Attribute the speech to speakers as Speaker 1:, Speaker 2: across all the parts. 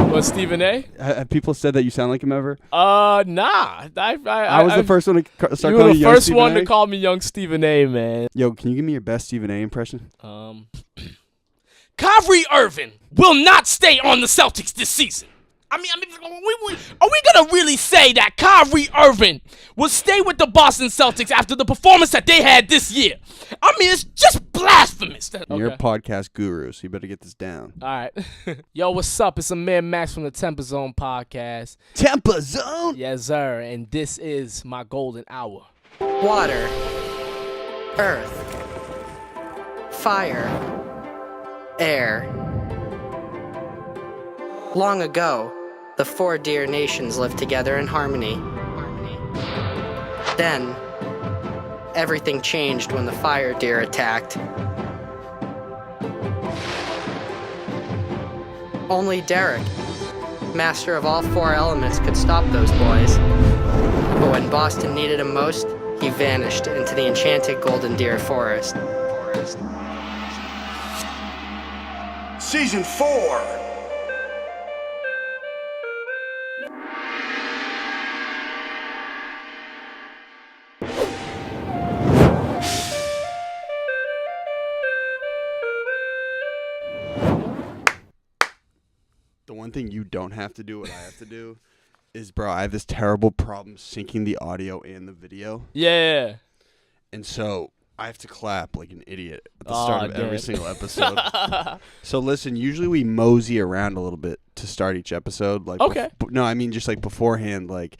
Speaker 1: What, Stephen A?
Speaker 2: Have people said that you sound like him ever?
Speaker 1: Nah.
Speaker 2: I was the first one to start calling you
Speaker 1: You were the
Speaker 2: Young
Speaker 1: first
Speaker 2: Stephen
Speaker 1: one
Speaker 2: A?
Speaker 1: to call me Young Stephen A, man.
Speaker 2: Yo, can you give me your best Stephen A impression?
Speaker 1: Kyrie Irving will not stay on the Celtics this season. I mean, are we going to really say that Kyrie Irving will stay with the Boston Celtics after the performance that they had this year? I mean, it's just blasphemous.
Speaker 2: You're a podcast guru, so you better get this down.
Speaker 1: All right. Yo, what's up? It's Amir Maxx from the Tempah Zone Podcast.
Speaker 2: Tempah Zone?
Speaker 1: Yes, sir. And this is my golden hour.
Speaker 3: Water, earth, fire, air. Long ago, the four dear nations lived together in harmony. Then, everything changed when the fire deer attacked. Only Derek, master of all four elements, could stop those boys. But when Boston needed him most, he vanished into the enchanted golden deer forest.
Speaker 4: Season 4.
Speaker 2: The one thing you don't have to do, what I have to do, is, bro, I have this terrible problem syncing the audio and the video.
Speaker 1: Yeah.
Speaker 2: And so I have to clap like an idiot at the start of every single episode. So listen, usually we mosey around a little bit to start each episode. Like,
Speaker 1: okay.
Speaker 2: No, I mean just like beforehand, like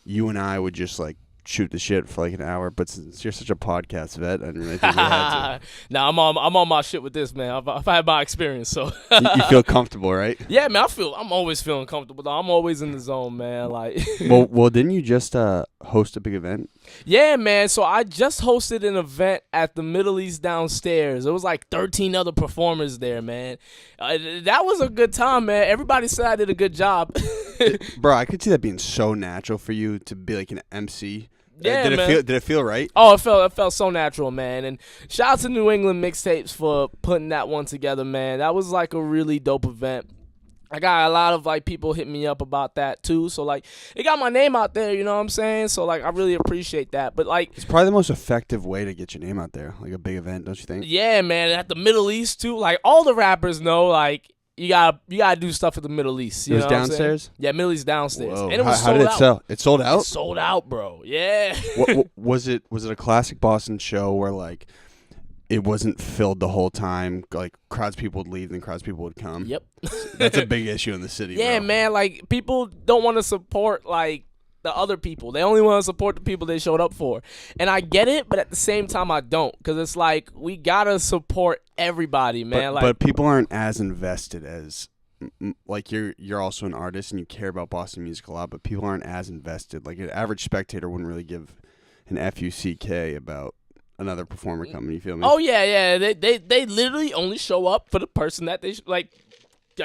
Speaker 2: you and I would just like shoot the shit for like an hour. But since you're such a podcast vet, I didn't really think we had to.
Speaker 1: Nah, I'm on my shit with this, man. I've had my experience, so
Speaker 2: you feel comfortable, right?
Speaker 1: Yeah, man. I'm always feeling comfortable. Though. I'm always in the zone, man. Like,
Speaker 2: well, didn't you just host a big event?
Speaker 1: Yeah, man. So I just hosted an event at the Middle East downstairs. It was like 13 other performers there, man. That was a good time, man. Everybody said I did a good job.
Speaker 2: Bro, I could see that being so natural for you to be like an MC.
Speaker 1: Yeah, man.
Speaker 2: Did it feel right?
Speaker 1: Oh, it felt so natural, man. And shout out to New England Mixtapes for putting that one together, man. That was like a really dope event. I got a lot of like people hit me up about that too. So like it got my name out there, you know what I'm saying? So like I really appreciate that. But like
Speaker 2: it's probably the most effective way to get your name out there, like a big event, don't you think?
Speaker 1: Yeah, man. At the Middle East too. Like all the rappers know like you gotta do stuff at the Middle East. You
Speaker 2: it was
Speaker 1: know
Speaker 2: downstairs?
Speaker 1: Yeah, Middle East downstairs.
Speaker 2: Whoa.
Speaker 1: And it was
Speaker 2: How did it sell? It sold out?
Speaker 1: It sold out, bro. Yeah.
Speaker 2: what was it a classic Boston show where like it wasn't filled the whole time? Like crowds people would leave, then crowds people would come.
Speaker 1: Yep.
Speaker 2: That's a big issue in the city.
Speaker 1: Yeah,
Speaker 2: bro.
Speaker 1: man. Like people don't want to support like the other people. They only want to support the people they showed up for. And I get it, but at the same time I don't, because it's like we gotta support everybody, man.
Speaker 2: But people aren't as invested as like you're also an artist and you care about Boston music a lot, but people aren't as invested. Like an average spectator wouldn't really give an FUCK about another performer coming. You feel me?
Speaker 1: Oh yeah. They literally only show up for the person that they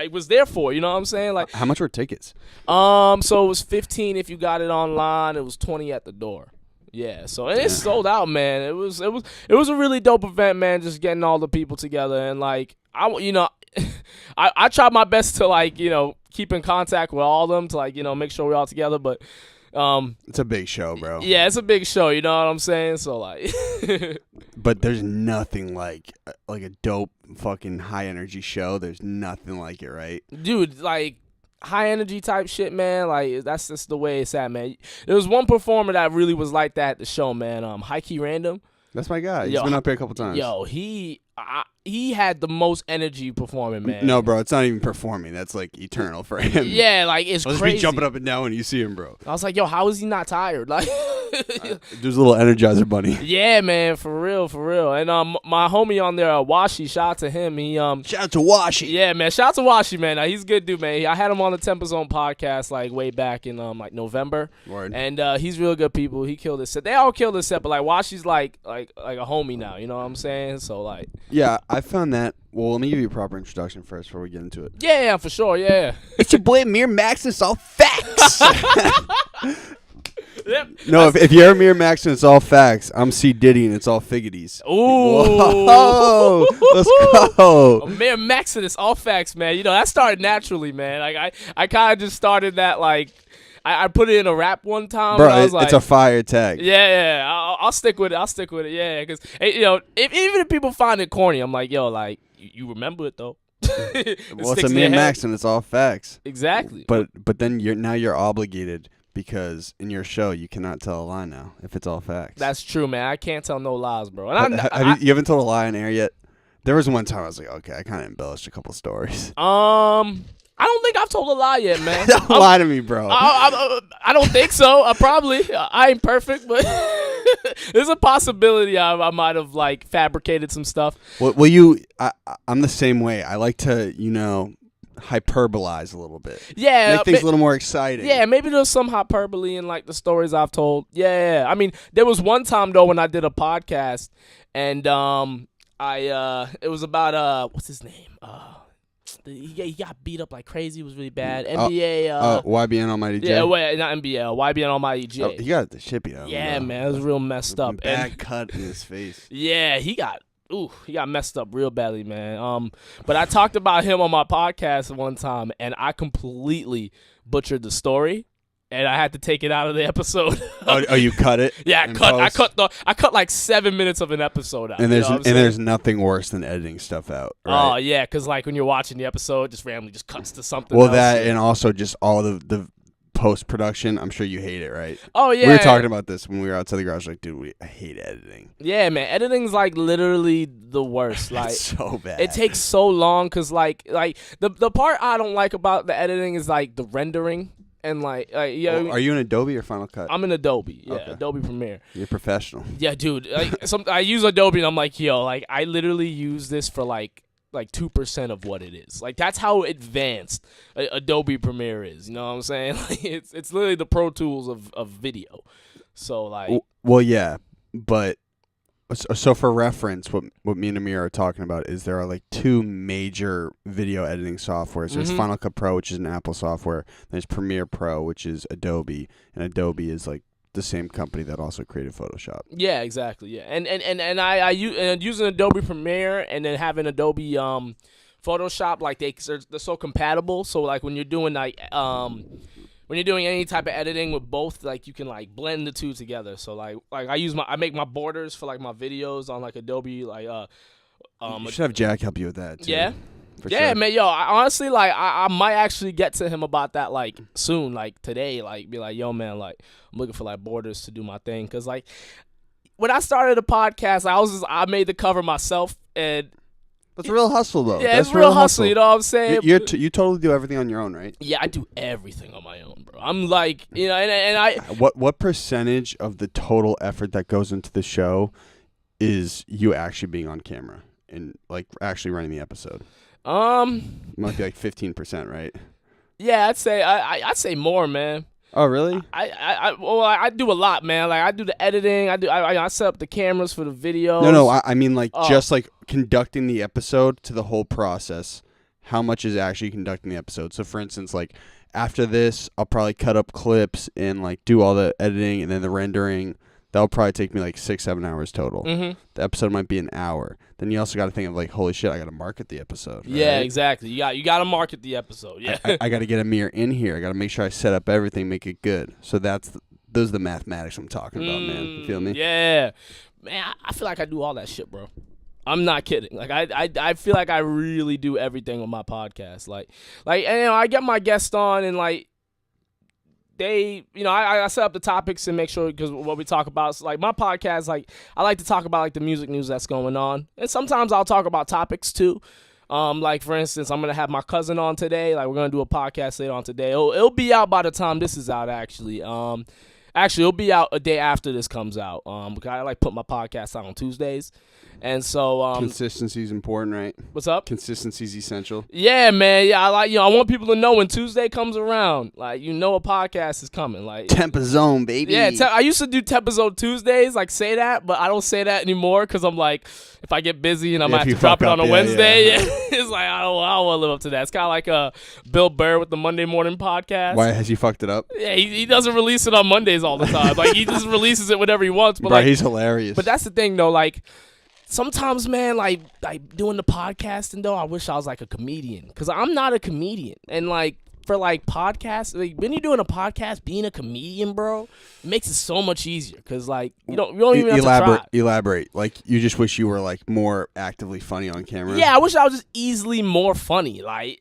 Speaker 1: was there for. You know what I'm saying? Like
Speaker 2: how much were tickets?
Speaker 1: So it was $15 if you got it online. It was $20 at the door. Yeah. So and it sold out, man. It was a really dope event, man. Just getting all the people together and like I tried my best to like keep in contact with all of them to like make sure we're all together, but
Speaker 2: it's a big show, bro.
Speaker 1: Yeah, it's a big show, you know what I'm saying? So like
Speaker 2: but there's nothing like a dope fucking high energy show. There's nothing like it, right?
Speaker 1: Dude, like high energy type shit, man. Like that's just the way it's at, man. There was one performer that really was like that at the show, man. High Key Random.
Speaker 2: That's my guy. He's been up here a couple times.
Speaker 1: Yo, he had the most energy performing, man.
Speaker 2: No, bro, it's not even performing. That's like eternal for him.
Speaker 1: Yeah, like it's
Speaker 2: Let's
Speaker 1: crazy.
Speaker 2: be jumping up and down when you see him, bro.
Speaker 1: I was like, yo, how is he not tired? Like,
Speaker 2: there's a little Energizer bunny.
Speaker 1: Yeah, man, for real. And my homie on there, Washi, shout out to him.
Speaker 2: Shout out to Washi.
Speaker 1: Yeah, man, shout out to Washi, man. He's a good dude, man. I had him on the Tempah Zone podcast like way back in like November.
Speaker 2: Word.
Speaker 1: And he's real good people. He killed his set. They all killed his set, but like Washi's like a homie now. You know what I'm saying? So like,
Speaker 2: yeah, I found that. Well, let me give you a proper introduction first before we get into it.
Speaker 1: Yeah, for sure. Yeah.
Speaker 2: It's your boy Amir Maxx. It's all facts.
Speaker 1: Yep.
Speaker 2: No, if you're Amir Maxx and it's all facts, I'm C Diddy and it's all figgities.
Speaker 1: Ooh.
Speaker 2: Whoa, let's go.
Speaker 1: Amir Maxx and it's all facts, man. You know, that started naturally, man. Like I kind of just started that like. I put it in a rap one time.
Speaker 2: Bro,
Speaker 1: and I was like,
Speaker 2: it's a fire tag.
Speaker 1: Yeah. I'll stick with it. Yeah, because you know, even if people find it corny, I'm like, yo, like you remember it though.
Speaker 2: Well, it's Amir Maxx and it's all facts.
Speaker 1: Exactly.
Speaker 2: But then you're obligated because in your show you cannot tell a lie now if it's all facts.
Speaker 1: That's true, man. I can't tell no lies, bro. And
Speaker 2: you haven't told a lie on air yet? There was one time I was like, okay, I kind of embellished a couple stories.
Speaker 1: I don't think I've told a lie yet, man.
Speaker 2: Don't lie to me, bro.
Speaker 1: I don't think so. I ain't perfect, but there's a possibility I might have like fabricated some stuff.
Speaker 2: Well, I'm the same way. I like to, hyperbolize a little bit.
Speaker 1: Yeah.
Speaker 2: Make things a little more exciting.
Speaker 1: Yeah, maybe there's some hyperbole in like the stories I've told. Yeah. I mean, there was one time though when I did a podcast and it was about what's his name? He got beat up like crazy. It was really bad. NBA.
Speaker 2: YBN Almighty J.
Speaker 1: Yeah, wait, not NBA. YBN Almighty J.
Speaker 2: Oh, he got the shit beat out.
Speaker 1: Yeah, man, it was real messed up.
Speaker 2: Bad cut in his face.
Speaker 1: Yeah, he got messed up real badly, man. But I talked about him on my podcast one time, and I completely butchered the story. And I had to take it out of the episode.
Speaker 2: Oh, you cut it?
Speaker 1: Yeah, I cut like 7 minutes of an episode out.
Speaker 2: And there's nothing worse than editing stuff out. Right?
Speaker 1: Oh yeah, because like when you're watching the episode, it just randomly just cuts to something.
Speaker 2: Well,
Speaker 1: else.
Speaker 2: that and also just all the post production. I'm sure you hate it, right?
Speaker 1: Oh yeah,
Speaker 2: we were talking about this when we were outside the garage. Like, dude, I hate editing.
Speaker 1: Yeah, man, editing's like literally the worst. Like
Speaker 2: it's so bad.
Speaker 1: It takes so long because like the part I don't like about the editing is like the rendering. And like are
Speaker 2: you in Adobe or Final Cut?
Speaker 1: I'm in Adobe. Yeah,
Speaker 2: okay.
Speaker 1: Adobe Premiere.
Speaker 2: You're professional.
Speaker 1: Yeah, dude. Like I use Adobe and I'm like, yo, like I literally use this for like 2% of what it is. Like that's how advanced Adobe Premiere is. You know what I'm saying? Like it's literally the Pro Tools of video. So like.
Speaker 2: Well, yeah, but. So for reference, what me and Amir are talking about is there are like two major video editing softwares. There's Final Cut Pro, which is an Apple software. There's Premiere Pro, which is Adobe, and Adobe is like the same company that also created Photoshop. Yeah,
Speaker 1: exactly. Yeah, and I using Adobe Premiere and then having Adobe Photoshop, like they're so compatible. So like when you're doing like when you're doing any type of editing with both, like you can like blend the two together. So like I make my borders for like my videos on like Adobe. Like
Speaker 2: you should have Jack help you with that too.
Speaker 1: Yeah.
Speaker 2: Sure.
Speaker 1: Man, yo, honestly, like I might actually get to him about that like soon, like today, like be like, yo, man, like I'm looking for like borders to do my thing, cause like when I started the podcast, I made the cover myself and.
Speaker 2: It's a real hustle, though.
Speaker 1: Yeah, it's real hustle. You know what I'm saying?
Speaker 2: You totally do everything on your own, right?
Speaker 1: Yeah, I do everything on my own, bro. I'm like, and I.
Speaker 2: What percentage of the total effort that goes into the show is you actually being on camera and like actually running the episode? It might be like 15%, right?
Speaker 1: Yeah, I'd say more, man.
Speaker 2: Oh, really?
Speaker 1: I do a lot, man. Like I do the editing. I set up the cameras for the videos.
Speaker 2: No. I mean like just like conducting the episode to the whole process. How much is actually conducting the episode? So for instance, like after this, I'll probably cut up clips and like do all the editing and then the rendering. That'll probably take me like 6-7 hours total. Mm-hmm. The episode might be an hour. Then you also got to think of like, holy shit, I got to market the episode. Right?
Speaker 1: Yeah, exactly. You got to market the episode. Yeah,
Speaker 2: I got to get Amir in here. I got to make sure I set up everything, make it good. So those are the mathematics I'm talking about, man. You feel me?
Speaker 1: Yeah, man. I feel like I do all that shit, bro. I'm not kidding. Like I feel like I really do everything on my podcast. Like and, I get my guests on and like. They, I set up the topics and make sure, because what we talk about is like my podcast, like I like to talk about like the music news that's going on. And sometimes I'll talk about topics too. Like for instance, I'm going to have my cousin on today. Like we're going to do a podcast later on today. It'll be out by the time this is out actually. Actually, it'll be out a day after this comes out. Because I like put my podcast out on Tuesdays. And so
Speaker 2: consistency is important, right?
Speaker 1: What's up?
Speaker 2: Consistency is essential.
Speaker 1: Yeah, man. Yeah, I want people to know when Tuesday comes around, like a podcast is coming. Like
Speaker 2: Tempah Zone, baby.
Speaker 1: Yeah, I used to do Tempah Zone Tuesdays, like say that, but I don't say that anymore because I'm like, if I get busy and I might have to drop it on a Wednesday, it's like I don't want to live up to that. It's kind of like Bill Burr with the Monday Morning Podcast.
Speaker 2: Why has he fucked it up?
Speaker 1: Yeah, he doesn't release it on Mondays all the time. Like, he just releases it whenever he wants. But
Speaker 2: Bro,
Speaker 1: like,
Speaker 2: he's hilarious.
Speaker 1: But that's the thing, though. Like, sometimes, man, like doing the podcasting, though, I wish I was like a comedian, because I'm not a comedian. And like, for like podcasts, like, when you're doing a podcast, being a comedian, bro, it makes it so much easier, because like you don't even have to try.
Speaker 2: Elaborate. Like, you just wish you were like more actively funny on camera.
Speaker 1: Yeah, I wish I was just easily more funny. Like.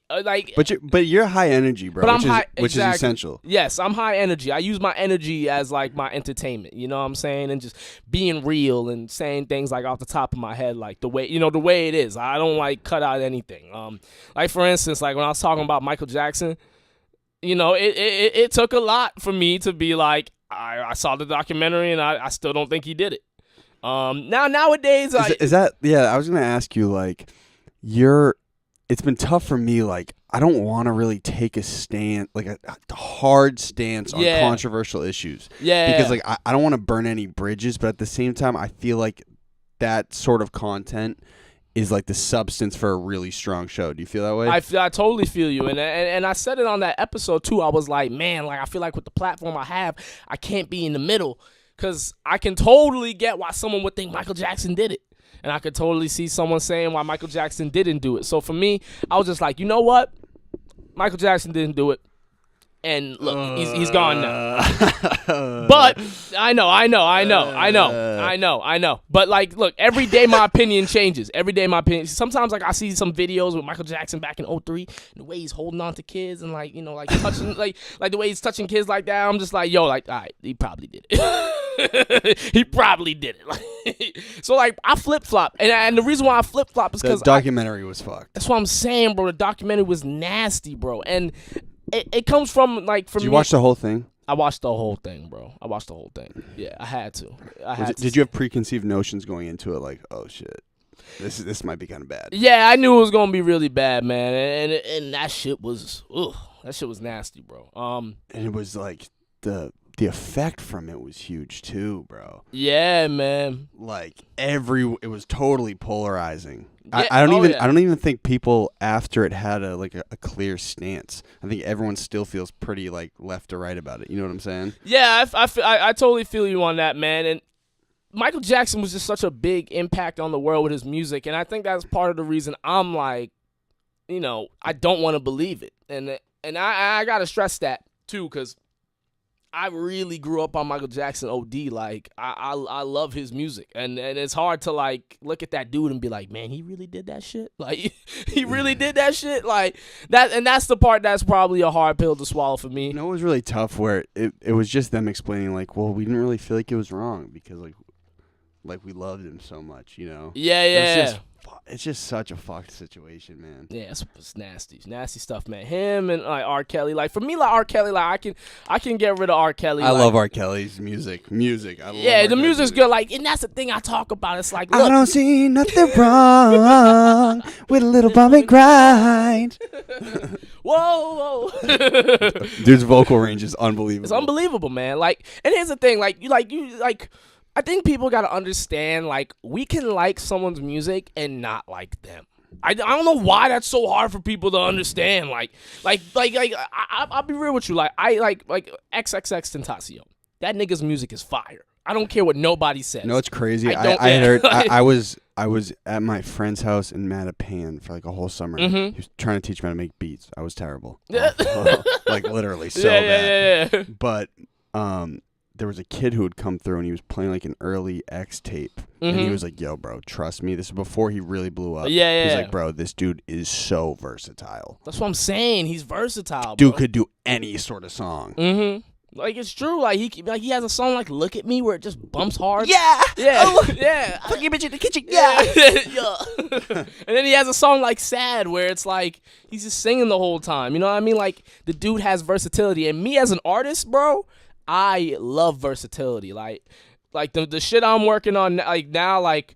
Speaker 2: But you're high energy, bro. Which is essential.
Speaker 1: Yes, I'm high energy. I use my energy as like my entertainment. You know what I'm saying? And just being real and saying things like off the top of my head, like the way it is. I don't like cut out anything. Like for instance, like when I was talking about Michael Jackson. It took a lot for me to be like, I saw the documentary and I still don't think he did it. Nowadays,
Speaker 2: is that I was gonna ask you, like, it's been tough for me. Like, I don't want to really take a stand, like a hard stance on controversial issues. Yeah, because like I don't want to burn any bridges, but at the same time, I feel like that sort of content is like the substance for a really strong show. Do you feel that way?
Speaker 1: I totally feel you, and I said it on that episode too. I was like, man, like I feel like with the platform I have, I can't be in the middle, because I can totally get why someone would think Michael Jackson did it, and I could totally see someone saying why Michael Jackson didn't do it. So for me, I was just like, you know what, Michael Jackson didn't do it. And look, he's gone now. But I know. But like, look, every day my opinion changes. Sometimes like I see some videos with Michael Jackson back in 2003, the way he's holding on to kids and like, like touching like the way he's touching kids like that. I'm just like, yo, like, all right, he probably did it. He probably did it. So like I flip flop, and the reason why I flip flop is because
Speaker 2: the documentary was fucked.
Speaker 1: That's what I'm saying, bro. The documentary was nasty, bro, and. It comes from like from.
Speaker 2: Did you watch the whole thing?
Speaker 1: I watched the whole thing, bro. Yeah, I had to.
Speaker 2: Did you have preconceived notions going into it, like, oh shit, this might be kind of bad?
Speaker 1: Yeah, I knew it was gonna be really bad, man, and that shit was, nasty, bro.
Speaker 2: And it was like the effect from it was huge too, bro.
Speaker 1: Yeah, man.
Speaker 2: Like it was totally polarizing. Yeah, I don't even think people after it had a clear stance. I think everyone still feels pretty like left or right about it. You know what I'm saying?
Speaker 1: Yeah, I totally feel you on that, man. And Michael Jackson was just such a big impact on the world with his music, and I think that's part of the reason I'm like, I don't want to believe it, and I gotta stress that too, because I really grew up on Michael Jackson OD. Like, I love his music. And it's hard to, like, look at that dude and be like, man, he really did that shit? Like, he really did that shit? Like, that, and that's the part that's probably a hard pill to swallow for me.
Speaker 2: It was really tough where it was just them explaining, like, well, we didn't really feel like it was wrong because, like we loved him so much,
Speaker 1: Yeah.
Speaker 2: It's just such a fucked situation, man.
Speaker 1: Yeah, it's nasty stuff, man. Him and like R. Kelly, like for me, like R. Kelly, like I can get rid of R. Kelly.
Speaker 2: I love R. Kelly's music.
Speaker 1: The music's good. Like, and that's the thing I talk about. It's like, look,
Speaker 2: I don't see nothing wrong with a little bump and grind.
Speaker 1: Whoa.
Speaker 2: Dude's vocal range is unbelievable.
Speaker 1: It's unbelievable, man. Like, and here's the thing, I think people gotta understand, like, we can like someone's music and not like them. I don't know why that's so hard for people to understand. I'll be real with you. Like, I like XXXTentacion. That nigga's music is fire. I don't care what nobody says.
Speaker 2: No, it's crazy. I heard. I was at my friend's house in Mattapan for like a whole summer.
Speaker 1: Mm-hmm.
Speaker 2: He was trying to teach me how to make beats. I was terrible. Like literally so bad.
Speaker 1: Yeah.
Speaker 2: But there was a kid who had come through and he was playing like an early X tape.
Speaker 1: Mm-hmm.
Speaker 2: And he was like, yo, bro, trust me. This is before he really blew up.
Speaker 1: Yeah.
Speaker 2: He's like, bro, this dude is so versatile.
Speaker 1: That's what I'm saying. He's versatile, bro.
Speaker 2: Dude could do any sort of song.
Speaker 1: Mm-hmm. Like, it's true. Like, he has a song like Look at Me where it just bumps hard.
Speaker 2: Yeah.
Speaker 1: Yeah.
Speaker 2: Fuck your bitch in the kitchen.
Speaker 1: Yeah. And then he has a song like Sad where it's like he's just singing the whole time. You know what I mean? Like, the dude has versatility. And me as an artist, bro, I love versatility. Like the shit I'm working on like now, like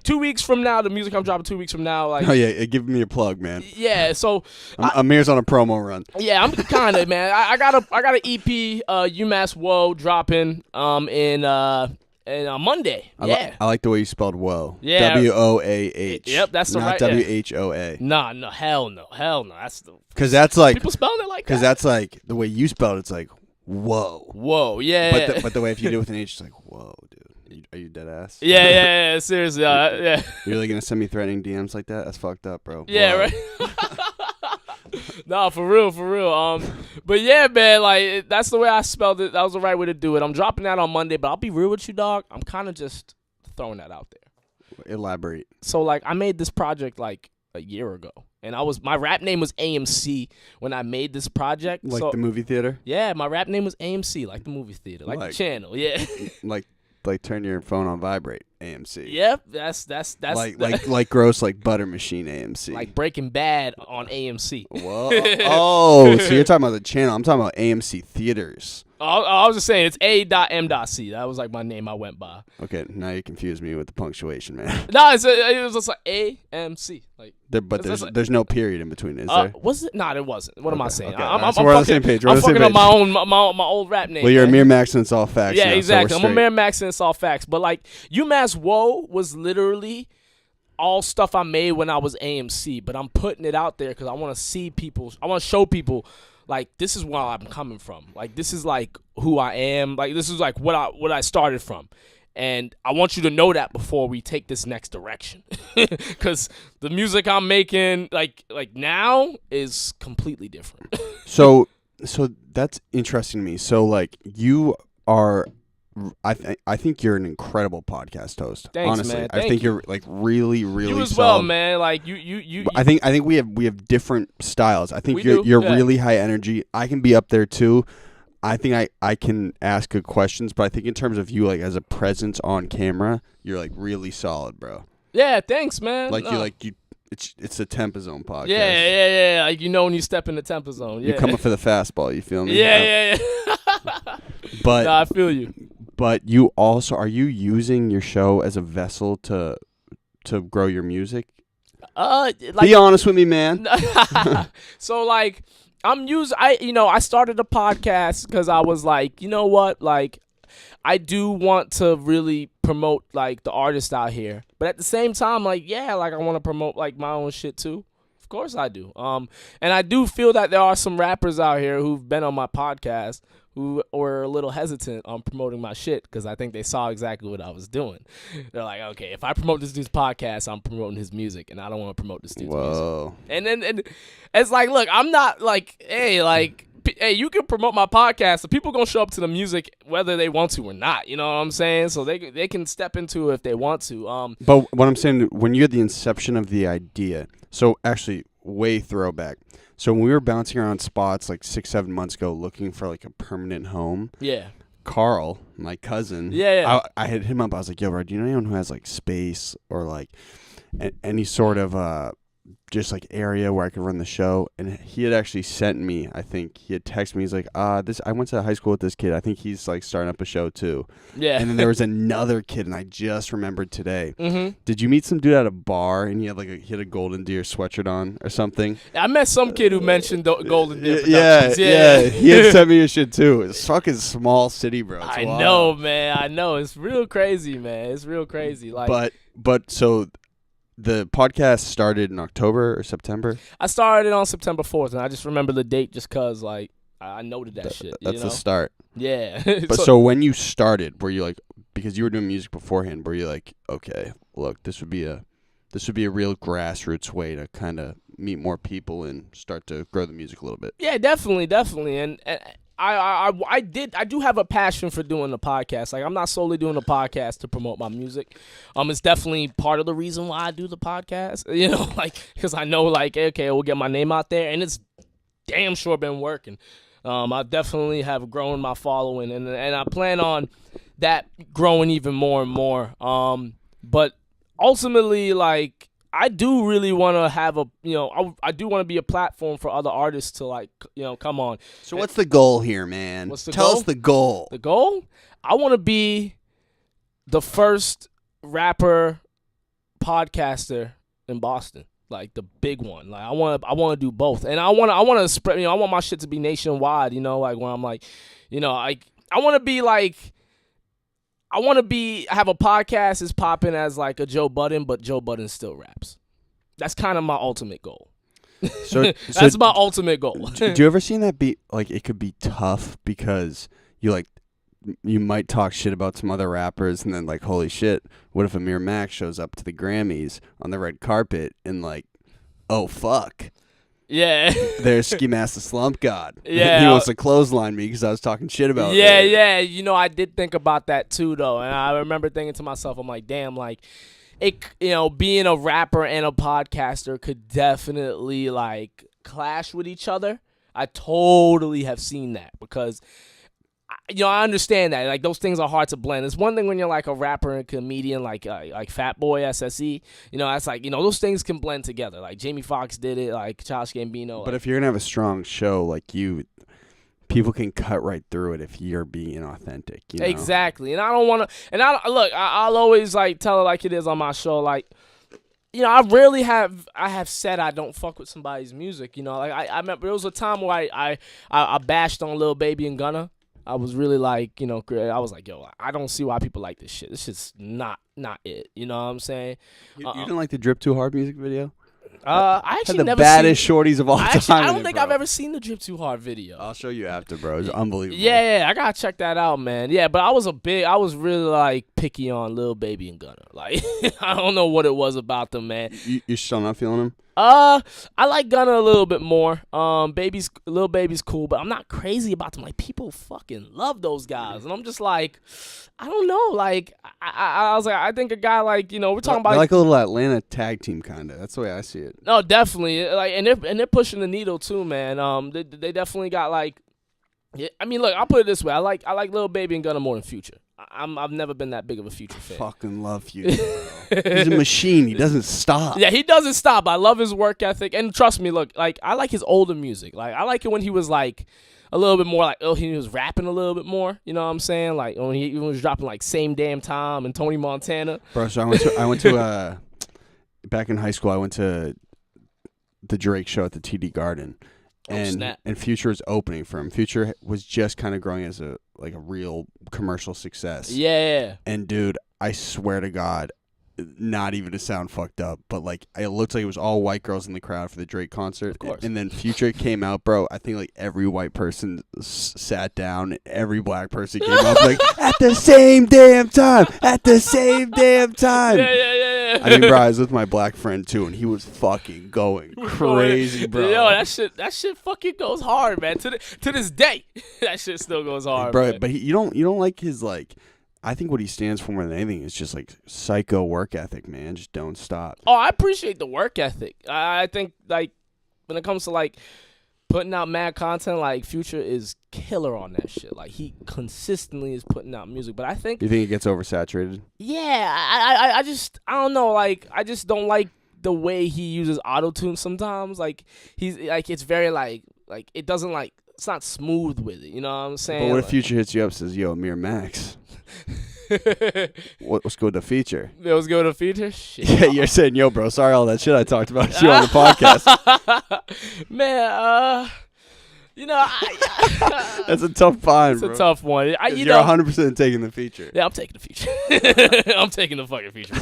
Speaker 1: 2 weeks from now, the music I'm dropping 2 weeks from now, like,
Speaker 2: oh yeah, give me a plug, man.
Speaker 1: Yeah, so
Speaker 2: Amir's on a promo run.
Speaker 1: Yeah, I'm kind of, man. I got an EP, UMass Woah, dropping in Monday. Yeah,
Speaker 2: I like the way you spelled Woah.
Speaker 1: Yeah,
Speaker 2: WOAH.
Speaker 1: Yep, that's the
Speaker 2: not
Speaker 1: right.
Speaker 2: WHOA.
Speaker 1: No, hell no. That's the
Speaker 2: because that's like
Speaker 1: people spelling it like that.
Speaker 2: Because that's like the way you spelled it, it's like whoa.
Speaker 1: Yeah.
Speaker 2: But the way if you do it with an H, it's like, whoa, dude. Are you dead ass?
Speaker 1: Yeah. Seriously. Yeah.
Speaker 2: You're really gonna send me threatening DMs like that? That's fucked up, bro.
Speaker 1: Yeah,
Speaker 2: Whoa.
Speaker 1: right. Nah, for real. But yeah, man, like that's the way I spelled it. That was the right way to do it. I'm dropping that on Monday, but I'll be real with you, dog. I'm kind of just throwing that out there.
Speaker 2: Elaborate.
Speaker 1: So like, I made this project like a year ago, and my rap name was AMC when I made this project.
Speaker 2: Like the movie theater.
Speaker 1: Yeah, my rap name was AMC, like the movie theater, like the channel. Yeah.
Speaker 2: Like turn your phone on vibrate, AMC.
Speaker 1: Yep, that's
Speaker 2: like gross, like butter machine, AMC.
Speaker 1: like Breaking Bad on AMC.
Speaker 2: Whoa. Oh, so you're talking about the channel. I'm talking about AMC theaters.
Speaker 1: I was just saying it's A.M.C. That was like my name I went by.
Speaker 2: Okay, now you confused me with the punctuation, man.
Speaker 1: No, it was just like AMC. Like,
Speaker 2: but there's no period in between, is there?
Speaker 1: Was it? No, it wasn't. What am I saying?
Speaker 2: Okay.
Speaker 1: I'm
Speaker 2: So we're on the same page.
Speaker 1: I'm fucking up my old rap name.
Speaker 2: Well, you're
Speaker 1: man.
Speaker 2: Amir Maxx and it's all facts.
Speaker 1: Yeah,
Speaker 2: now,
Speaker 1: exactly.
Speaker 2: So
Speaker 1: I'm Amir Maxx and it's all facts. But like UMass Woah was literally all stuff I made when I was AMC. But I'm putting it out there because I want to see people. I want to show people. Like, this is where I'm coming from. Like, this is, like, who I am. Like, this is, like, what I started from. And I want you to know that before we take this next direction. Because the music I'm making, like now, is completely different.
Speaker 2: So that's interesting to me. So, like, you are... I think you're an incredible podcast host.
Speaker 1: Thanks,
Speaker 2: honestly.
Speaker 1: man.
Speaker 2: I think you're like really
Speaker 1: you as
Speaker 2: solid.
Speaker 1: well, man. Like you.
Speaker 2: I think we have different styles. I think you're really high energy. I can be up there too. I think I can ask good questions, but I think in terms of you like as a presence on camera, you're like really solid, bro.
Speaker 1: Yeah, thanks, man.
Speaker 2: Like it's the Tempah Zone podcast.
Speaker 1: Yeah. Like when you step in the Tempah Zone. Yeah.
Speaker 2: You're coming for the fastball. You feel me?
Speaker 1: Yeah.
Speaker 2: But
Speaker 1: I feel you.
Speaker 2: But you also are you using your show as a vessel to grow your music? Be honest with me, man.
Speaker 1: So like I started a podcast because I was like, you know what, like I do want to really promote like the artists out here, but at the same time, like I want to promote like my own shit too. Of course I do. And I do feel that there are some rappers out here who've been on my podcast who were a little hesitant on promoting my shit because I think they saw exactly what I was doing. They're like, okay, if I promote this dude's podcast, I'm promoting his music, and I don't want to promote this dude's music. And it's like, look, I'm not like, hey, you can promote my podcast, so people gonna show up to the music whether they want to or not. You know what I'm saying? So they can step into it if they want to.
Speaker 2: But what I'm saying, when you're the inception of the idea, so actually way throwback. So when we were bouncing around spots like 6-7 months ago looking for like a permanent home, Carl, my cousin, I hit him up. I was like, yo, bro, do you know anyone who has like space or like any sort of just like area where I could run the show? And he had actually sent me, I think he had texted me. He's like, I went to high school with this kid. I think he's like starting up a show too. Yeah. And then there was another kid, and I just remembered today. Mm-hmm. Did you meet some dude at a bar and he had a Golden Deer sweatshirt on or something?
Speaker 1: I met some kid who mentioned Golden Deer
Speaker 2: Productions. Yeah. He had sent me your shit too. It's fucking small city, bro. It's wild.
Speaker 1: Know, man. I know. It's real crazy, man. It's real crazy. Like,
Speaker 2: but so. The podcast started in October or September?
Speaker 1: I started on September 4th, and I just remember the date just because, like, I noted that shit.
Speaker 2: That's the start.
Speaker 1: Yeah.
Speaker 2: But so when you started, were you like, because you were doing music beforehand, were you like, okay, look, this would be a real grassroots way to kind of meet more people and start to grow the music a little bit?
Speaker 1: Yeah, definitely. And I do have a passion for doing the podcast. Like, I'm not solely doing the podcast to promote my music. It's definitely part of the reason why I do the podcast, like, because I know, like, okay, we'll get my name out there, and it's damn sure been working. I definitely have grown my following, and I plan on that growing even more and more. But ultimately, like, I do really want to have I do want to be a platform for other artists to, like, come on.
Speaker 2: So what's the goal here, man? Tell us the goal.
Speaker 1: The goal? I want to be the first rapper podcaster in Boston, like the big one. Like I want to do both, and I want to spread. I want my shit to be nationwide. Like where I'm like, I want to be like. Have a podcast is popping as like a Joe Budden, but Joe Budden still raps. That's kind of my ultimate goal.
Speaker 2: So
Speaker 1: That's my ultimate goal.
Speaker 2: Do you ever seen that be like it could be tough because you might talk shit about some other rappers and then like, holy shit, what if Amir Maxx shows up to the Grammys on the red carpet and like, oh fuck.
Speaker 1: Yeah.
Speaker 2: There's Ski Mask the Slump God.
Speaker 1: Yeah.
Speaker 2: He wants to clothesline me because I was talking shit about it.
Speaker 1: Yeah. You know, I did think about that too, though. And I remember thinking to myself, I'm like, damn, like, being a rapper and a podcaster could definitely, like, clash with each other. I totally have seen that because, I understand that. Like, those things are hard to blend. It's one thing when you're, like, a rapper and a comedian like Fat Boy, SSE. That's like, those things can blend together. Like, Jamie Foxx did it, like, Childish Gambino.
Speaker 2: But if you're going to have a strong show like people can cut right through it if you're being authentic.
Speaker 1: Exactly. And I don't want to. And I'll always, like, tell it like it is on my show. Like, I have said I don't fuck with somebody's music. Like, I remember there was a time where I bashed on Lil Baby and Gunna. I was really like, I was like, yo, I don't see why people like this shit. This shit's not it. You know what I'm saying?
Speaker 2: You didn't like the Drip Too Hard music video?
Speaker 1: I actually
Speaker 2: had the
Speaker 1: never
Speaker 2: baddest shorties of all time.
Speaker 1: I don't think I've ever seen the Drip Too Hard video.
Speaker 2: I'll show you after, bro. It's unbelievable.
Speaker 1: Yeah, I gotta check that out, man. Yeah, but I was really like picky on Lil Baby and Gunna. Like, I don't know what it was about them, man.
Speaker 2: You still not feeling them?
Speaker 1: I like Gunna a little bit more. Lil Baby's cool, but I'm not crazy about them. Like, people fucking love those guys, and I'm just like, I don't know. Like, I was like, I think a guy like, we're talking about
Speaker 2: like a little Atlanta tag team kind of. That's the way I see it.
Speaker 1: No, definitely. Like, and they're pushing the needle too, man. They definitely got like. Yeah, I mean, look, I'll put it this way. I like Lil Baby and Gunna more than Future. I've never been that big of a Future fan.
Speaker 2: Fucking love Future, bro. He's a machine. He doesn't stop.
Speaker 1: Yeah, he doesn't stop. I love his work ethic, and trust me, look, like, I like his older music. Like, I like it when he was like a little bit more like, he was rapping a little bit more. You know what I'm saying? Like, when he was dropping like Same Damn Time and Tony Montana.
Speaker 2: Bro, so I went to back in high school. I went to the Drake show at the TD Garden. And Future is opening for him. Future was just kind of growing as a real commercial success.
Speaker 1: Yeah.
Speaker 2: And dude, I swear to God, not even to sound fucked up, but like it looked like it was all white girls in the crowd for the Drake concert.
Speaker 1: Of course.
Speaker 2: And then Future came out, bro. I think like every white person sat down, every black person came up like at the same damn time, at the same damn time.
Speaker 1: Yeah.
Speaker 2: I mean, bro, I was with my black friend too, and he was fucking going crazy, bro.
Speaker 1: Yo, that shit fucking goes hard, man. To this day, that shit still goes hard,
Speaker 2: bro.
Speaker 1: man.
Speaker 2: But you don't like his like. I think what he stands for more than anything is just like psycho work ethic, man. Just don't stop.
Speaker 1: Oh, I appreciate the work ethic. I think like when it comes to like putting out mad content, like Future is killer on that shit. Like he consistently is putting out music. But I think
Speaker 2: you think it gets oversaturated?
Speaker 1: Yeah, I don't know. Like I just don't like the way he uses autotune sometimes. Like he's like it's very like it doesn't like it's not smooth with it. You know what I'm saying?
Speaker 2: But what if Future hits you up and says, "Yo, Amir Maxx, let's go with the feature."
Speaker 1: Let's go with the feature. Shit.
Speaker 2: Yeah, you're saying, "Yo, bro, sorry all that shit I talked about you on the podcast."
Speaker 1: Man,
Speaker 2: that's a tough find.
Speaker 1: It's a tough one.
Speaker 2: You're 100% taking the feature.
Speaker 1: Yeah, I'm taking the feature. I'm taking the fucking feature.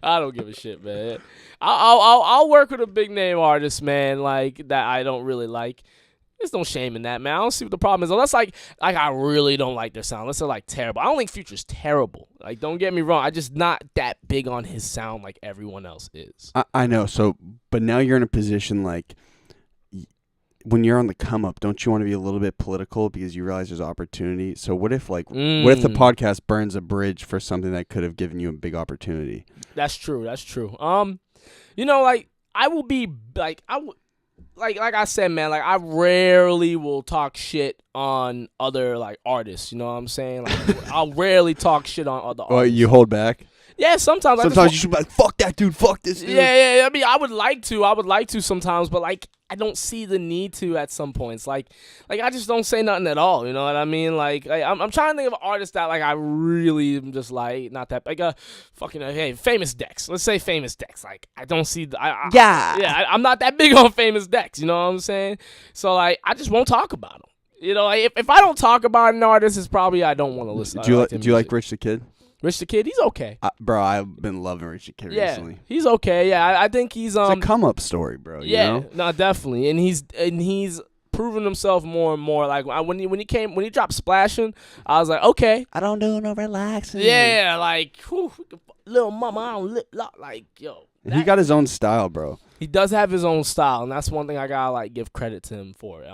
Speaker 1: I don't give a shit, man. I'll work with a big name artist, man, like that I don't really like. There's no shame in that, man. I don't see what the problem is. Unless like I really don't like their sound. Unless they're like terrible. I don't think Future's terrible. Like, don't get me wrong. I'm just not that big on his sound like everyone else is.
Speaker 2: I know. So, but now you're in a position like when you're on the come up, don't you want to be a little bit political because you realize there's opportunity? So what if what if the podcast burns a bridge for something that could have given you a big opportunity?
Speaker 1: That's true. Like I will be like Like I said, man, like I rarely will talk shit on other like artists. You know what I'm saying? Like I'll rarely talk shit on other artists.
Speaker 2: Oh, you hold back?
Speaker 1: Yeah, sometimes.
Speaker 2: Sometimes you should be like, fuck that dude, fuck this dude.
Speaker 1: Yeah. I mean, I would like to sometimes, but like I don't see the need to at some points. Like I just don't say nothing at all. You know what I mean? Like I'm trying to think of an artist that like I really am just like not that like hey, Famous Dex. Let's say Famous Dex. Like I don't see I'm not that big on Famous Dex. You know what I'm saying? So like I just won't talk about him. You know, like, if I don't talk about an artist, it's probably I don't want to listen.
Speaker 2: Do you like Rich the Kid?
Speaker 1: Rich the Kid, he's okay.
Speaker 2: Bro, I've been loving Rich the Kid recently.
Speaker 1: He's okay. Yeah, I think he's
Speaker 2: It's a come up story, bro.
Speaker 1: Yeah,
Speaker 2: you know?
Speaker 1: no, definitely, and he's proven himself more and more. Like when he dropped Splashin', I was like, okay,
Speaker 2: I don't do no relaxing.
Speaker 1: yeah, like whew, little mama, I don't lip lock, like yo.
Speaker 2: He got his own style, bro.
Speaker 1: He does have his own style, and that's one thing I gotta like give credit to him for.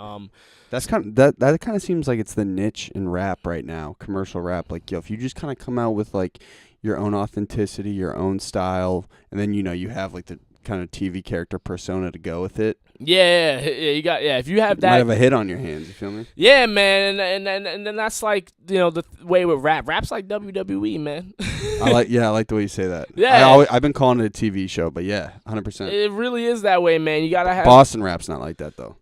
Speaker 2: That's that kind of seems like it's the niche in rap right now, commercial rap. Like, yo, if you just kind of come out with like your own authenticity, your own style, and then you have like the kind of TV character persona to go with it.
Speaker 1: Yeah, you got If you have
Speaker 2: You
Speaker 1: that,
Speaker 2: might have a hit on your hands. You feel me?
Speaker 1: yeah, man, and then that's like the way with rap. Rap's like WWE, man.
Speaker 2: I like the way you say that.
Speaker 1: Yeah.
Speaker 2: I've been calling it a TV show, but yeah, 100%.
Speaker 1: It really is that way, man. You gotta have
Speaker 2: Boston rap's not like that though.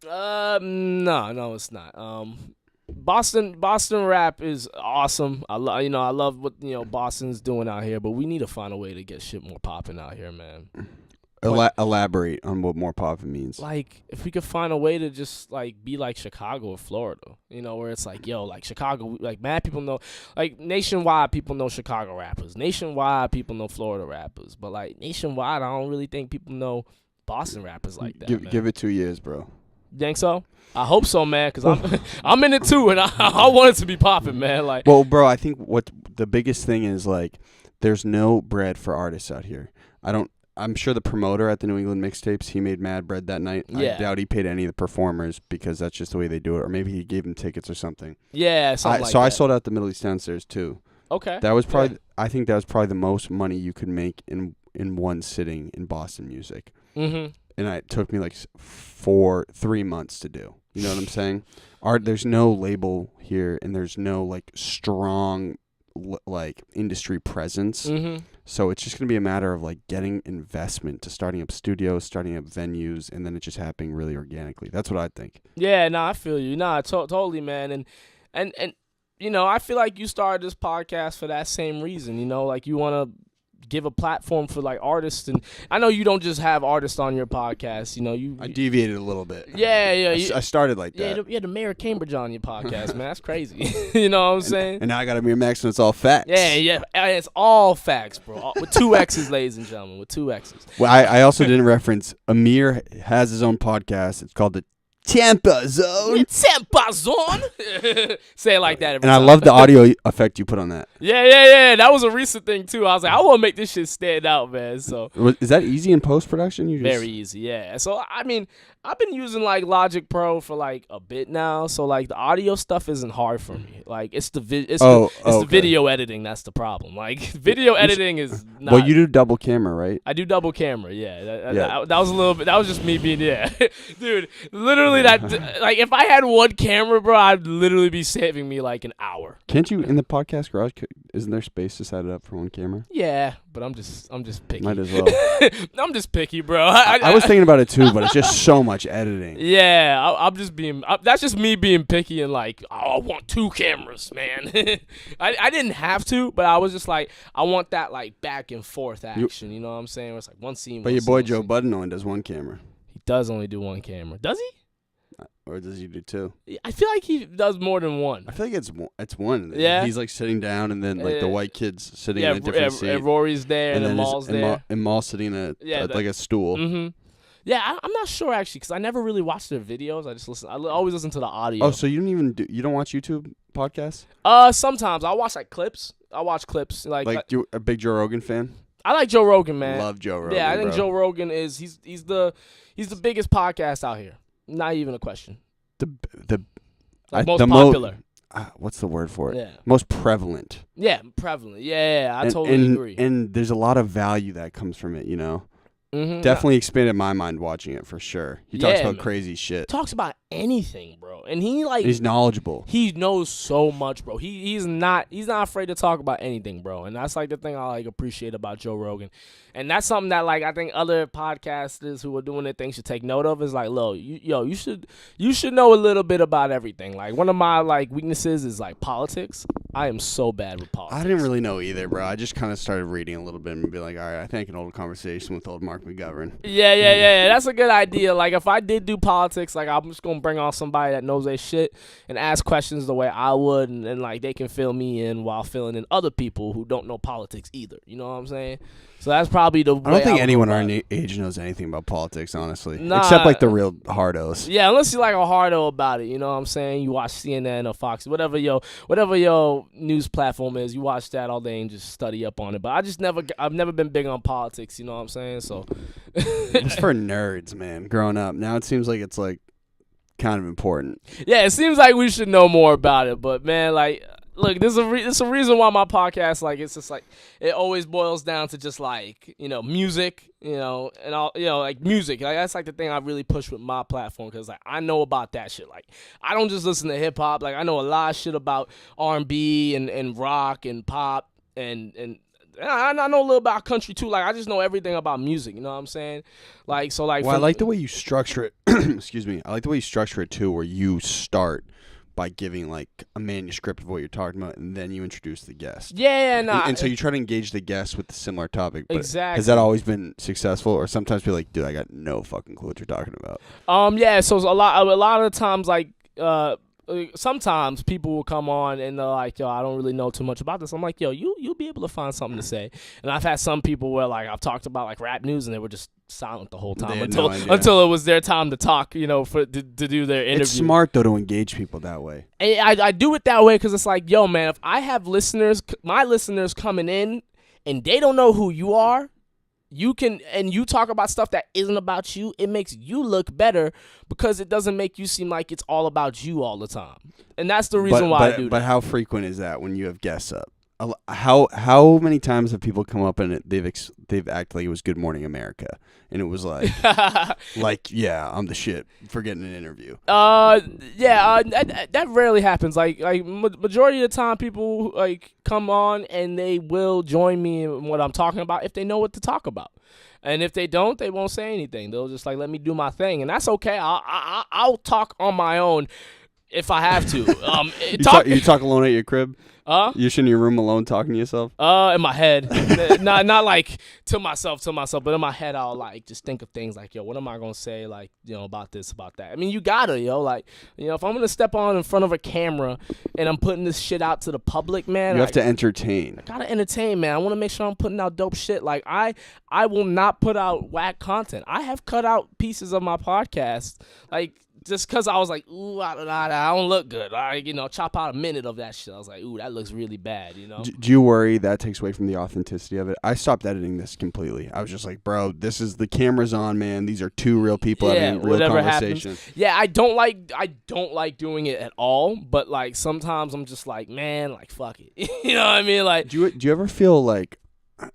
Speaker 1: No, it's not. Boston rap is awesome. I love what Boston's doing out here, but we need to find a way to get shit more popping out here, man.
Speaker 2: Elaborate on what more poppin' means.
Speaker 1: Like, if we could find a way to just like be like Chicago or Florida, where it's like, yo, like Chicago, like mad people know, like nationwide people know Chicago rappers, nationwide people know Florida rappers, but like nationwide, I don't really think people know Boston rappers like that.
Speaker 2: Give it 2 years, bro.
Speaker 1: You think so? I hope so, man, because I'm in it too, and I want it to be popping, man. Like,
Speaker 2: well, bro, I think what the biggest thing is, like, there's no bread for artists out here. I'm sure the promoter at the New England mixtapes, he made mad bread that night.
Speaker 1: Yeah.
Speaker 2: I doubt he paid any of the performers because that's just the way they do it, or maybe he gave them tickets or something.
Speaker 1: Yeah,
Speaker 2: I sold out the Middle East downstairs too.
Speaker 1: Okay.
Speaker 2: That was probably I think that was probably the most money you could make in one sitting in Boston music.
Speaker 1: Mm-hmm.
Speaker 2: And it took me like 3 months to do. You know what I'm saying? There's no label here, and there's no like strong like industry presence.
Speaker 1: Mm-hmm.
Speaker 2: So it's just gonna be a matter of like getting investment to starting up studios, starting up venues, and then it just happening really organically. That's what I think.
Speaker 1: Yeah, I feel you. Totally, man. And I feel like you started this podcast for that same reason. Like you want to give a platform for like artists, and I know you don't just have artists on your podcast.
Speaker 2: I deviated a little bit.
Speaker 1: Yeah.
Speaker 2: I started like that.
Speaker 1: Yeah, you had the mayor of Cambridge on your podcast, man. That's crazy. You know what I'm saying?
Speaker 2: And now I got Amir Maxx, and it's all facts.
Speaker 1: Yeah. It's all facts, bro. With 2 X's, ladies and gentlemen. With 2 X's.
Speaker 2: Well, I also didn't reference Amir has his own podcast. It's called the Tempah Zone.
Speaker 1: Tempah Zone. Say it like that every
Speaker 2: time.
Speaker 1: And
Speaker 2: I love the audio effect you put on that.
Speaker 1: Yeah. That was a recent thing too. I was like, I want to make this shit stand out, man. So
Speaker 2: is that easy in post production?
Speaker 1: Very easy, yeah. So I mean, I've been using like Logic Pro for like a bit now, so like the audio stuff isn't hard for me. Like it's the video editing that's the problem. Like video editing is not.
Speaker 2: Well, you do double camera, right?
Speaker 1: I do double camera, yeah. That was a little bit. That was just me being dude. Literally, that like if I had one camera, bro, I'd literally be saving me like an hour.
Speaker 2: Can't you in the podcast garage? Isn't there space to set it up for one camera?
Speaker 1: Yeah, but I'm just picky.
Speaker 2: Might as well.
Speaker 1: I'm just picky, bro.
Speaker 2: I was thinking about it too, but it's just so much editing.
Speaker 1: Yeah, I'm just being. That's just me being picky and like, I want 2 cameras, man. I didn't have to, but I was just like, I want that like back and forth action. You know what I'm saying? Where it's like one scene.
Speaker 2: But your boy Joe Budden only does 1 camera.
Speaker 1: He does only do 1 camera. Does he?
Speaker 2: Or does he do 2?
Speaker 1: I feel like he does more than 1.
Speaker 2: I feel like it's 1.
Speaker 1: Yeah.
Speaker 2: He's like sitting down, and then like the white kid's sitting in a different seat.
Speaker 1: And Rory's there, and then Maul's there.
Speaker 2: And Maul's sitting at like a stool.
Speaker 1: Mm-hmm. Yeah, I'm not sure actually, because I never really watched their videos. I just listen. I always listen to the audio.
Speaker 2: Oh, so you don't watch YouTube podcasts?
Speaker 1: Sometimes I watch like clips. I watch clips like
Speaker 2: you a big Joe Rogan fan?
Speaker 1: I like Joe Rogan, man.
Speaker 2: Love Joe Rogan.
Speaker 1: Yeah, I think Joe Rogan is he's the biggest podcast out here. Not even a question. Most popular.
Speaker 2: What's the word for it?
Speaker 1: Yeah.
Speaker 2: Most prevalent.
Speaker 1: Yeah, prevalent. Yeah, I totally agree.
Speaker 2: And there's a lot of value that comes from it,
Speaker 1: Mm-hmm.
Speaker 2: Definitely expanded my mind watching it for sure. He talks about crazy shit.
Speaker 1: Talks about anything, bro. And he's
Speaker 2: knowledgeable.
Speaker 1: He knows so much, bro. He's not afraid to talk about anything, bro. And that's like the thing I like appreciate about Joe Rogan. And that's something that like I think other podcasters who are doing their thing should take note of is like, you should know a little bit about everything. Like one of my like weaknesses is like politics. I am so bad with politics.
Speaker 2: I didn't really know either, bro. I just kind of started reading a little bit and be like, all right, I think I can hold a conversation with old Mark McGovern.
Speaker 1: Yeah. That's a good idea. Like if I did do politics, like I'm just gonna gonna bring on somebody that knows their shit and ask questions the way I would, and like they can fill me in while filling in other people who don't know politics either. You know what I'm saying? So that's probably the way
Speaker 2: I don't think anyone our age knows anything about politics, honestly.
Speaker 1: Nah,
Speaker 2: except like the real hardos.
Speaker 1: Yeah, unless you're like a hardo about it, you know what I'm saying? You watch CNN or Fox, whatever your news platform is, you watch that all day and just study up on it. But I've never been big on politics, you know what I'm saying? So
Speaker 2: It's for nerds, man, growing up. Now it seems like it's like kind of important.
Speaker 1: Yeah, it seems like we should know more about it, but man, like, look, there's a reason why my podcast, like, it's just like it always boils down to just like, you know, music, you know, and all, you know, like music. Like that's like the thing I really push with my platform, because like I know about that shit. Like I don't just listen to hip hop. Like I know a lot of shit about R&B and rock and pop and I know a little about country too. Like I just know everything about music. You know what I'm saying? Like so, like.
Speaker 2: Well, I like the way you structure it. Excuse me. I like the way you structure it too, where you start by giving like a manuscript of what you're talking about, and then you introduce the guest.
Speaker 1: Yeah, no.
Speaker 2: And so you try to engage the guest with a similar topic. But
Speaker 1: exactly.
Speaker 2: Has that always been successful, or sometimes people like, dude, I got no fucking clue what you're talking about?
Speaker 1: Yeah. So a lot of the times, like, sometimes people will come on and they're like, yo, I don't really know too much about this. I'm like, yo, you'll be able to find something to say. And I've had some people where like I've talked about like rap news and they were just silent the whole time until it was their time to talk, you know, to do their interview.
Speaker 2: It's smart though to engage people that way.
Speaker 1: And I do it that way because it's like, yo, man, if I have my listeners coming in and they don't know who you are, you talk about stuff that isn't about you, it makes you look better because it doesn't make you seem like it's all about you all the time. And that's the reason why I do that.
Speaker 2: But how frequent is that when you have guests up? How many times have people come up and they've acted like it was Good Morning America, and it was like like, yeah, I'm the shit for getting an interview.
Speaker 1: That rarely happens. Like majority of the time, people like come on and they will join me in what I'm talking about if they know what to talk about. And if they don't, they won't say anything. They'll just like let me do my thing, and that's okay. I'll talk on my own if I have to.
Speaker 2: You talk alone at your crib? You're in your room alone talking to yourself?
Speaker 1: In my head. not like to myself, but in my head I'll like just think of things like, yo, what am I gonna say, like, you know, about this, about that. I mean, you gotta, yo, like, you know, if I'm gonna step on in front of a camera and I'm putting this shit out to the public, man,
Speaker 2: you have to entertain.
Speaker 1: I gotta entertain, man. I want to make sure I'm putting out dope shit. Like I will not put out whack content. I have cut out pieces of my podcast, like, just because I was like, ooh, I don't look good. I, you know, chop out a minute of that shit. I was like, ooh, that looks really bad, you know?
Speaker 2: Do you worry that takes away from the authenticity of it? I stopped editing this completely. I was just like, bro, this is the camera's on, man. These are two real people having a real conversation.
Speaker 1: Happens. Yeah, I don't like doing it at all, but like sometimes I'm just like, man, like fuck it. You know what I mean? Like,
Speaker 2: do you ever feel like,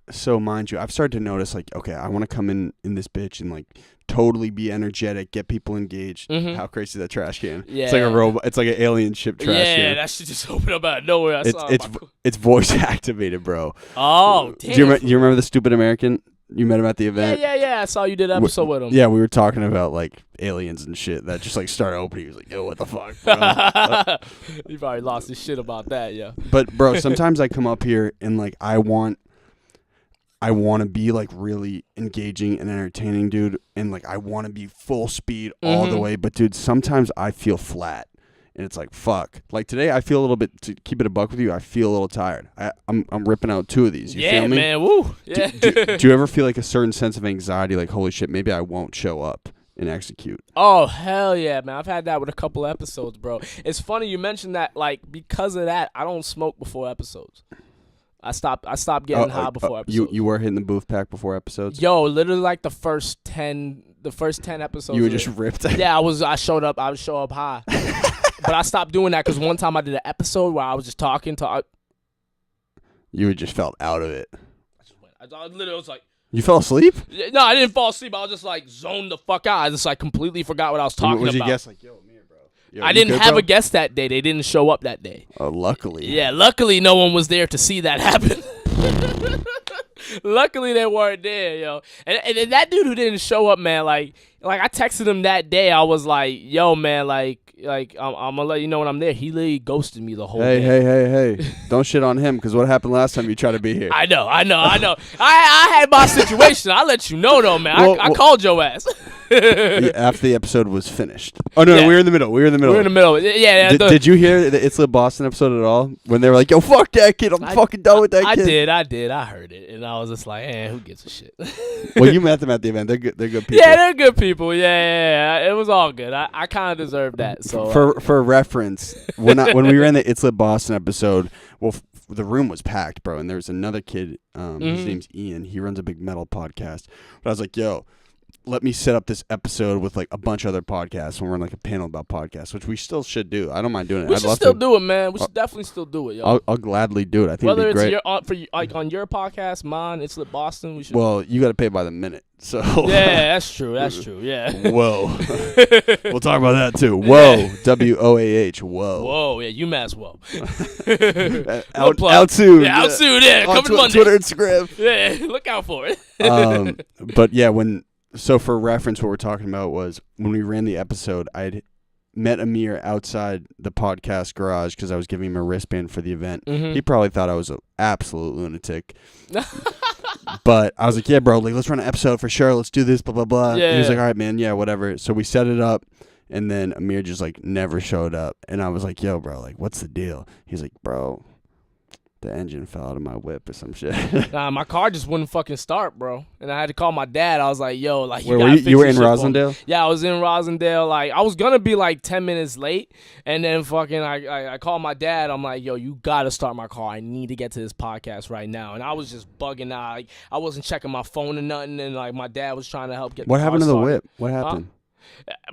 Speaker 2: so mind you, I've started to notice like, okay, I want to come in this bitch and like totally be energetic, get people engaged. Mm-hmm. How crazy is that trash can? Yeah. It's like a robot. It's like an alien ship trash can.
Speaker 1: Yeah, that shit just opened up out of nowhere.
Speaker 2: It's voice activated, bro.
Speaker 1: Oh, damn.
Speaker 2: Do you remember the stupid American? You met him at the event?
Speaker 1: Yeah. I saw you did an episode with him.
Speaker 2: Yeah, we were talking about like aliens and shit that just like started opening. He was like, yo, what the fuck, bro?
Speaker 1: He probably lost his shit about that, yeah.
Speaker 2: But bro, sometimes I come up here and like I want to be like really engaging and entertaining, dude, and like I want to be full speed all the way. But dude, sometimes I feel flat, and it's like fuck. Like today, I feel a little bit. To keep it a buck with you, I feel a little tired. I'm ripping out 2 of these. You feel me?
Speaker 1: Yeah, man. Woo. Yeah.
Speaker 2: Do you ever feel like a certain sense of anxiety? Like holy shit, maybe I won't show up and execute.
Speaker 1: Oh hell yeah, man! I've had that with a couple episodes, bro. It's funny you mentioned that. Like because of that, I don't smoke before episodes. I stopped getting high before episodes.
Speaker 2: You were hitting the booth pack before episodes?
Speaker 1: Yo, literally like the first 10 episodes.
Speaker 2: You were just ripped.
Speaker 1: Yeah, I would show up high. But I stopped doing that because one time I did an episode where I was just talking to.
Speaker 2: You just felt out of it.
Speaker 1: I just went. I literally was like.
Speaker 2: You fell asleep?
Speaker 1: No, I didn't fall asleep. I was just like zoned the fuck out. I just like completely forgot what I was talking about.
Speaker 2: Was your guest like, yo, Amir, bro? Yo,
Speaker 1: I didn't have a guest that day. They didn't show up that day.
Speaker 2: Oh, luckily.
Speaker 1: Yeah, luckily no one was there to see that happen. Luckily they weren't there, yo. And that dude who didn't show up, man, like I texted him that day. I was like, yo, man, like I'm gonna let you know when I'm there. He literally ghosted me the whole day.
Speaker 2: Hey. Don't shit on him, because what happened last time you tried to be here?
Speaker 1: I know. I had my situation. I'll let you know, though, man. I called your ass.
Speaker 2: After the episode was finished. Oh no,
Speaker 1: Yeah.
Speaker 2: we were in the middle.
Speaker 1: We're in the middle. Yeah.
Speaker 2: Did you hear the It's Lit Boston episode at all? When they were like, "Yo, fuck that kid. I'm fucking done with that kid."
Speaker 1: I did. I heard it, and I was just like, "Who gives a shit?"
Speaker 2: Well, you met them at the event. They're good people.
Speaker 1: Yeah, they're good people. Yeah. It was all good. I kind of deserved that. So
Speaker 2: For reference, when we ran the It's Lit Boston episode, well, the room was packed, bro, and there was another kid. His name's Ian. He runs a big metal podcast. But I was like, "Yo, let me set up this episode with like a bunch of other podcasts and we're in like a panel about podcasts," which we still should do. I don't mind doing it.
Speaker 1: We should still do it, man. We should definitely still do it, yo.
Speaker 2: I'll gladly do it. I think
Speaker 1: whether
Speaker 2: it'd be great.
Speaker 1: it's on your podcast, mine, It's Lit Boston. We should.
Speaker 2: Well, you got to pay by the minute, so
Speaker 1: yeah, that's true. Yeah.
Speaker 2: Whoa, we'll talk about that too. Whoa, WOAH. Whoa.
Speaker 1: Whoa, yeah, UMass Woah.
Speaker 2: Out soon.
Speaker 1: Yeah, out soon. Yeah,
Speaker 2: on
Speaker 1: coming Monday.
Speaker 2: Twitter, Instagram.
Speaker 1: Yeah, look out for it.
Speaker 2: But yeah, so for reference, what we're talking about was when we ran the episode, I'd met Amir outside the podcast garage because I was giving him a wristband for the event.
Speaker 1: Mm-hmm.
Speaker 2: He probably thought I was an absolute lunatic. But I was like, "Yeah, bro, like let's run an episode for sure. Let's do this, blah, blah, blah."
Speaker 1: Yeah.
Speaker 2: He was like, "All right, man, yeah, whatever." So we set it up, and then Amir just like never showed up. And I was like, "Yo, bro, like what's the deal?" He's like, "Bro, the engine fell out of my whip or some shit."
Speaker 1: Nah, my car just wouldn't fucking start, bro. And I had to call my dad. I was like, "Yo, like
Speaker 2: Where were you? You were in Rosendale?
Speaker 1: Yeah, I was in Rosendale. Like I was gonna be like 10 minutes late, and then fucking I called my dad. I'm like, "Yo, you gotta start my car. I need to get to this podcast right now." And I was just bugging out. Like, I wasn't checking my phone or nothing, and like my dad was trying to help get.
Speaker 2: What
Speaker 1: the
Speaker 2: happened
Speaker 1: car
Speaker 2: to the
Speaker 1: started.
Speaker 2: whip? What happened?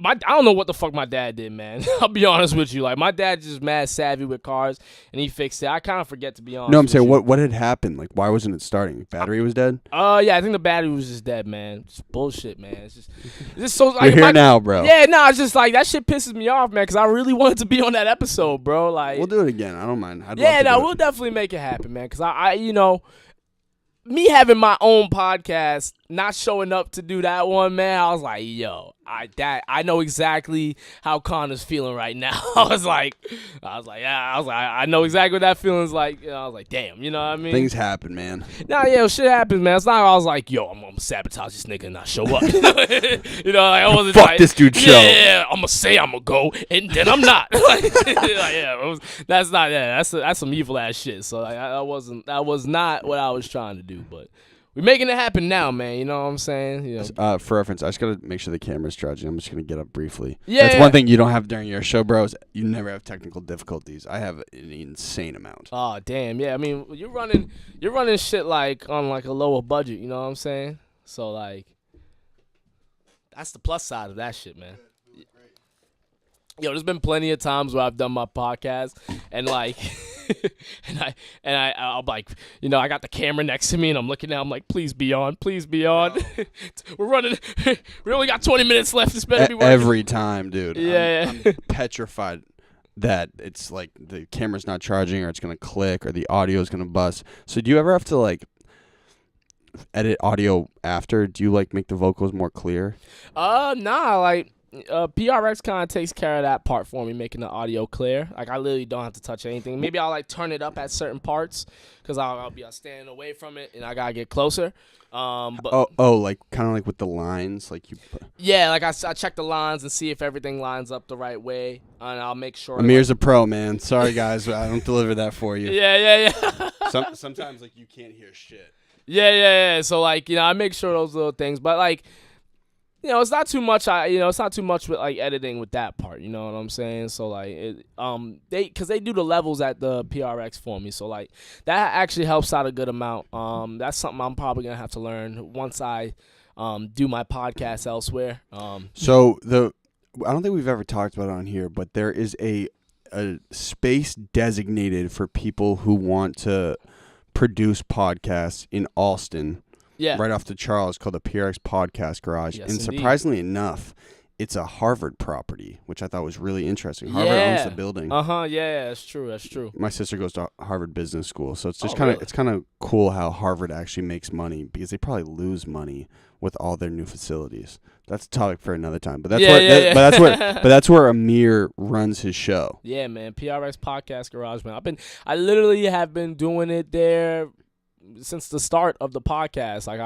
Speaker 1: I don't know what the fuck my dad did, man. I'll be honest with you. Like my dad's just mad savvy with cars, and he fixed it. I kind of forget, to be honest.
Speaker 2: No, I'm
Speaker 1: with
Speaker 2: saying
Speaker 1: you.
Speaker 2: what had happened? Like why wasn't it starting? Battery was dead.
Speaker 1: Yeah, I think the battery was just dead, man. It's bullshit, man. It's just so. Like,
Speaker 2: You're here now, bro.
Speaker 1: Yeah, no, it's just like that shit pisses me off, man. Because I really wanted to be on that episode, bro. Like
Speaker 2: We'll do it again. I don't mind.
Speaker 1: We'll definitely make it happen, man. Because I me having my own podcast, not showing up to do that one, man, I was like, yo, I know exactly how Conor's feeling right now. I was like, I know exactly what that feeling's like. I was like, damn, you know what I mean?
Speaker 2: Things happen, man.
Speaker 1: Nah, yeah, shit happens, man. It's not. I was like, yo, I'm gonna sabotage this nigga and not show up. You know, like, I wasn't
Speaker 2: Fuck
Speaker 1: like,
Speaker 2: this dude's show.
Speaker 1: Yeah, I'm gonna say I'm gonna go and then I'm not. That's not. Yeah, that's some evil ass shit. So like, that was not what I was trying to do, but. We're making it happen now, man. You know what I'm saying? You know.
Speaker 2: For reference, I just gotta make sure the camera's charging. I'm just gonna get up briefly.
Speaker 1: Yeah,
Speaker 2: that's one thing you don't have during your show, bros. You never have technical difficulties. I have an insane amount.
Speaker 1: Oh damn, yeah. I mean, you're running shit like on like a lower budget. You know what I'm saying? So like, that's the plus side of that shit, man. Yo, there's been plenty of times where I've done my podcast and like, and I'm like, you know, I got the camera next to me and I'm looking at, I'm like, please be on. We're running. We only got 20 minutes left. This better be working.
Speaker 2: Every time, dude.
Speaker 1: Yeah.
Speaker 2: I'm petrified that it's like the camera's not charging or it's gonna click or the audio is gonna bust. So do you ever have to like edit audio after? Do you like make the vocals more clear?
Speaker 1: Nah, like. PRX kind of takes care of that part for me, making the audio clear. Like I literally don't have to touch anything. Maybe I'll like turn it up at certain parts because I'll be standing away from it and I gotta get closer. But
Speaker 2: like kind of like with the lines, like you.
Speaker 1: Yeah, like I check the lines and see if everything lines up the right way, and I'll make sure.
Speaker 2: Amir's a pro, man. Sorry guys, I don't deliver that for you.
Speaker 1: Yeah.
Speaker 2: Sometimes like you can't hear shit.
Speaker 1: Yeah. So like I make sure those little things, but like. It's not too much. It's not too much with like editing with that part. You know what I'm saying? So like, because they do the levels at the PRX for me. So like, that actually helps out a good amount. That's something I'm probably gonna have to learn once I, do my podcast elsewhere.
Speaker 2: So I don't think we've ever talked about it on here, but there is a space designated for people who want to produce podcasts in Allston.
Speaker 1: Yeah.
Speaker 2: Right off the Charles, called the PRX Podcast Garage.
Speaker 1: Yes,
Speaker 2: and
Speaker 1: indeed.
Speaker 2: surprisingly enough, it's a Harvard property, which I thought was really interesting. Harvard owns the building.
Speaker 1: Yeah, that's true.
Speaker 2: My sister goes to Harvard Business School, so it's just
Speaker 1: really?
Speaker 2: it's kind of cool how Harvard actually makes money because they probably lose money with all their new facilities. That's a topic for another time. But that's where Amir runs his show.
Speaker 1: Yeah, man. PRX Podcast Garage, man. I literally have been doing it there since the start of the podcast. Like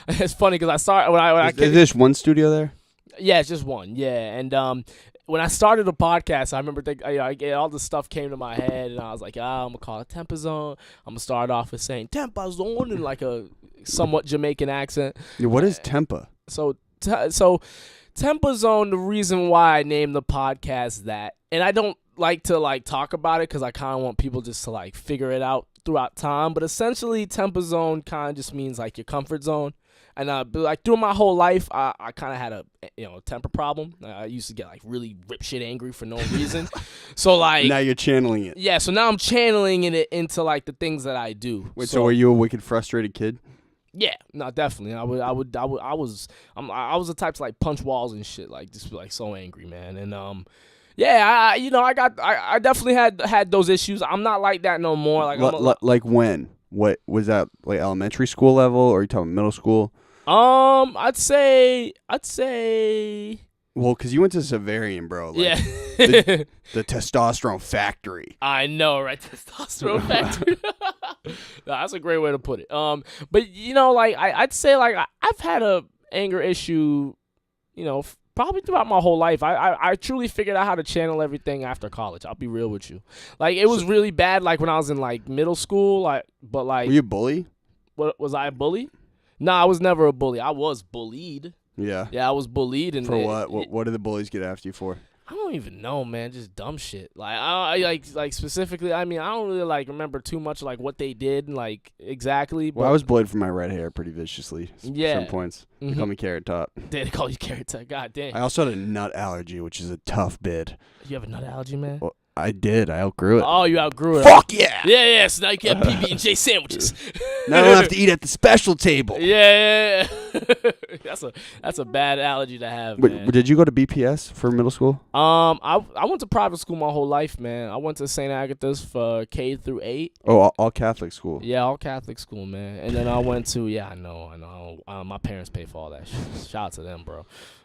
Speaker 1: it's funny because I started when I
Speaker 2: is there one studio there?
Speaker 1: Yeah, it's just one. Yeah, and when I started the podcast, I remember all the stuff came to my head, and I was like, I'm gonna call it Tempah Zone. I'm gonna start off with saying Tempah Zone in like a somewhat Jamaican accent.
Speaker 2: Yeah, what is Tempah?
Speaker 1: So Tempah Zone. The reason why I named the podcast that, and I don't like to like talk about it because I kind of want people just to like figure it out throughout time. But essentially, Tempah Zone kind of just means like your comfort zone. And like through my whole life, I kind of had a temper problem. I used to get like really rip shit angry for no reason. So like
Speaker 2: now you're channeling it.
Speaker 1: Yeah, so now I'm channeling it into like the things that I do.
Speaker 2: Wait, so were you a wicked frustrated kid?
Speaker 1: Yeah, no, definitely. I was the type to like punch walls and shit, like just be like so angry, man. And yeah, I definitely had those issues. I'm not like that no more. Like
Speaker 2: like when? What was that, like elementary school level, or are you talking middle school?
Speaker 1: I'd say.
Speaker 2: Well, because you went to Severian, bro. Like,
Speaker 1: yeah.
Speaker 2: the testosterone factory.
Speaker 1: I know, right? Testosterone factory. No, that's a great way to put it. But like I'd say like I've had a anger issue, probably throughout my whole life. I truly figured out how to channel everything after college. I'll be real with you. Like it was really bad. Like when I was in like middle school. But
Speaker 2: were you a bully?
Speaker 1: What was I a bully? Nah, I was never a bully. I was bullied.
Speaker 2: Yeah.
Speaker 1: Yeah, I was bullied. And
Speaker 2: for what? What did the bullies get after you for?
Speaker 1: I don't even know, man. Just dumb shit. Like I like specifically. I mean, I don't really like remember too much like what they did, like exactly. But
Speaker 2: well, I was bullied for my red hair pretty viciously.
Speaker 1: Yeah.
Speaker 2: At some points. They call me Carrot Top.
Speaker 1: They call you Carrot Top. God damn.
Speaker 2: I also had a nut allergy, which is a tough bid.
Speaker 1: You have a nut allergy, man?
Speaker 2: Well, I did. I outgrew it.
Speaker 1: Oh, you outgrew it.
Speaker 2: Fuck yeah.
Speaker 1: Yeah. So now you can have PB&J sandwiches.
Speaker 2: Now I don't have to eat at the special table.
Speaker 1: Yeah. That's a bad allergy to have, man.
Speaker 2: Did you go to BPS for middle school?
Speaker 1: I went to private school my whole life, man. I went to St. Agatha's for K through 8.
Speaker 2: Oh, all Catholic school.
Speaker 1: Yeah, all Catholic school, man. And then I went to I know. My parents paid for all that shit. Shout out to them, bro.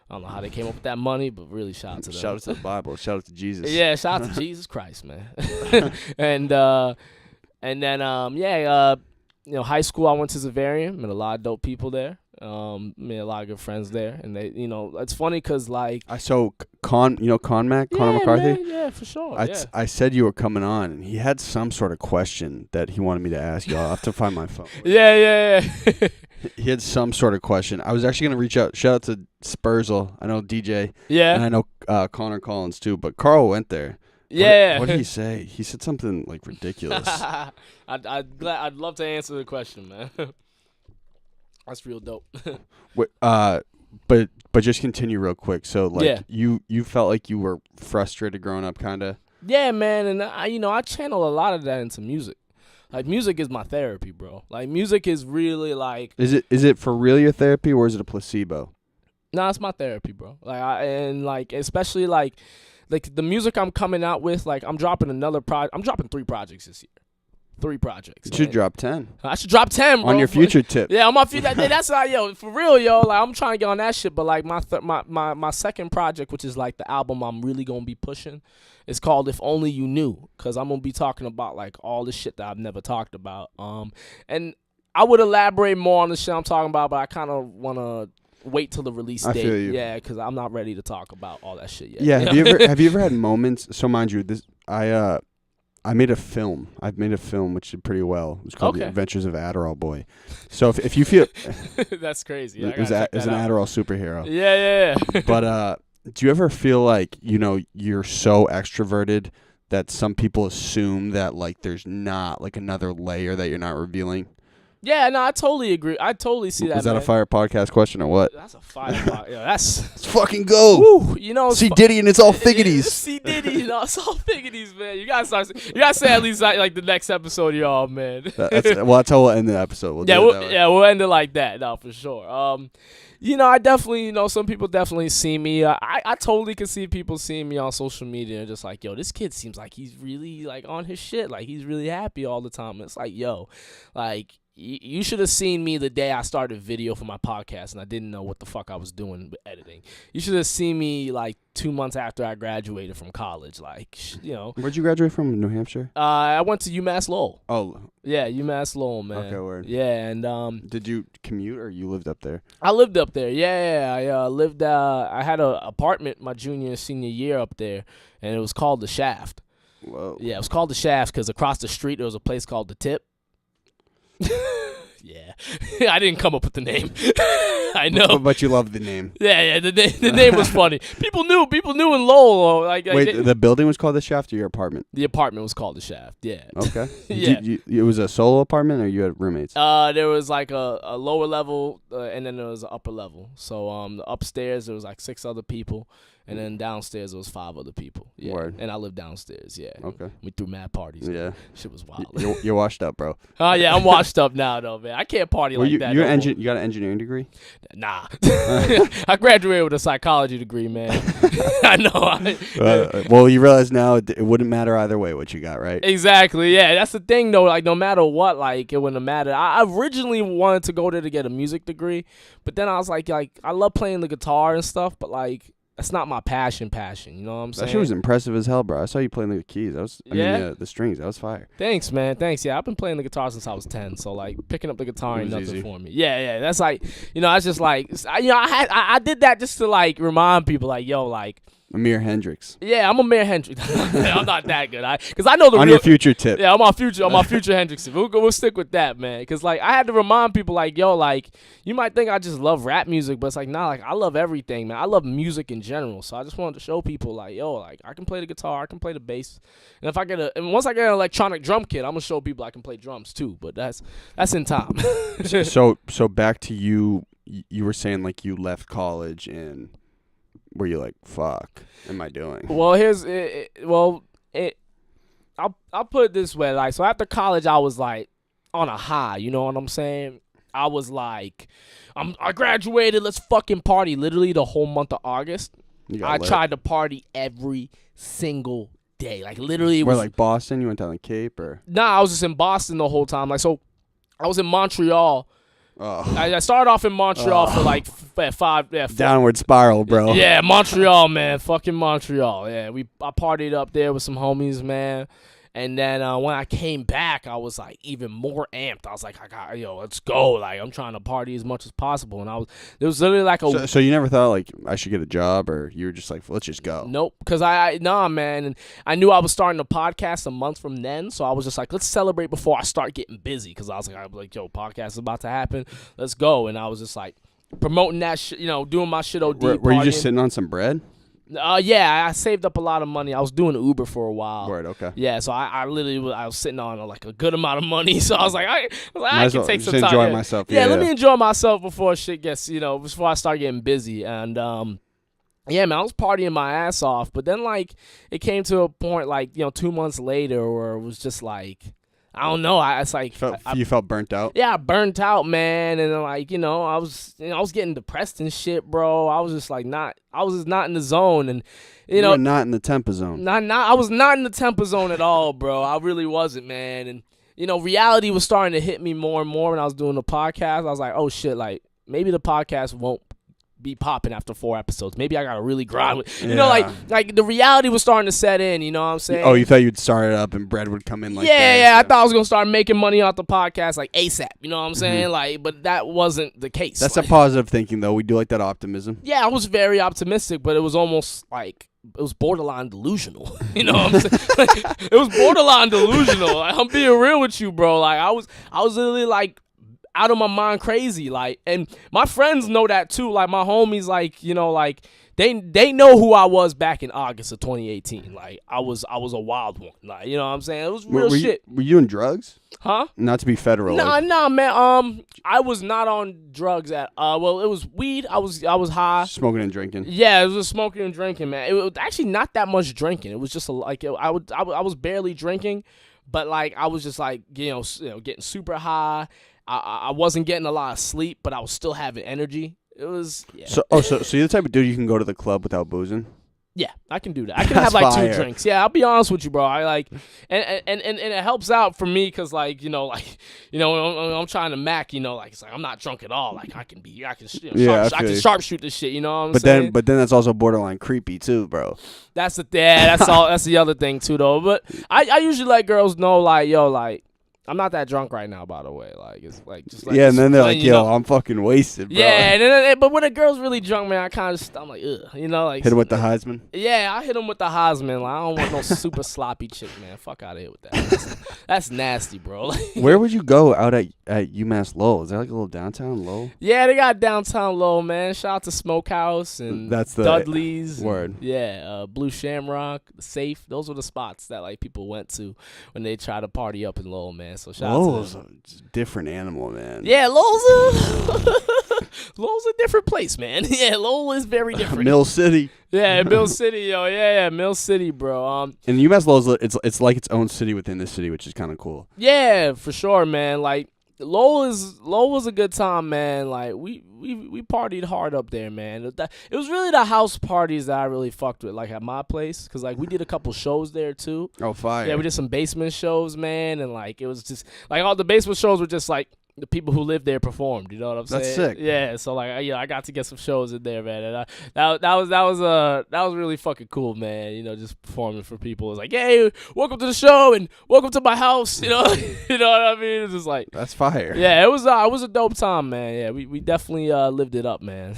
Speaker 1: I don't know how they came up with that money, but really shout out to them.
Speaker 2: Shout out to the Bible. Shout out to Jesus.
Speaker 1: Yeah, shout out to Jesus Christ, man. And then high school I went to Severian. Met a lot of dope people there. Made a lot of good friends there, and they, it's funny because like
Speaker 2: I saw Conor McCarthy.
Speaker 1: Man, yeah, for sure.
Speaker 2: I said you were coming on, and he had some sort of question that he wanted me to ask you. I'll have to find my phone.
Speaker 1: Yeah.
Speaker 2: He had some sort of question. I was actually gonna reach out. Shout out to Spursel. I know DJ.
Speaker 1: Yeah.
Speaker 2: And I know Connor Collins too. But Carl went there.
Speaker 1: Yeah.
Speaker 2: What did he say? He said something like ridiculous.
Speaker 1: I'd love to answer the question, man. That's real dope.
Speaker 2: But just continue real quick. So like
Speaker 1: yeah.
Speaker 2: you felt like you were frustrated growing up, kind of.
Speaker 1: Yeah, man, and I channel a lot of that into music. Like music is my therapy, bro. Like music is really like.
Speaker 2: Is it for real your therapy, or is it a placebo?
Speaker 1: Nah, it's my therapy, bro. Like especially like the music I'm coming out with. Like I'm dropping I'm dropping 3 projects this year. 3 projects.
Speaker 2: You should drop 10.
Speaker 1: I should drop 10, bro.
Speaker 2: On your future tip.
Speaker 1: Yeah, on my future. That's not for real, yo. Like I'm trying to get on that shit. But like my second project, which is like the album I'm really gonna be pushing, it's called If Only You Knew, because I'm gonna be talking about like all the shit that I've never talked about. And I would elaborate more on the shit I'm talking about, but I kind of wanna wait till the release date.
Speaker 2: Feel you.
Speaker 1: Yeah, because I'm not ready to talk about all that shit yet.
Speaker 2: Yeah. Have you ever had moments? So mind you, I made a film. I've made a film which did pretty well. It was called The Adventures of Adderall Boy. So if you feel
Speaker 1: that's crazy.
Speaker 2: It was an Adderall superhero.
Speaker 1: Yeah.
Speaker 2: But do you ever feel like you're so extroverted that some people assume that like there's not like another layer that you're not revealing?
Speaker 1: Yeah, no, I totally agree. I totally see that.
Speaker 2: Is that a fire podcast question or what?
Speaker 1: That's a fire podcast. Yeah,
Speaker 2: let's fucking go.
Speaker 1: Woo,
Speaker 2: C Diddy and it's all figgities.
Speaker 1: C Diddy, it's all figgities, man. You gotta say at least like the next episode, y'all, man.
Speaker 2: That's how we'll end the episode.
Speaker 1: We'll end it like that. No, for sure. I definitely, some people definitely see me. I totally can see people seeing me on social media and just like, yo, this kid seems like he's really like on his shit. Like he's really happy all the time. And it's like, yo, like you should have seen me the day I started video for my podcast, and I didn't know what the fuck I was doing with editing. You should have seen me like 2 months after I graduated from college. Like,
Speaker 2: Where'd you graduate from? New Hampshire?
Speaker 1: I went to UMass Lowell.
Speaker 2: Oh.
Speaker 1: Yeah, UMass Lowell, man.
Speaker 2: Okay, word.
Speaker 1: Yeah, and
Speaker 2: did you commute or you lived up there?
Speaker 1: I lived up there. Yeah, I lived. I had an apartment my junior and senior year up there, and it was called the Shaft.
Speaker 2: Whoa.
Speaker 1: Yeah, it was called the Shaft because across the street there was a place called the Tip. Yeah, I didn't come up with the name. I know,
Speaker 2: but you love the name.
Speaker 1: Yeah, the name was funny. People knew in Lowell.
Speaker 2: Wait, the building was called the Shaft or your apartment?
Speaker 1: The apartment was called the Shaft. Yeah.
Speaker 2: Okay.
Speaker 1: Yeah.
Speaker 2: It was a solo apartment, or you had roommates?
Speaker 1: There was like a lower level, and then there was an upper level. So the upstairs there was like 6 other people. And then downstairs, there was 5 other people. Yeah.
Speaker 2: Word.
Speaker 1: And I lived downstairs, yeah.
Speaker 2: Okay.
Speaker 1: We threw mad parties.
Speaker 2: Yeah.
Speaker 1: Man. Shit was wild.
Speaker 2: You're washed up, bro.
Speaker 1: Oh, yeah, I'm washed up now, though, man. I can't party like that.
Speaker 2: You got an engineering degree?
Speaker 1: Nah. I graduated with a psychology degree, man. I know.
Speaker 2: Well, you realize now it wouldn't matter either way what you got, right?
Speaker 1: Exactly, yeah. That's the thing, though. Like, no matter what, like, it wouldn't matter. I originally wanted to go there to get a music degree, but then I was like, I love playing the guitar and stuff, but, like, that's not my passion, you know what I'm saying?
Speaker 2: That shit was impressive as hell, bro. I saw you playing the keys. I mean, the strings. That was fire.
Speaker 1: Thanks, man. Thanks. Yeah, I've been playing the guitar since I was 10, so, like, picking up the guitar ain't nothing
Speaker 2: easy
Speaker 1: for me. Yeah, that's like, I was just like, I did that just to, like, remind people, like, yo, like,
Speaker 2: Amir Hendrix.
Speaker 1: Yeah, I'm Amir Hendrix. I'm not that good, because I know the
Speaker 2: on
Speaker 1: real,
Speaker 2: your future tip.
Speaker 1: Yeah, on my future Hendrix. We'll stick with that, man. Because like I had to remind people, like, yo, like you might think I just love rap music, but it's like nah, like I love everything, man. I love music in general. So I just wanted to show people, like, yo, like I can play the guitar, I can play the bass, and once I get an electronic drum kit, I'm gonna show people I can play drums too. But that's in time.
Speaker 2: So back to you. You were saying like you left college and. Were you like, fuck, am I doing?
Speaker 1: Well, I'll put it this way. Like, so after college, I was like on a high. You know what I'm saying? I was like, I graduated. Let's fucking party. Literally the whole month of August, I tried to party every single day. Like literally, it was
Speaker 2: like Boston. You went down the Cape or?
Speaker 1: Nah, I was just in Boston the whole time. Like, so I was in Montreal.
Speaker 2: Oh.
Speaker 1: I started off in Montreal for like 5. Yeah,
Speaker 2: downward spiral, bro.
Speaker 1: Yeah, Montreal, man. Fucking Montreal. Yeah, I partied up there with some homies, man. And then when I came back, I was like even more amped. I was like, let's go. Like I'm trying to party as much as possible. And there was literally like a.
Speaker 2: So you never thought like I should get a job, or you were just like, let's just go.
Speaker 1: Nope, because nah, man. And I knew I was starting a podcast a month from then, so I was just like, let's celebrate before I start getting busy. Because I was like, yo, podcast is about to happen. Let's go. And I was just like promoting that shit, doing my shit OD.
Speaker 2: Were you just sitting on some bread?
Speaker 1: Yeah, I saved up a lot of money. I was doing Uber for a while.
Speaker 2: Word, okay.
Speaker 1: Yeah, so I literally was sitting on like a good amount of money. So I was like, I can take some time.
Speaker 2: Enjoy myself.
Speaker 1: Yeah, let me enjoy myself before shit gets, before I start getting busy. And yeah, man, I was partying my ass off. But then like it came to a point like 2 months later where it was just like. I don't know. It's like
Speaker 2: you felt burnt out.
Speaker 1: Yeah, burnt out, man, and like I was getting depressed and shit, bro. I was just like I was just not in the zone, and
Speaker 2: you were not in the Tempah Zone.
Speaker 1: I was not in the Tempah Zone at all, bro. I really wasn't, man. And reality was starting to hit me more and more when I was doing the podcast. I was like, oh shit, like maybe the podcast won't be popping after 4 episodes. Maybe I gotta really grind with like the reality was starting to set in, you know what I'm saying?
Speaker 2: Oh, you thought you'd start it up and bread would come in like that?
Speaker 1: Yeah, I thought I was gonna start making money off the podcast like ASAP, you know what I'm saying?
Speaker 2: Mm-hmm.
Speaker 1: Like, but that wasn't the case.
Speaker 2: That's a positive thinking though. We do like that optimism.
Speaker 1: Yeah, I was very optimistic, but it was almost like it was borderline delusional. You know what I'm saying? Like, it was borderline delusional. Like, I'm being real with you, bro. Like I was literally like out of my mind crazy, like, and my friends know that too. Like my homies, like like they know who I was back in August of 2018. Like I was a wild one. Like you know what I'm saying? It was real shit.
Speaker 2: Were you doing drugs?
Speaker 1: Huh?
Speaker 2: Not to be federal.
Speaker 1: Nah, man. I was not on drugs at. Well, it was weed. I was high.
Speaker 2: Smoking and drinking. Yeah,
Speaker 1: it was smoking and drinking, man. It was actually not that much drinking. It was just I was barely drinking, but like I was just like getting super high. I wasn't getting a lot of sleep, but I was still having energy. It was
Speaker 2: So you're the type of dude you can go to the club without boozing?
Speaker 1: Yeah, I can do that. I can have like
Speaker 2: fire.
Speaker 1: 2 drinks. Yeah, I'll be honest with you, bro. I like, and it helps out for me because like when I'm trying to mac, like it's like I'm not drunk at all. Like I can sharpshoot this shit. You know what I'm saying?
Speaker 2: But then that's also borderline creepy too, bro.
Speaker 1: That's the other thing too, though. But I usually let girls know like, yo, like. I'm not that drunk right now, by the way. Like it's like just like
Speaker 2: and then they're like, "Yo, I'm fucking wasted, bro."
Speaker 1: Yeah, and then, but when a girl's really drunk, man, I'm like, ugh, like
Speaker 2: hit him with the Heisman.
Speaker 1: Yeah, I hit him with the Heisman. Like I don't want no super sloppy chick, man. Fuck out of here with that. That's nasty, bro.
Speaker 2: Where would you go out at UMass Lowell? Is there like a little downtown Lowell?
Speaker 1: Yeah, they got downtown Lowell, man. Shout out to Smokehouse and
Speaker 2: that's the
Speaker 1: Dudley's.
Speaker 2: Word.
Speaker 1: Blue Shamrock, the Safe. Those were the spots that like people went to when they try to party up in Lowell, man. So shout out to them.
Speaker 2: A different animal, man.
Speaker 1: Yeah, Lowell's a different place, man. Yeah, Lowell is very different.
Speaker 2: Mill City.
Speaker 1: Yeah, Mill City, yo. Yeah, Mill City, bro.
Speaker 2: And UMass Lowell, it's like its own city within the city, which is kind of cool.
Speaker 1: Yeah, for sure, man. Like Lowell was a good time, man. Like we partied hard up there, man. It was really the house parties that I really fucked with, like at my place, cause like we did a couple shows there too.
Speaker 2: Oh, fire!
Speaker 1: Yeah, we did some basement shows, man, and like it was just like all the basement shows were just like the people who lived there performed. You know what I'm saying?
Speaker 2: That's sick.
Speaker 1: Yeah, so like I got to get some shows in there, man, and that was really fucking cool, man. Just performing for people. It was like, hey, welcome to the show and welcome to my house. You know what I mean? It's just like
Speaker 2: that's fire.
Speaker 1: Yeah, it was a dope time, man. Yeah, we definitely lived it up, man.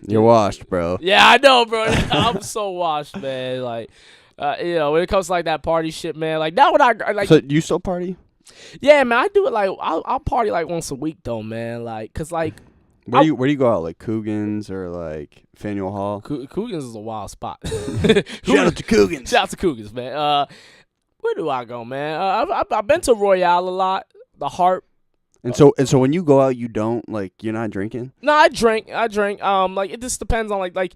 Speaker 2: You're washed, bro.
Speaker 1: Yeah, I know, bro. I'm so washed, man. Like, when it comes to like that party shit, man. Like now when I like.
Speaker 2: So you still party?
Speaker 1: Yeah, man, I do it like I'll party like once a week though, man. Like, cause like
Speaker 2: where do you go out? Like Coogan's or like Faneuil Hall?
Speaker 1: Coogan's is a wild spot.
Speaker 2: Shout out to Coogan's.
Speaker 1: Shout out to Coogan's, man. Where do I go, man? I've been to Royale a lot. The Heart.
Speaker 2: And so when you go out, you don't you're not drinking?
Speaker 1: No, I drink. Like it just depends on like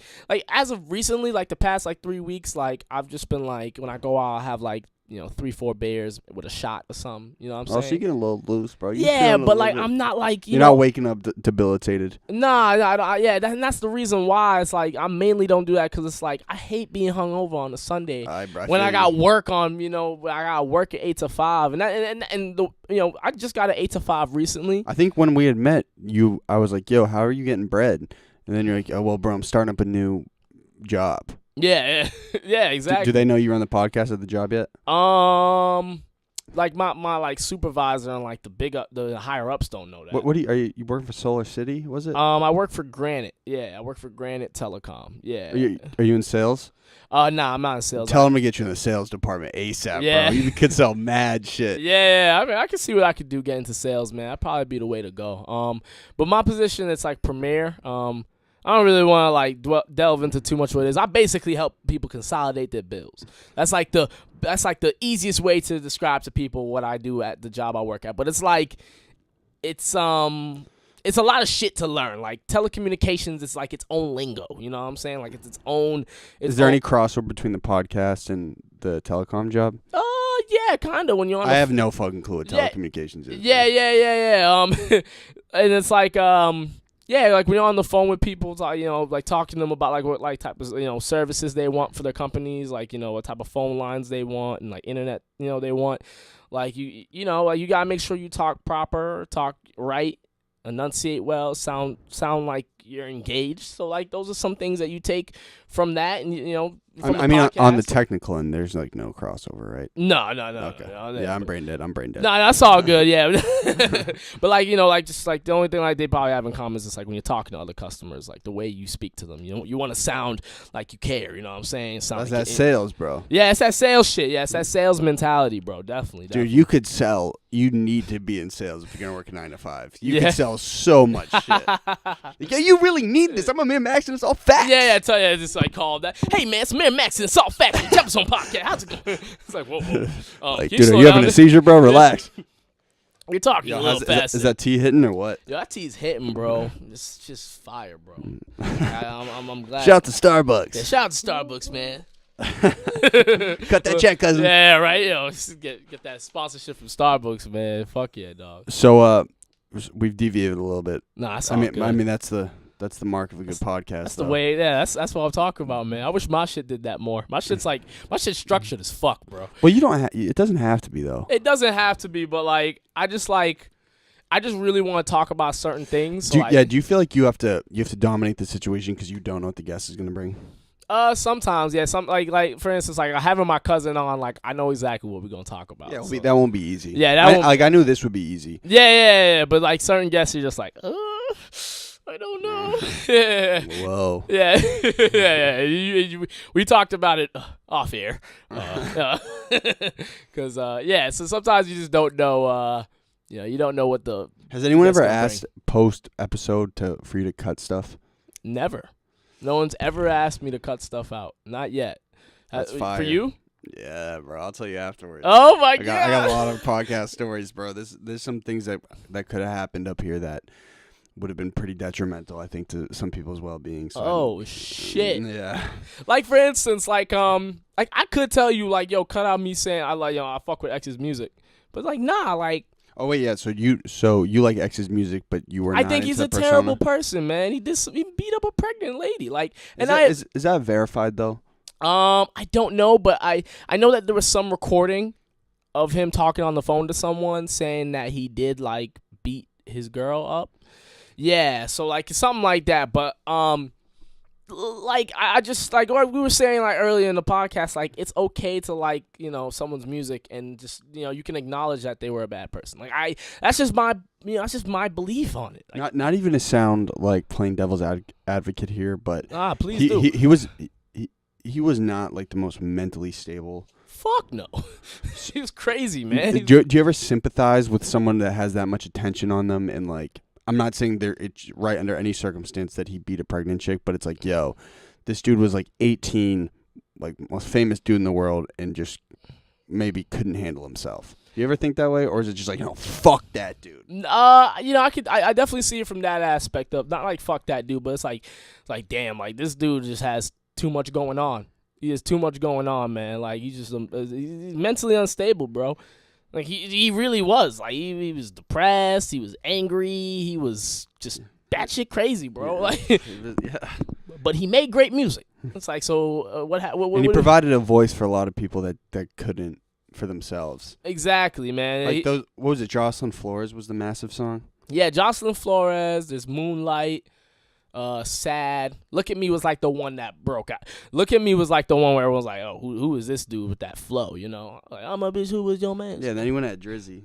Speaker 1: as of recently, like the past like 3 weeks, like I've just been like when I go out, I have like 3-4 beers with a shot or something. You know what I'm saying?
Speaker 2: Oh, so you're getting a little loose, bro.
Speaker 1: Yeah, but like I'm not like
Speaker 2: you're not waking up debilitated.
Speaker 1: Nah, and that's the reason why it's like I mainly don't do that because it's like I hate being hungover on a Sunday when I got work on. I got work at 8 to 5, and I just got an 8 to 5 recently.
Speaker 2: I think when we had met I was like, yo, how are you getting bread? And then you're like, oh well, bro, I'm starting up a new job.
Speaker 1: Yeah, exactly.
Speaker 2: Do they know you're on the podcast at the job yet?
Speaker 1: Like my like supervisor and like the higher ups don't know that.
Speaker 2: What are you working for Solar City? Was it?
Speaker 1: I work for Granite. Yeah, I work for Granite Telecom. Yeah.
Speaker 2: Are you in sales?
Speaker 1: Nah, I'm not in sales.
Speaker 2: Tell them to get you in the sales department ASAP,
Speaker 1: yeah.
Speaker 2: bro. You could sell mad shit.
Speaker 1: Yeah. I mean, I can see what I could do getting into sales, man. That'd probably be the way to go. But my position, it's like Premier. I don't really want to like delve into too much what it is. I basically help people consolidate their bills. That's like the easiest way to describe to people what I do at the job I work at. But it's like it's a lot of shit to learn. Like telecommunications, it's like its own lingo. You know what I'm saying? Like it's its own.
Speaker 2: Is there any crossover between the podcast and the telecom job?
Speaker 1: Yeah, kind of. When you're on,
Speaker 2: I have no fucking clue what telecommunications is.
Speaker 1: Yeah. And it's like yeah, like when you're on the phone with people, like talking to them about like what like type of services they want for their companies, like what type of phone lines they want and like internet they want, like like you gotta make sure you talk proper, talk right, enunciate well, sound like you're engaged. So like those are some things that you take from that, and
Speaker 2: I mean, on the technical end, there's like no crossover, right?
Speaker 1: No.
Speaker 2: Okay. Yeah, I'm brain dead.
Speaker 1: No, that's all good. Yeah, but like like just like the only thing like they probably have in common is just like when you're talking to other customers, like the way you speak to them. You want to sound like you care. You know what I'm saying?
Speaker 2: That's that sales, bro.
Speaker 1: Yeah, it's that sales shit. Yeah, it's that sales mentality, bro. Definitely.
Speaker 2: Dude, you could sell. You need to be in sales if you're gonna work a 9 to 5. You can sell so much shit. Yeah, you really need this. I'm Amir Maxx and it's all facts.
Speaker 1: Yeah. I tell you, it's just like call that. Hey man, it's Amir Maxx and it's all facts. Tempah Zone Podcast. How's it going? It's like whoa.
Speaker 2: Like, dude, are you having a seizure, bro? Relax.
Speaker 1: You're talking a little fast.
Speaker 2: Is that tea hitting or what?
Speaker 1: Yo, that tea's hitting, bro. It's just fire, bro. I'm glad.
Speaker 2: Shout out to Starbucks.
Speaker 1: Yeah, shout out to Starbucks, man.
Speaker 2: Cut that check, cousin.
Speaker 1: Yeah, right. Get that sponsorship from Starbucks, man. Fuck yeah, dog.
Speaker 2: So we've deviated a little bit.
Speaker 1: Nah, I mean
Speaker 2: that's the That's the mark of a good podcast.
Speaker 1: That's the way. Yeah, that's what I'm talking about, man. I wish my shit did that more. My shit's structured as fuck, bro.
Speaker 2: Well, you don't. It doesn't have to be though.
Speaker 1: It doesn't have to be, but like I just really want to talk about certain things.
Speaker 2: Do you feel like you have to dominate the situation because you don't know what the guest is gonna bring?
Speaker 1: Sometimes, yeah. Some like for instance, like having my cousin on, like I know exactly what we're gonna talk about.
Speaker 2: Yeah, that won't be easy.
Speaker 1: Yeah,
Speaker 2: I knew this would be easy.
Speaker 1: Yeah. But like certain guests, you're just like, I don't know. Yeah.
Speaker 2: Whoa.
Speaker 1: Yeah. Yeah. We talked about it off air. Because so sometimes you just don't know. You don't know what the.
Speaker 2: Has anyone ever asked post episode for you to cut stuff?
Speaker 1: Never. No one's ever asked me to cut stuff out. Not yet.
Speaker 2: That's fire.
Speaker 1: For you?
Speaker 2: Yeah, bro. I'll tell you afterwards.
Speaker 1: Oh my God.
Speaker 2: I got a lot of podcast stories, bro. There's some things that could have happened up here that would have been pretty detrimental, I think, to some people's well-being. So
Speaker 1: shit.
Speaker 2: Yeah.
Speaker 1: Like for instance, like I could tell you like, yo, cut out me saying I fuck with X's music, but like nah, like.
Speaker 2: Oh wait, yeah. So you like X's music, but you were. I
Speaker 1: think he's a terrible person, man. He beat up a pregnant lady, like. And
Speaker 2: is that verified though?
Speaker 1: I don't know, but I know that there was some recording of him talking on the phone to someone saying that he did like beat his girl up. Yeah, so like something like that, but like I just like what we were saying like earlier in the podcast, like it's okay to like someone's music and just you can acknowledge that they were a bad person. Like that's just my belief on it. Like,
Speaker 2: not even to sound like playing devil's advocate here, but
Speaker 1: please do.
Speaker 2: He was not like the most mentally stable.
Speaker 1: Fuck no, he was crazy, man.
Speaker 2: Do you ever sympathize with someone that has that much attention on them and like? I'm not saying it's right under any circumstance that he beat a pregnant chick, but it's like, yo, this dude was like 18, like most famous dude in the world, and just maybe couldn't handle himself. Do you ever think that way, or is it just like, fuck that dude?
Speaker 1: I definitely see it from that aspect of not like fuck that dude, but it's like damn, like this dude just has too much going on. He has too much going on, man. Like he's mentally unstable, bro. Like he really was. Like he was depressed. He was angry. He was just batshit crazy, bro. Like, but he made great music. It's like so. What
Speaker 2: and he provided a voice for a lot of people that couldn't for themselves.
Speaker 1: Exactly, man.
Speaker 2: Like those. What was it? Jocelyn Flores was the massive song.
Speaker 1: Yeah, Jocelyn Flores. There's Moonlight. Sad. Look at Me was like the one that broke out. Look at Me was like the one where everyone's like, oh, who is this dude with that flow? Like I'm a bitch who was your man.
Speaker 2: Yeah, then he went at Drizzy.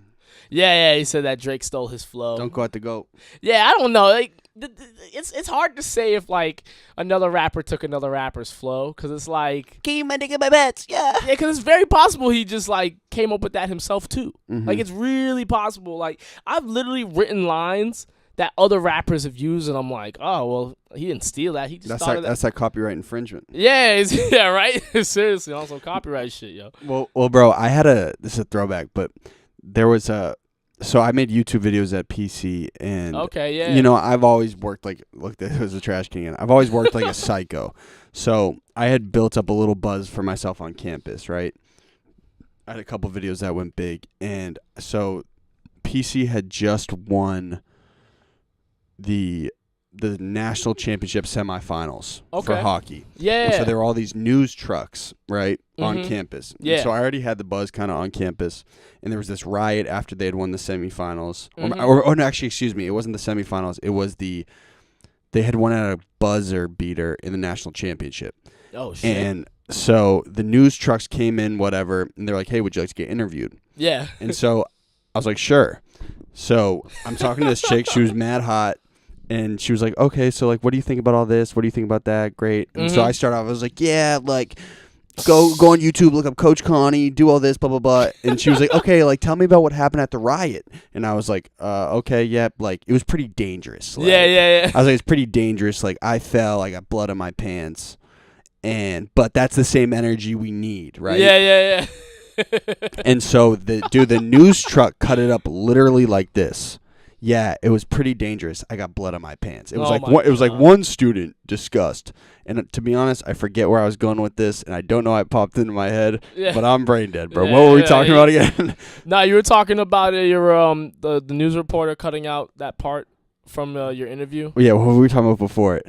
Speaker 1: Yeah, he said that Drake stole his flow.
Speaker 2: Don't go at the GOAT.
Speaker 1: Yeah, I don't know. Like it's hard to say if like another rapper took another rapper's flow, because it's like,
Speaker 2: can you my nigga my bets? Yeah,
Speaker 1: because it's very possible he just like came up with that himself too.
Speaker 2: Mm-hmm.
Speaker 1: Like it's really possible. Like I've literally written lines that other rappers have used, and I'm like, oh, well, he didn't steal that. He just
Speaker 2: that's that copyright infringement.
Speaker 1: Yeah, yeah, right? Seriously, on some copyright shit, yo.
Speaker 2: Well, bro, this is a throwback, but there was so I made YouTube videos at PC, and
Speaker 1: okay, yeah.
Speaker 2: I've always worked like, look, there was a trash can. I've always worked like a psycho. So I had built up a little buzz for myself on campus, right? I had a couple videos that went big, and so PC had just won the national championship semifinals for hockey.
Speaker 1: Yeah.
Speaker 2: And so there were all these news trucks, right, on campus.
Speaker 1: Yeah.
Speaker 2: And so I already had the buzz kind of on campus, and there was this riot after they had won the semifinals. Or no, actually, excuse me, it wasn't the semifinals. It was they had won at a buzzer beater in the national championship.
Speaker 1: Oh, shit.
Speaker 2: And so the news trucks came in, whatever, and they're like, hey, would you like to get interviewed?
Speaker 1: Yeah.
Speaker 2: And so I was like, sure. So I'm talking to this chick. She was mad hot. And she was like, okay, so, like, what do you think about all this? What do you think about that? Great. And so I started off, I was like, yeah, like, go on YouTube, look up Coach Connie, do all this, blah, blah, blah. And she was like, okay, like, tell me about what happened at the riot. And I was like, okay, yeah, like, it was pretty dangerous. Like,
Speaker 1: yeah.
Speaker 2: I was like, it's pretty dangerous. Like, I fell, I got blood on my pants. But that's the same energy we need, right?
Speaker 1: Yeah.
Speaker 2: And so, the news truck cut it up literally like this. Yeah, it was pretty dangerous. I got blood on my pants. It was like one student discussed. And to be honest, I forget where I was going with this, and I don't know how it popped into my head. Yeah. But I'm brain dead, bro. What were we talking about again?
Speaker 1: No, you were talking about your the news reporter cutting out that part from your interview?
Speaker 2: Yeah, what were we talking about before it?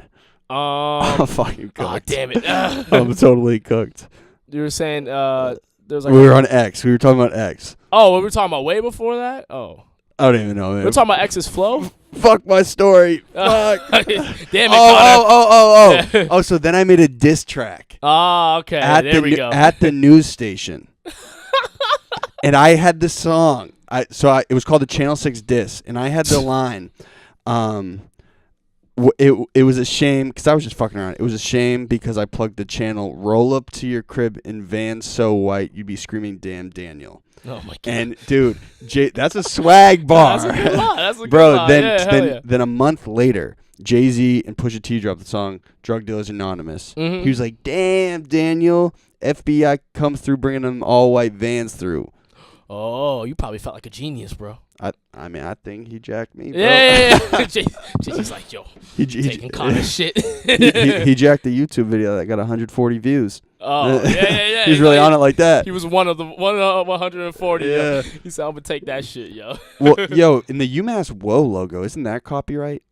Speaker 1: I'm
Speaker 2: fucking cooked.
Speaker 1: Oh, damn it.
Speaker 2: I'm totally cooked.
Speaker 1: You were saying there's like
Speaker 2: we were on X. We were talking about X.
Speaker 1: Oh, we were talking about way before that? Oh.
Speaker 2: I don't even know, man.
Speaker 1: We're talking about X's flow?
Speaker 2: Fuck my story. Fuck.
Speaker 1: Damn it, Conor.
Speaker 2: Oh, so then I made a diss track.
Speaker 1: Oh, okay. There we go.
Speaker 2: At the news station. And I had the song. It was called the Channel 6 diss. And I had the line. It was a shame, because I was just fucking around. It was a shame because I plugged the channel. Roll up to your crib in Vans so white, you'd be screaming, damn Daniel.
Speaker 1: Oh, my God.
Speaker 2: And, dude, that's a swag bar.
Speaker 1: That's a good line. That's a good
Speaker 2: Bro,
Speaker 1: line.
Speaker 2: Then a month later, Jay-Z and Pusha T dropped the song Drug Dealers Anonymous.
Speaker 1: Mm-hmm.
Speaker 2: He was like, damn, Daniel, FBI come through bringing them all white Vans through.
Speaker 1: Oh, you probably felt like a genius, bro.
Speaker 2: I mean, I think he jacked me, bro.
Speaker 1: Yeah. Jay-Z's like, yo, taking Conor's shit.
Speaker 2: he jacked the YouTube video that got 140 views.
Speaker 1: Oh, yeah.
Speaker 2: He's really on it like that.
Speaker 1: He was one of 140.
Speaker 2: Yeah.
Speaker 1: Yo. He said, I'm going to take that shit, yo.
Speaker 2: Well, yo, in the UMass Woah logo, isn't that copyright?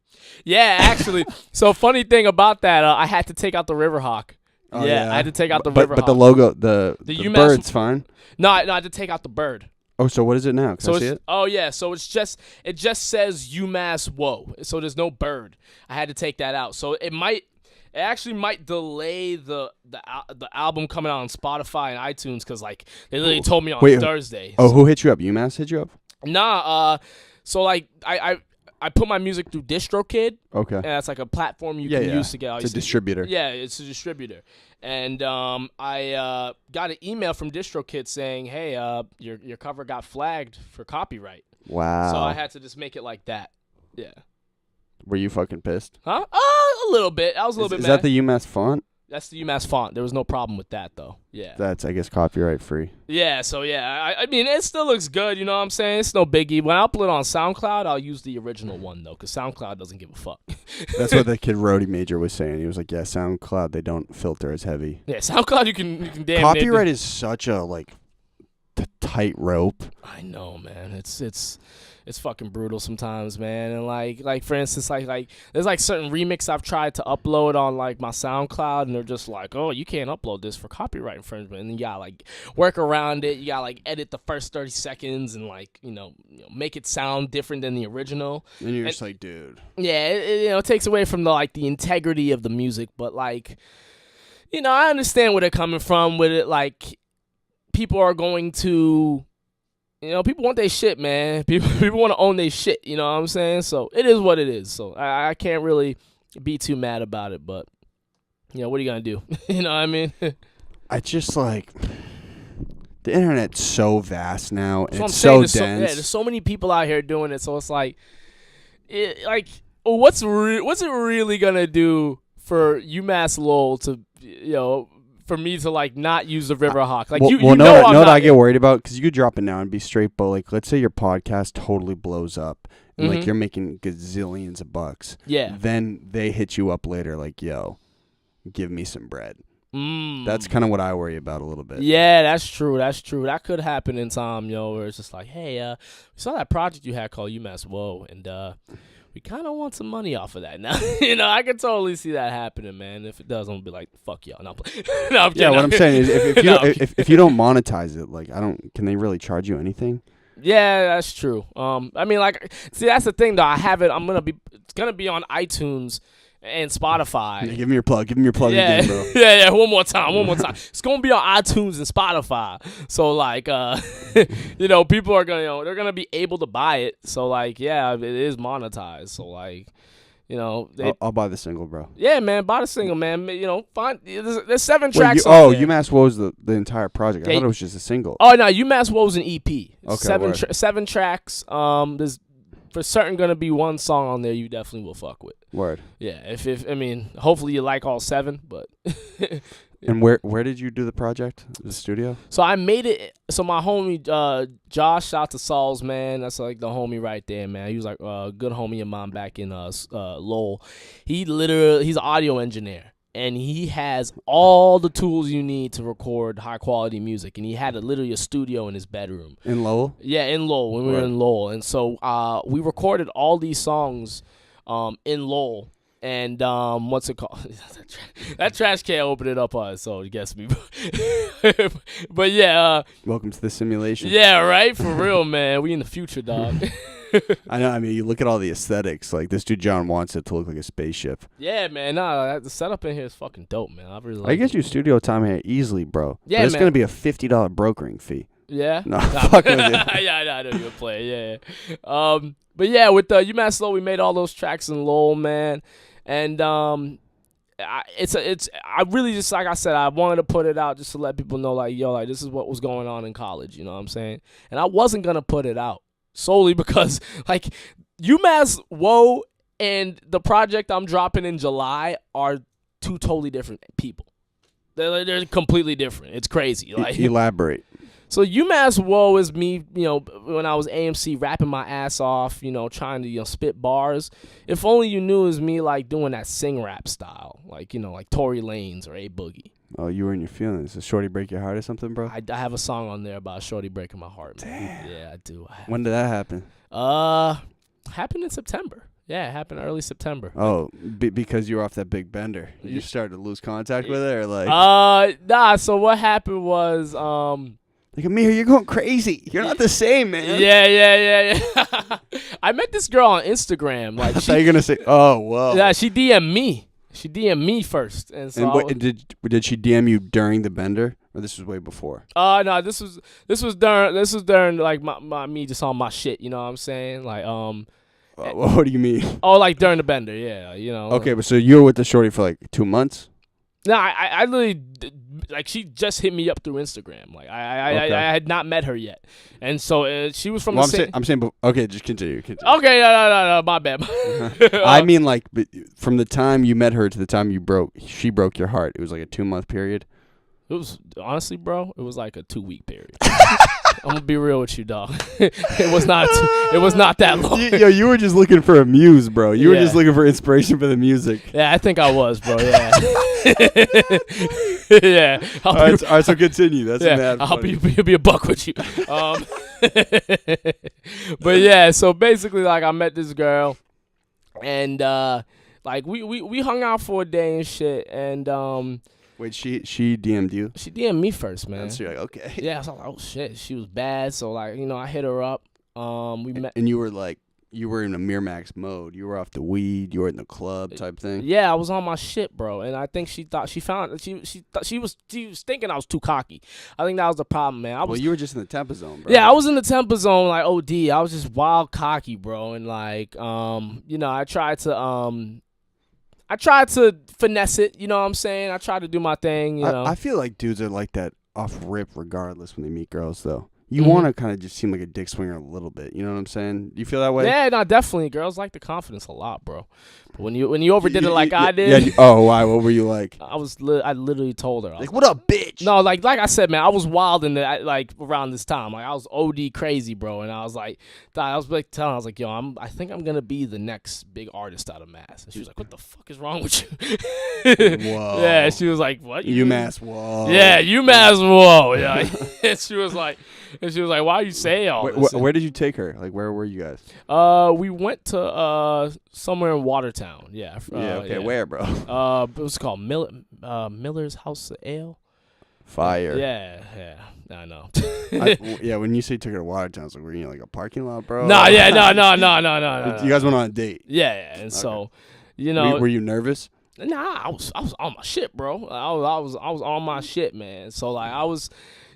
Speaker 1: Yeah, actually. So funny thing about that, I had to take out the Riverhawk.
Speaker 2: Oh,
Speaker 1: I had to take out the Riverhawk.
Speaker 2: But the logo, the
Speaker 1: UMass
Speaker 2: bird's fine.
Speaker 1: No, I had to take out the bird.
Speaker 2: Oh, so what is it now? Can I see it?
Speaker 1: Oh yeah, so it just says UMass Woah. So there's no bird. I had to take that out. So it actually might delay the album coming out on Spotify and iTunes, because like they literally told me on Thursday.
Speaker 2: Oh, who hit you up? UMass hit you up?
Speaker 1: Nah, so like I put my music through DistroKid.
Speaker 2: Okay.
Speaker 1: And that's like a platform you can use to get all
Speaker 2: It's a distributor.
Speaker 1: Yeah, it's a distributor. And I got an email from DistroKid saying, hey, your cover got flagged for copyright.
Speaker 2: Wow.
Speaker 1: So I had to just make it like that. Yeah.
Speaker 2: Were you fucking pissed?
Speaker 1: Huh? A little bit. I was a little bit mad.
Speaker 2: Is that the UMass font?
Speaker 1: That's the UMass font. There was no problem with that, though. Yeah.
Speaker 2: That's, I guess, copyright free.
Speaker 1: Yeah, so yeah. I mean, it still looks good, you know what I'm saying? It's no biggie. When I upload it on SoundCloud, I'll use the original one, though, because SoundCloud doesn't give a fuck.
Speaker 2: That's what the kid Rody Major was saying. He was like, yeah, SoundCloud, they don't filter as heavy.
Speaker 1: Yeah, SoundCloud, you can damn
Speaker 2: Copyright is such a, like, tight rope.
Speaker 1: I know, man. It's fucking brutal sometimes, man. And like for instance, like there's like certain remix I've tried to upload on like my SoundCloud, and they're just like, oh, you can't upload this for copyright infringement. And then you gotta like work around it. You gotta like edit the first 30 seconds and like you know make it sound different than the original.
Speaker 2: And you're just like, dude.
Speaker 1: Yeah, it takes away from the integrity of the music. But like, I understand where they're coming from with it. Like, people are going to. People want their shit, man. People want to own their shit, you know what I'm saying? So it is what it is. So I can't really be too mad about it, but, what are you going to do? You know what I mean?
Speaker 2: I just, like, the internet's so vast now, and it's
Speaker 1: so
Speaker 2: dense.
Speaker 1: There's so many people out here doing it, so it's like, what's it really going to do for UMass Lowell to, for me to like not use the Riverhawk? Like
Speaker 2: I get worried about, because you could drop it now and be straight, but like let's say your podcast totally blows up and like you're making gazillions of bucks.
Speaker 1: Yeah.
Speaker 2: Then they hit you up later like, yo, give me some bread. That's kind of what I worry about a little bit.
Speaker 1: Yeah, that's true. That could happen in time, where it's just like, hey, we saw that project you had called UMass Woah, and we kind of want some money off of that now. I can totally see that happening, man. If it does, I'm gonna be like, fuck y'all. No, I'm
Speaker 2: yeah, what I'm saying is, if you don't monetize it, like can they really charge you anything?
Speaker 1: Yeah, that's true. I mean, like, see, that's the thing though. It's gonna be on iTunes and Spotify.
Speaker 2: Yeah, give me your plug again, bro.
Speaker 1: Yeah, one more time. It's gonna be on iTunes and Spotify. So like, people are gonna, they're gonna be able to buy it. So like, yeah, it is monetized. So like,
Speaker 2: I'll buy the single, bro.
Speaker 1: Yeah, man, buy the single, man. Find there's 7 tracks. on there.
Speaker 2: UMass Woah was the entire project. I thought it was just a single.
Speaker 1: Oh no, UMass Woah was an EP.
Speaker 2: Okay,
Speaker 1: 7 tracks. There's for certain gonna be one song on there you definitely will fuck with.
Speaker 2: Word.
Speaker 1: Yeah, if I mean, hopefully you like all 7, but.
Speaker 2: And where did you do the project? The studio?
Speaker 1: So I made it. So my homie Josh, shout out to Sauls, man. That's like the homie right there, man. He was like a good homie of mine back in Lowell. He's an audio engineer. And he has all the tools you need to record high-quality music. And he had literally a studio in his bedroom.
Speaker 2: In Lowell?
Speaker 1: Yeah, in Lowell, when we were in Lowell. And so we recorded all these songs in Lowell. And what's it called? That trash can opened it up on it, so it gets me. But yeah.
Speaker 2: Welcome to the simulation.
Speaker 1: Yeah, right? For real, man. We in the future, dog.
Speaker 2: I know. I mean, you look at all the aesthetics. Like, this dude John wants it to look like a spaceship.
Speaker 1: Yeah, man. Nah, the setup in here is fucking dope, man. I really like it.
Speaker 2: I get you studio time here easily, bro.
Speaker 1: Yeah,
Speaker 2: but it's
Speaker 1: man.
Speaker 2: going to be a $50 brokering fee.
Speaker 1: Yeah?
Speaker 2: No, fuck with it.
Speaker 1: Yeah, I know you're playing. Yeah. But yeah, with UMass Woah, we made all those tracks in Lowell, man. And I really just, like I said, I wanted to put it out just to let people know, like, yo, like, this is what was going on in college, you know what I'm saying? And I wasn't going to put it out solely because, like, UMass Woah and the project I'm dropping in July are two totally different people. They're completely different. It's crazy. Like,
Speaker 2: elaborate.
Speaker 1: So UMass Woah is me, you know, when I was AMC rapping my ass off, you know, trying to, you know, spit bars. If only you knew it was me, like, doing that sing rap style, like, you know, like Tory Lanez or A Boogie.
Speaker 2: Oh, you were in your feelings. Does Shorty break your heart or something, bro?
Speaker 1: I have a song on there about Shorty breaking my heart, man. Damn. Yeah, I do.
Speaker 2: When did that happen?
Speaker 1: Happened in September. Yeah, it happened early September.
Speaker 2: Oh, because you were off that big bender. You started to lose contact with it, or like?
Speaker 1: Nah. So what happened was,
Speaker 2: like, Amir, you're going crazy. You're not the same, man.
Speaker 1: Yeah. I met this girl on Instagram. Like,
Speaker 2: I thought you were gonna say, oh, whoa.
Speaker 1: Yeah, she DM'd me. She DM'd me first, and so
Speaker 2: did she DM you during the bender, or this was way before?
Speaker 1: No, this was during like my me just on my shit. You know what I'm saying? Like
Speaker 2: what do you mean?
Speaker 1: Oh, like during the bender, yeah. You know.
Speaker 2: Okay, but so you were with the shorty for like 2 months?
Speaker 1: No, I literally, like, she just hit me up through Instagram. Like, I had not met her yet, and so she was from the same.
Speaker 2: I'm saying, okay, just continue.
Speaker 1: Okay, no, my bad.
Speaker 2: I mean, like, from the time you met her to the time she broke your heart, it was like a 2 month period.
Speaker 1: It was, honestly, bro, it was like a 2 week period. I'm gonna be real with you, dog. It was not that long.
Speaker 2: You were just looking for a muse, bro. You were just looking for inspiration for the music.
Speaker 1: Yeah, I think I was, bro. Yeah. Yeah.
Speaker 2: All right, so continue. That's mad
Speaker 1: I'll
Speaker 2: funny.
Speaker 1: be a buck with you. But yeah, so basically, like, I met this girl, and like we hung out for a day and shit, and
Speaker 2: Wait, she DM'd you?
Speaker 1: She DM'd me first, man.
Speaker 2: So you're like, okay.
Speaker 1: Yeah, so I was like, oh shit, she was bad. So, like, you know, I hit her up. We met,
Speaker 2: and you were like, you were in Amir Maxx mode. You were off the weed. You were in the club type thing.
Speaker 1: Yeah, I was on my shit, bro. And I think she was thinking I was too cocky. I think that was the problem, man.
Speaker 2: You were just in the Tempah Zone, bro.
Speaker 1: Yeah, I was in the Tempah Zone, like OD. I was just wild cocky, bro. And like, you know, I tried to finesse it, you know what I'm saying? I tried to do my thing, you know.
Speaker 2: I feel like dudes are like that off rip regardless when they meet girls, though. You want to kind of just seem like a dick swinger a little bit. You know what I'm saying? You feel that way?
Speaker 1: Yeah, no, definitely. Girls like the confidence a lot, bro. But when you overdid it like I did.
Speaker 2: Yeah. Oh, why? What were you like?
Speaker 1: I literally told her.
Speaker 2: Like, what up, bitch?
Speaker 1: No, like I said, man, I was wild in like around this time. Like, I was OD crazy, bro. And I was like, telling her, I was like, yo, I think I'm gonna be the next big artist out of Mass. And she was like, what the fuck is wrong with you?
Speaker 2: Whoa.
Speaker 1: Yeah, she was like, what?
Speaker 2: UMass Woah.
Speaker 1: Yeah, UMass Woah. Yeah. And she was like, why you say all this?
Speaker 2: Where did you take her? Like, where were you guys?
Speaker 1: We went to somewhere in Watertown. Yeah.
Speaker 2: Okay. Yeah. Where, bro?
Speaker 1: It was called Miller's House of Ale.
Speaker 2: Fire.
Speaker 1: Yeah. I know.
Speaker 2: When you say took her to Watertown, I was like, were you in like a parking lot, bro?
Speaker 1: No. You
Speaker 2: guys went on a date.
Speaker 1: Yeah. And so, you know,
Speaker 2: were you nervous?
Speaker 1: Nah, I was on my shit, bro. I was on my shit, man. So like I was.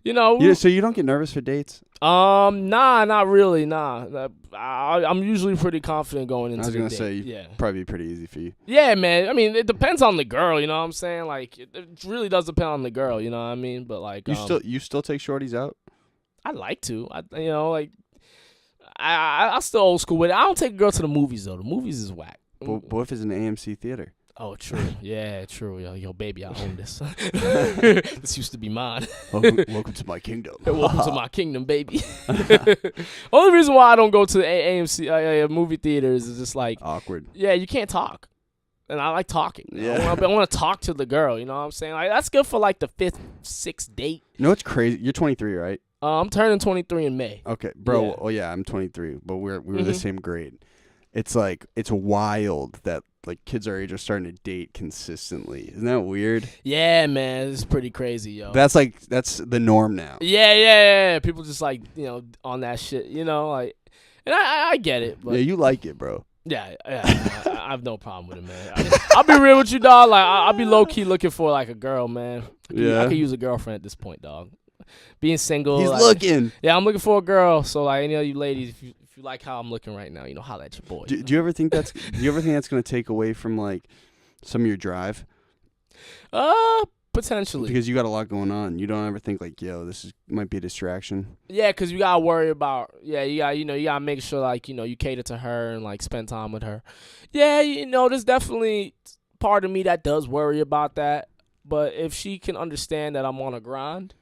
Speaker 1: You know,
Speaker 2: so you don't get nervous for dates?
Speaker 1: Nah, not really. Nah, I'm usually pretty confident going into the date.
Speaker 2: I was gonna say, probably pretty easy for you.
Speaker 1: Yeah, man. I mean, it depends on the girl. You know what I'm saying? Like, it really does depend on the girl. You know what I mean? But like,
Speaker 2: you still take shorties out?
Speaker 1: I like to. I still old school with it. I don't take a girl to the movies though. The movies is whack.
Speaker 2: But what if it's an AMC theater?
Speaker 1: Oh, true. Yeah, true. Yo, baby, I own this. This used to be mine.
Speaker 2: Welcome to my kingdom.
Speaker 1: Welcome to my kingdom, baby. Only reason why I don't go to the AMC movie theaters is just like
Speaker 2: awkward.
Speaker 1: Yeah, you can't talk, and I like talking.
Speaker 2: Yeah,
Speaker 1: I want to talk to the girl. You know what I'm saying? Like that's good for like the 5th, 6th date.
Speaker 2: You know what's crazy? You're 23, right?
Speaker 1: I'm turning 23 in May.
Speaker 2: Okay, bro.
Speaker 1: Yeah.
Speaker 2: Well, yeah, I'm 23, but we were the same grade. it's like it's wild that like kids our age are starting to date consistently. Isn't that weird?
Speaker 1: Yeah, man, it's pretty crazy, yo.
Speaker 2: That's the norm now.
Speaker 1: Yeah. People just like, on that shit, like, and I get it, but
Speaker 2: Yeah, you like it, bro.
Speaker 1: yeah, I have no problem with it, man. I'll be real with you, dog. Like, I'll be low key looking for like a girl, man. I could use a girlfriend at this point, dog. Being single,
Speaker 2: He's
Speaker 1: like,
Speaker 2: looking.
Speaker 1: Yeah, I'm looking for a girl. So like, any of you ladies, if you like how I'm looking right now, holla at your boy.
Speaker 2: Do you ever think that's gonna take away from like some of your drive?
Speaker 1: Potentially.
Speaker 2: Because you got a lot going on. You don't ever think like, yo, might be a distraction.
Speaker 1: Yeah, because you gotta worry about. Yeah, you gotta make sure like you cater to her and like spend time with her. Yeah, there's definitely part of me that does worry about that. But if she can understand that I'm on a grind.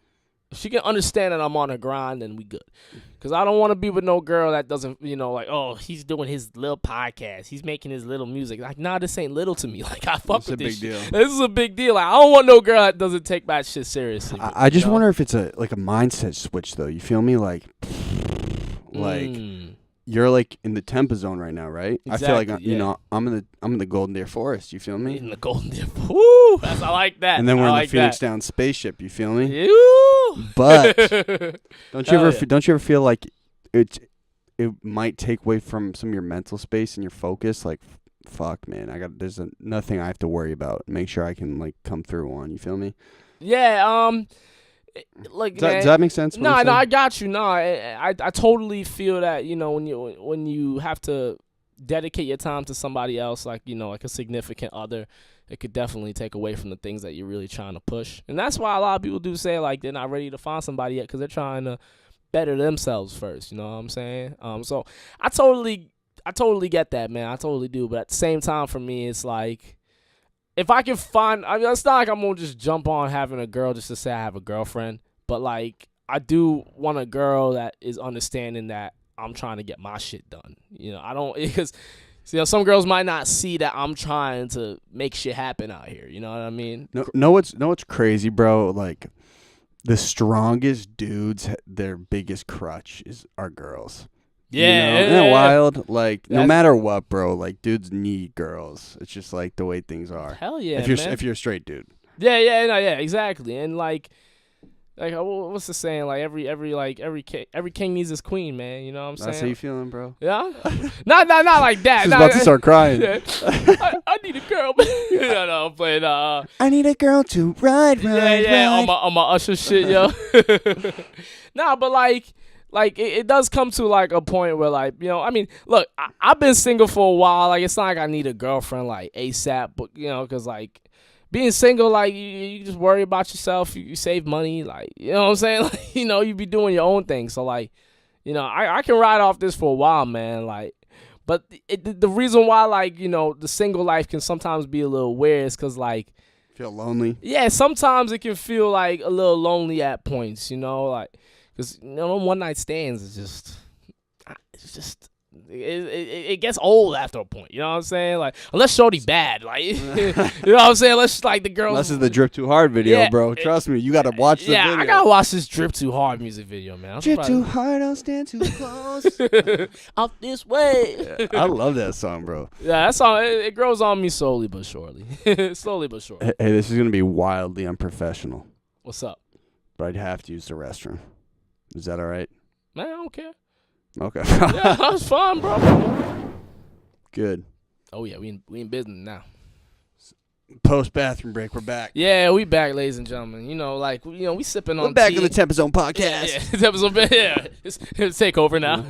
Speaker 1: If she can understand that I'm on a grind, then we good. Because I don't want to be with no girl that doesn't, like, oh, he's doing his little podcast. He's making his little music. Like, nah, this ain't little to me. Like, I fuck with this shit. This is a big deal. Like, I don't want no girl that doesn't take that shit seriously.
Speaker 2: I just wonder if it's a mindset switch, though. You feel me? Like, you're like in the Tempah Zone right now, right?
Speaker 1: Exactly,
Speaker 2: I feel like I'm in the Golden Deer Forest. You feel me?
Speaker 1: In the Golden Deer. Woo! I like that.
Speaker 2: And then we're in
Speaker 1: like
Speaker 2: the Phoenix Down spaceship. You feel me?
Speaker 1: Ew.
Speaker 2: But don't you ever feel like it might take away from some of your mental space and your focus? Like, fuck, man, there's nothing I have to worry about. Make sure I can like come through on. You feel me?
Speaker 1: Yeah. Like,
Speaker 2: does that make sense?
Speaker 1: No, I got you. No, I totally feel that. When you have to dedicate your time to somebody else, like like a significant other, it could definitely take away from the things that you're really trying to push. And that's why a lot of people do say like they're not ready to find somebody yet because they're trying to better themselves first. You know what I'm saying? So I totally get that, man. I totally do. But at the same time, for me, it's like, if I can find, it's not like I'm going to just jump on having a girl just to say I have a girlfriend. But, like, I do want a girl that is understanding that I'm trying to get my shit done. I don't, because, some girls might not see that I'm trying to make shit happen out here. You know what I mean?
Speaker 2: No, what's crazy, bro? Like, the strongest dudes, their biggest crutch are girls.
Speaker 1: Yeah,
Speaker 2: isn't that wild? Like, no matter what, bro, like, dudes need girls. It's just like the way things are.
Speaker 1: Hell yeah,
Speaker 2: if you're a straight dude.
Speaker 1: Yeah, exactly. And like what's the saying? Like every king needs his queen, man. You know what I'm saying?
Speaker 2: That's how you feeling, bro?
Speaker 1: Yeah. not like that.
Speaker 2: I was about to start crying.
Speaker 1: Yeah. I need a girl. No, I'm playing.
Speaker 2: I need a girl to ride.
Speaker 1: Yeah. On my Usher shit, yo. Nah, but like it does come to like a point where like, I mean, look, I've been single for a while. Like, it's not like I need a girlfriend like ASAP, but because like being single, like you just worry about yourself. You save money, like, you know what I'm saying? Like, you be doing your own thing. So like, I can ride off this for a while, man. Like, but the reason why like the single life can sometimes be a little weird is because like,
Speaker 2: feel lonely.
Speaker 1: Yeah, sometimes it can feel like a little lonely at points. Like. Because one night stands is it gets old after a point. You know what I'm saying? Like, unless shorty bad, like, you know what I'm saying? Unless like the girls.
Speaker 2: Unless it's the Drip Too Hard video, bro. Trust me, you gotta watch the video.
Speaker 1: I gotta watch this Drip Too Hard music video, man.
Speaker 2: Drip too hard, I'll stand too close.
Speaker 1: Out this way.
Speaker 2: Yeah, I love that song, bro.
Speaker 1: Yeah, that song it grows on me slowly but surely. Slowly but surely.
Speaker 2: Hey, this is gonna be wildly unprofessional.
Speaker 1: What's up?
Speaker 2: But I'd have to use the restroom. Is that all right?
Speaker 1: Man, I don't care.
Speaker 2: Okay.
Speaker 1: Yeah, that's fine, bro.
Speaker 2: Good.
Speaker 1: Oh yeah, we in business now.
Speaker 2: Post bathroom break, we're back.
Speaker 1: Yeah, we back, ladies and gentlemen. We sipping on.
Speaker 2: We're back
Speaker 1: tea.
Speaker 2: to the Tempah Zone Podcast.
Speaker 1: Yeah. Tempah Zone. Yeah, it's take over now.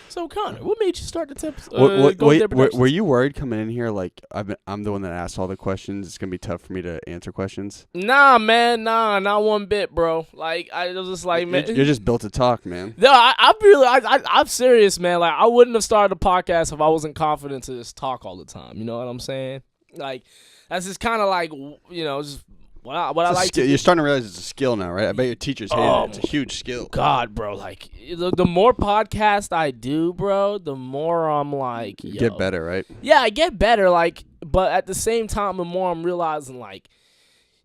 Speaker 1: So Conor, what made you start the Tempah?
Speaker 2: Were you worried coming in here? Like, I'm the one that asked all the questions. It's gonna be tough for me to answer questions.
Speaker 1: Nah, man, not one bit, bro. Like, I was just like, man,
Speaker 2: you're just built to talk, man.
Speaker 1: No, I'm serious, man. Like, I wouldn't have started a podcast if I wasn't confident to just talk all the time. You know what I'm saying? Like, that's just kind of like, just what I like to do.
Speaker 2: You're starting to realize it's a skill now, right? I bet your teachers hate it. It's a huge skill.
Speaker 1: God, bro. Like, the more podcasts I do, bro, the more I'm like,
Speaker 2: you get better, right?
Speaker 1: Yeah, I get better. Like, but at the same time, the more I'm realizing, like,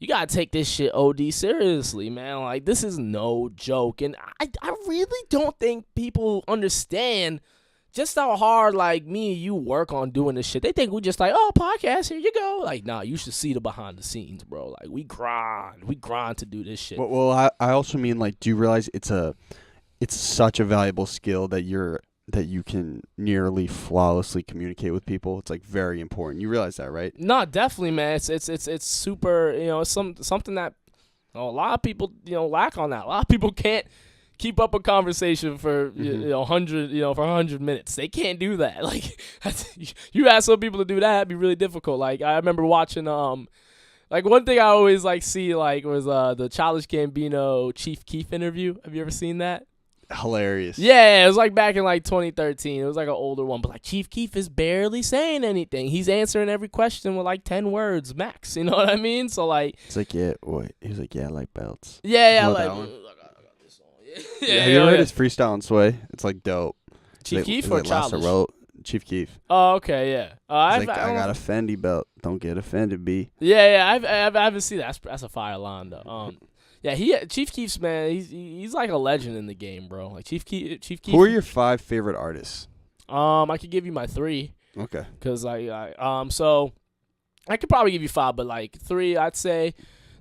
Speaker 1: you got to take this shit OD seriously, man. Like, this is no joke. And I really don't think people understand just how hard like me and you work on doing this shit. They think we just like, oh, podcast, here you go. Like, nah, you should see the behind the scenes, bro. Like, we grind to do this shit.
Speaker 2: Well, I also mean, like, do you realize it's such a valuable skill that you can nearly flawlessly communicate with people? It's like very important. You realize that, right?
Speaker 1: No, definitely, man. It's super. It's something that a lot of people lack on that. A lot of people can't keep up a conversation for 100 minutes. They can't do that. Like, you ask some people to do that, it'd be really difficult. Like, I remember watching like one thing I always like see like was the Childish Gambino Chief Keef interview. Have you ever seen that?
Speaker 2: Hilarious.
Speaker 1: Yeah, it was like back in like 2013. It was like an older one, but like Chief Keef is barely saying anything. He's answering every question with like 10 words max. You know what I mean? So like,
Speaker 2: it's like, yeah, wait. He was like, yeah, I like belts.
Speaker 1: Yeah,
Speaker 2: like. I got this one. Yeah, have you ever heard his freestyle and Sway? It's like dope.
Speaker 1: Chief Keef or Childish?
Speaker 2: Chief Keef.
Speaker 1: Oh, okay, yeah.
Speaker 2: I got a Fendi belt. Don't get offended, B.
Speaker 1: Yeah. I haven't seen that. That's a fire line though. Yeah, Chief Keef's, man, he's like a legend in the game, bro. Like Chief Keef.
Speaker 2: Who are your 5 favorite artists?
Speaker 1: I could give you my 3.
Speaker 2: Okay.
Speaker 1: Cause so I could probably give you 5, but like 3, I'd say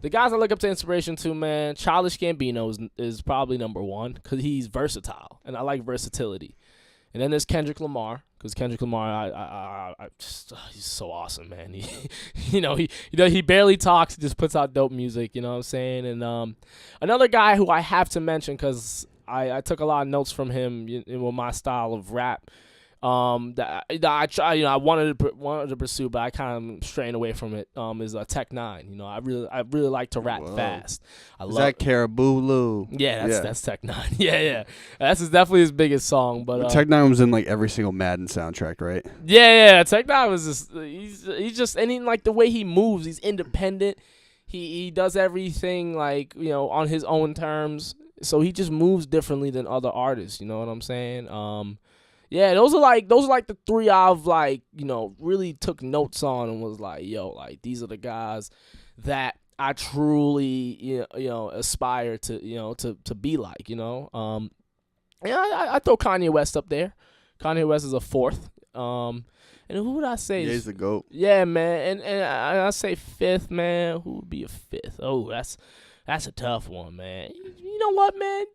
Speaker 1: the guys I look up to inspiration to, man. Childish Gambino is probably number 1 because he's versatile, and I like versatility. And then there's Kendrick Lamar, because Kendrick Lamar, he's so awesome, man. He barely talks, he just puts out dope music. You know what I'm saying? And another guy who I have to mention because I took a lot of notes from him with my style of rap. That I try, I wanted to pursue, but I kind of straying away from it. Is Tech 9. I really like to rap fast.
Speaker 2: Is that Caribou Lou?
Speaker 1: Yeah, that's Tech 9. Yeah. That's definitely his biggest song. But
Speaker 2: Tech 9 was in like every single Madden soundtrack, right?
Speaker 1: Yeah. Tech 9 was just he's just, and he, like the way he moves, he's independent. He does everything like on his own terms. So he just moves differently than other artists. You know what I'm saying? Yeah, those are like the 3 I've like, really took notes on and was like, yo, like these are the guys that I truly, aspire to, to be like, I throw Kanye West up there. Kanye West is a 4th. And who would I say?
Speaker 2: Yeah, he's the GOAT.
Speaker 1: Yeah, man. And I say 5th, man. Who would be a 5th? Oh, that's a tough one, man. You know what, man?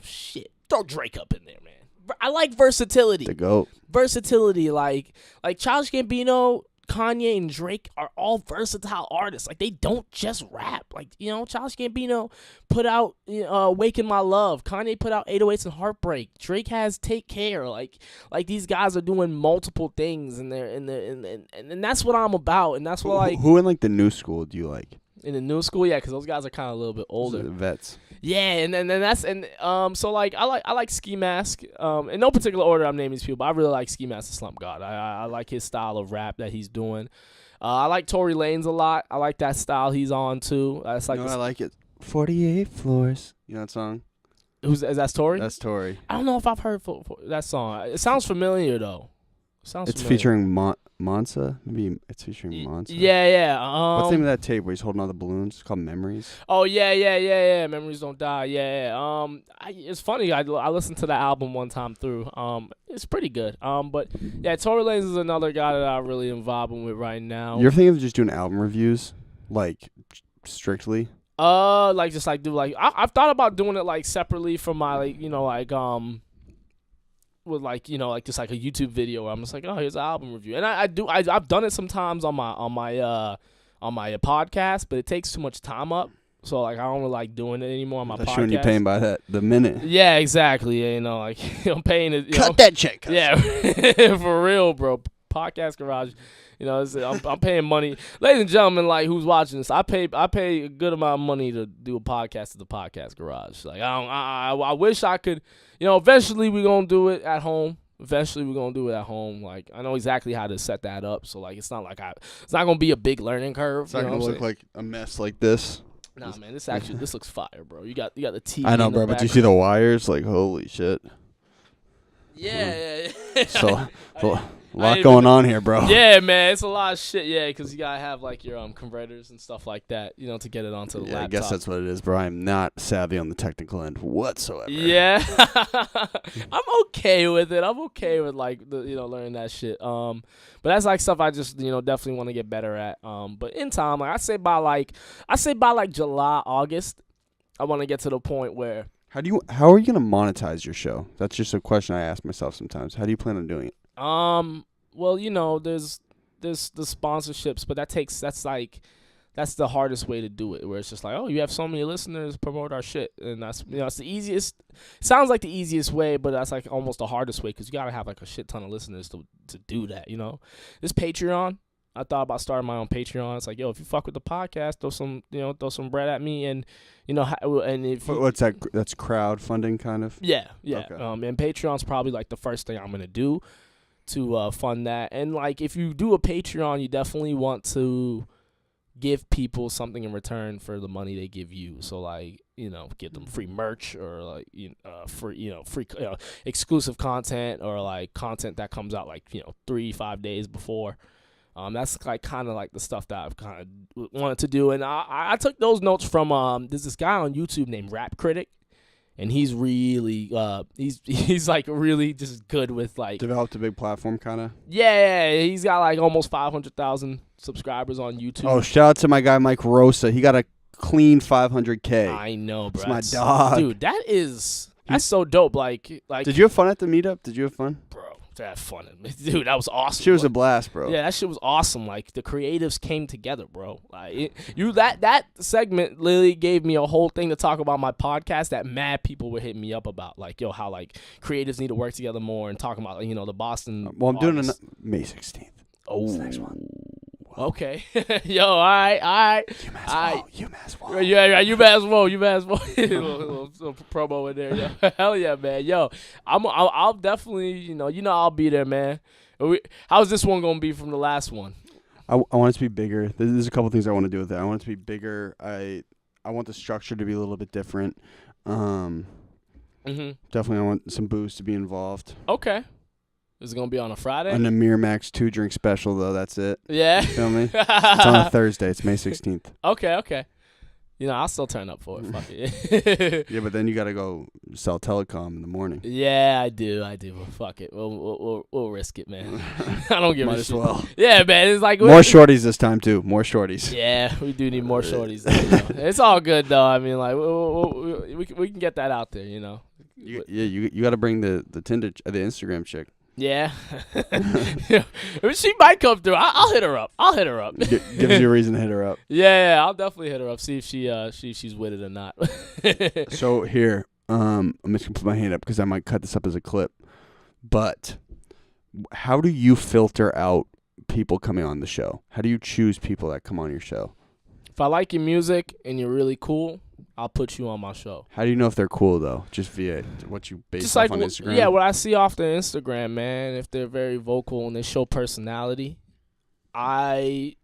Speaker 1: Shit. Throw Drake up in there, man. I like versatility.
Speaker 2: The GOAT.
Speaker 1: Versatility, like Childish Gambino, Kanye, and Drake are all versatile artists. Like, they don't just rap. Like, Childish Gambino put out Waking My Love. Kanye put out 808s and Heartbreak. Drake has Take Care. Like these guys are doing multiple things, and that's what I'm about. And that's what like.
Speaker 2: Who in like the new school do you like?
Speaker 1: In the new school, yeah, because those guys are kind of a little bit older.
Speaker 2: Vets.
Speaker 1: Yeah, and then so like I like Ski Mask. In no particular order I'm naming these people, but I really like Ski Mask the Slump God. I like his style of rap that he's doing. I like Tory Lanez a lot. I like that style he's on too. That's like
Speaker 2: I like it. 48 floors. You know that song?
Speaker 1: Is that Tory?
Speaker 2: That's Tory.
Speaker 1: I don't know if I've heard that song. It sounds familiar though.
Speaker 2: It's featuring Monsa. Maybe it's featuring Monsa.
Speaker 1: Yeah.
Speaker 2: What's the name of that tape where he's holding all the balloons? It's called Memories.
Speaker 1: Oh yeah. Memories Don't Die. Yeah. It's funny. I listened to the album one time through. It's pretty good. But yeah, Tory Lanez is another guy that I really am vibing with right now.
Speaker 2: You ever think of just doing album reviews, like strictly?
Speaker 1: I've thought about doing it like separately from my with just like a YouTube video where I'm just like, oh, here's an album review, and I've done it sometimes on my podcast, but it takes too much time up, so like I don't really like doing it anymore on my podcast.
Speaker 2: When you're paying by the minute.
Speaker 1: Yeah, exactly. Yeah, I'm paying it.
Speaker 2: Cut that check.
Speaker 1: Yeah, for real, bro. Podcast Garage. I'm paying money, ladies and gentlemen. Like, who's watching this? I pay a good amount of money to do a podcast at the Podcast Garage. Like, I wish I could. Eventually we're gonna do it at home. Like, I know exactly how to set that up. So like, it's not gonna be a big learning curve.
Speaker 2: It's not gonna look like a mess like this.
Speaker 1: Nah, man, this looks fire, bro. You got the TV.
Speaker 2: I know, bro, but you see the wires? Like, holy shit.
Speaker 1: Yeah.
Speaker 2: So A lot going on here, bro.
Speaker 1: Yeah, man, it's a lot of shit. Yeah, because you gotta have like your converters and stuff like that, to get it onto the laptop.
Speaker 2: I guess that's what it is, bro. I'm not savvy on the technical end whatsoever.
Speaker 1: Yeah, I'm okay with it. I'm okay with like learning that shit. But that's like stuff I just definitely want to get better at. But in time, like I say by like July, August, I want to get to the point where.
Speaker 2: How are you gonna monetize your show? That's just a question I ask myself sometimes. How do you plan on doing it?
Speaker 1: Well, there's the sponsorships, but that's the hardest way to do it, where it's just like, oh, you have so many listeners, promote our shit, and that's it's the easiest. Sounds like the easiest way, but that's like almost the hardest way because you gotta have like a shit ton of listeners to do that. This Patreon. I thought about starting my own Patreon. It's like, yo, if you fuck with the podcast, throw some bread at me, and and if
Speaker 2: what's that? That's crowdfunding, kind of.
Speaker 1: Yeah.
Speaker 2: Okay.
Speaker 1: And Patreon's probably like the first thing I'm gonna do to fund that. And like, if you do a Patreon, you definitely want to give people something in return for the money they give you. So like, give them free merch or like free exclusive content or like content that comes out like 3-5 days before. That's like kind of like the stuff that I've kind of wanted to do, and I took those notes from there's this guy on YouTube named Rap Critic, and he's really he's like really just good with like
Speaker 2: developed a big platform kind of.
Speaker 1: Yeah, he's got like almost 500,000 subscribers on YouTube.
Speaker 2: Oh, shout out to my guy Mike Rosa. He got a clean 500K.
Speaker 1: I know, bro.
Speaker 2: That's my dog,
Speaker 1: dude. That's so dope. Like. Did
Speaker 2: you have fun at the meetup? Did you have fun?
Speaker 1: Bro. That fun, dude. That was awesome.
Speaker 2: She was a blast, bro.
Speaker 1: Yeah, that shit was awesome. Like the creatives came together, bro. Like that segment literally gave me a whole thing to talk about my podcast that mad people were hitting me up about. Like, yo, how like creatives need to work together more and talking about the Boston.
Speaker 2: Well, I'm doing it May 16th.
Speaker 1: Oh,
Speaker 2: that's the next one.
Speaker 1: Okay. Yo, all right.
Speaker 2: UMass Woah.
Speaker 1: Yeah, UMass Woah. little promo in there, yo. Hell yeah, man. Yo, I'll definitely, I'll be there, man. How's this one gonna be from the last one?
Speaker 2: I want it to be bigger. There's a couple things I want to do with it. I want it to be bigger. I want the structure to be a little bit different. Definitely, I want some booze to be involved.
Speaker 1: Okay. Is it going to be on a Friday?
Speaker 2: An Amir Maxx 2-drink special, though. That's it.
Speaker 1: Yeah.
Speaker 2: You feel me? It's on a Thursday. It's May 16th.
Speaker 1: Okay. I'll still turn up for it. Fuck it.
Speaker 2: Yeah, but then you got to go sell telecom in the morning.
Speaker 1: Yeah, I do. Well, fuck it. We'll risk it, man. I don't give a shit. Might as well. Yeah, man. It's like
Speaker 2: more shorties this time, too. More shorties.
Speaker 1: Yeah, we do need more shorties. It's all good, though. I mean, like, we can get that out there,
Speaker 2: You got to bring the Tinder, the Instagram chick.
Speaker 1: Yeah. She might come through. I'll hit her up.
Speaker 2: Gives you a reason to hit her up.
Speaker 1: Yeah, I'll definitely hit her up. See if she's with it or not.
Speaker 2: So here, I'm just gonna put my hand up because I might cut this up as a clip. But how do you filter out people coming on the show? How do you choose people that come on your show?
Speaker 1: If I like your music and you're really cool, I'll put you on my show.
Speaker 2: How do you know if they're cool, though? Just via what you base off on Instagram?
Speaker 1: Yeah, what I see off their Instagram, man, if they're very vocal and they show personality, I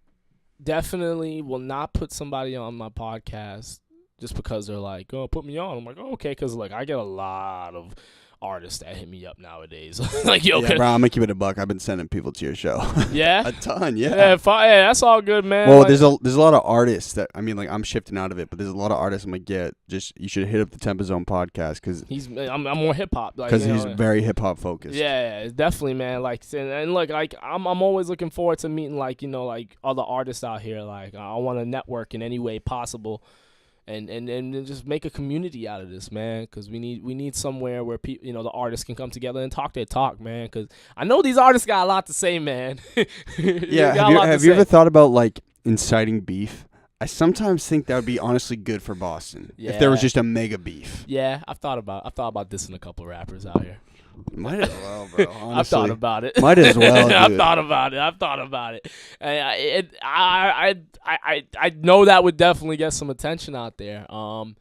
Speaker 1: definitely will not put somebody on my podcast just because they're like, oh, put me on. I'm like, oh, okay, because like I get a lot of artists that hit me up nowadays. Like, yo,
Speaker 2: yeah, bro, I'm gonna keep it a buck. I've been sending people to your show.
Speaker 1: Yeah,
Speaker 2: a ton. Yeah,
Speaker 1: yeah, that's all good, man.
Speaker 2: Well, like, there's a lot of artists that like I'm shifting out of it, but there's a lot of artists I'm like, you should hit up the Tempah Zone podcast because
Speaker 1: I'm more hip hop
Speaker 2: because he's very hip hop focused.
Speaker 1: Yeah, definitely, man. Like and look, like I'm always looking forward to meeting like like other artists out here. Like I want to network in any way possible. And just make a community out of this, man, because we need somewhere where people, the artists can come together and talk their talk, man, because I know these artists got a lot to say, man.
Speaker 2: Yeah, have you ever thought about like inciting beef? I sometimes think that would be honestly good for Boston if there was just a mega beef.
Speaker 1: Yeah, I've thought about dissing a couple rappers out here.
Speaker 2: Might as well, bro. Honestly.
Speaker 1: I've thought about it.
Speaker 2: Might as well.
Speaker 1: I've thought about it. And I know that would definitely get some attention out there. And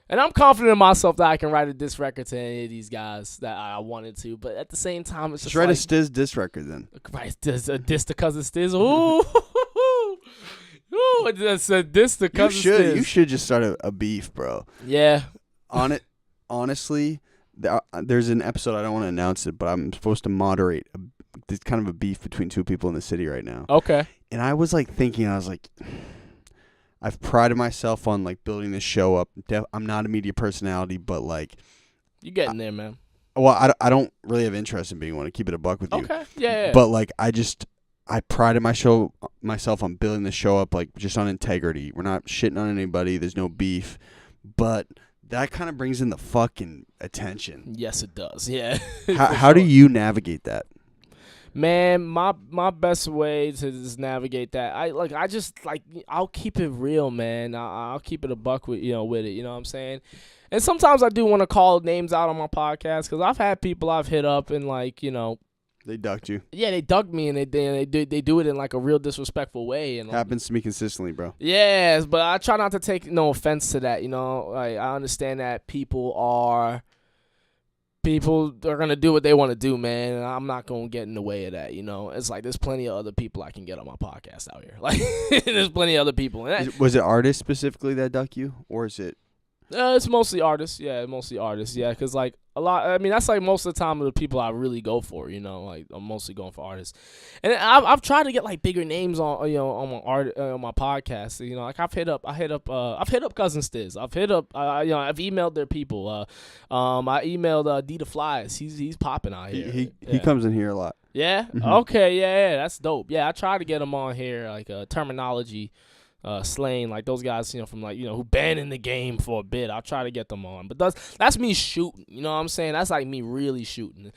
Speaker 1: I'm confident in myself that I can write a diss record to any of these guys that I wanted to. But at the same time, it's just
Speaker 2: write a Stiz diss record then.
Speaker 1: Right, a diss to Cousin Stiz. Ooh. Ooh, it's a diss to Cousin Stiz.
Speaker 2: You should just start a beef, bro.
Speaker 1: Yeah.
Speaker 2: Honestly. There's an episode, I don't want to announce it, but I'm supposed to moderate a there's kind of a beef between two people in the city right now.
Speaker 1: Okay.
Speaker 2: And I was like thinking, I was like, I've prided myself on like building this show up. I'm not a media personality, but like,
Speaker 1: You getting there, man.
Speaker 2: well, I don't really have interest in being one, to keep it a buck with you.
Speaker 1: Okay. Yeah.
Speaker 2: But like, I prided myself on building the show up like just on integrity. We're not shitting on anybody. There's no beef, but that kind of brings in the fucking attention.
Speaker 1: Yes, it does. Yeah.
Speaker 2: How do you navigate that?
Speaker 1: Man, my best way to just navigate that, I'll keep it real, man. I'll keep it a buck with with it. You know what I'm saying? And sometimes I do want to call names out on my podcast because I've had people I've hit up and like
Speaker 2: They ducked you.
Speaker 1: Yeah, they ducked me and they do it in like a real disrespectful way. And
Speaker 2: happens to me consistently, bro.
Speaker 1: Yes, but I try not to take no offense to that. Like I understand that people are gonna do what they want to do, man. And I'm not gonna get in the way of that. It's like there's plenty of other people I can get on my podcast out here. Like there's plenty of other people.
Speaker 2: Was it artists specifically that duck you, or is it?
Speaker 1: It's mostly artists. Yeah, Yeah, because like a lot. I mean, that's like most of the time of the people I really go for. Like I'm mostly going for artists, and I've tried to get like bigger names on on my podcast. Like I hit up Cousin Stiz. I've hit up I've emailed their people. I emailed D the Flies. He's popping out here.
Speaker 2: He comes in here a lot.
Speaker 1: Yeah.
Speaker 2: Mm-hmm.
Speaker 1: Okay. Yeah. That's dope. Yeah, I try to get him on here like terminology. Slaying like those guys from like who been in the game for a bit. I'll try to get them on, but that's me shooting. You know what I'm saying? That's like me really shooting.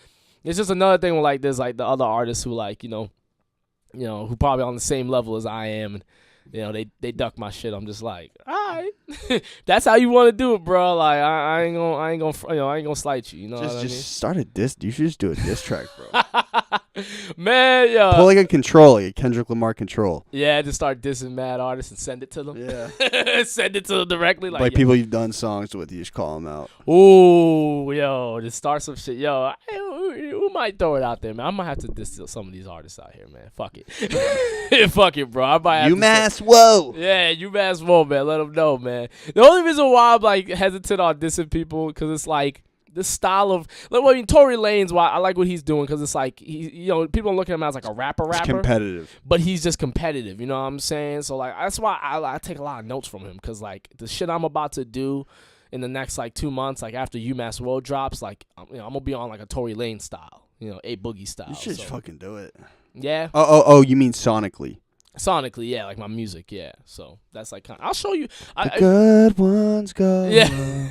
Speaker 1: It's just another thing with like there's like the other artists who like who probably on the same level as I am, and they duck my shit. I'm just like, all right, that's how you want to do it, bro. Like I ain't gonna slight you. What I mean?
Speaker 2: Start a diss. You should just do a diss track, bro.
Speaker 1: Man, yo.
Speaker 2: Pull like a Control, like a Kendrick Lamar Control.
Speaker 1: Yeah, just start dissing mad artists and send it to them.
Speaker 2: Yeah.
Speaker 1: Send it to them directly. Like
Speaker 2: people you've done songs with, you just call them out.
Speaker 1: Ooh, yo, just start some shit. Yo, who might throw it out there, man? I might have to diss some of these artists out here, man. Fuck it. Fuck it, bro. I might have
Speaker 2: UMass Woah.
Speaker 1: Yeah, UMass Woah, man. Let them know, man. The only reason why I'm like hesitant on dissing people because it's like this style of, Tory Lanez, why I like what he's doing because it's like people look at him as like a rapper.
Speaker 2: It's competitive,
Speaker 1: but he's just competitive. You know what I'm saying? So like that's why I take a lot of notes from him because like the shit I'm about to do in the next like 2 months, like after UMass Woah drops, like I'm gonna be on like a Tory Lanez style, A Boogie style.
Speaker 2: You should just fucking do it.
Speaker 1: Yeah.
Speaker 2: Oh, you mean sonically?
Speaker 1: Sonically, yeah, like my music, yeah. So that's like I'll show you.
Speaker 2: The good ones go.
Speaker 1: Yeah.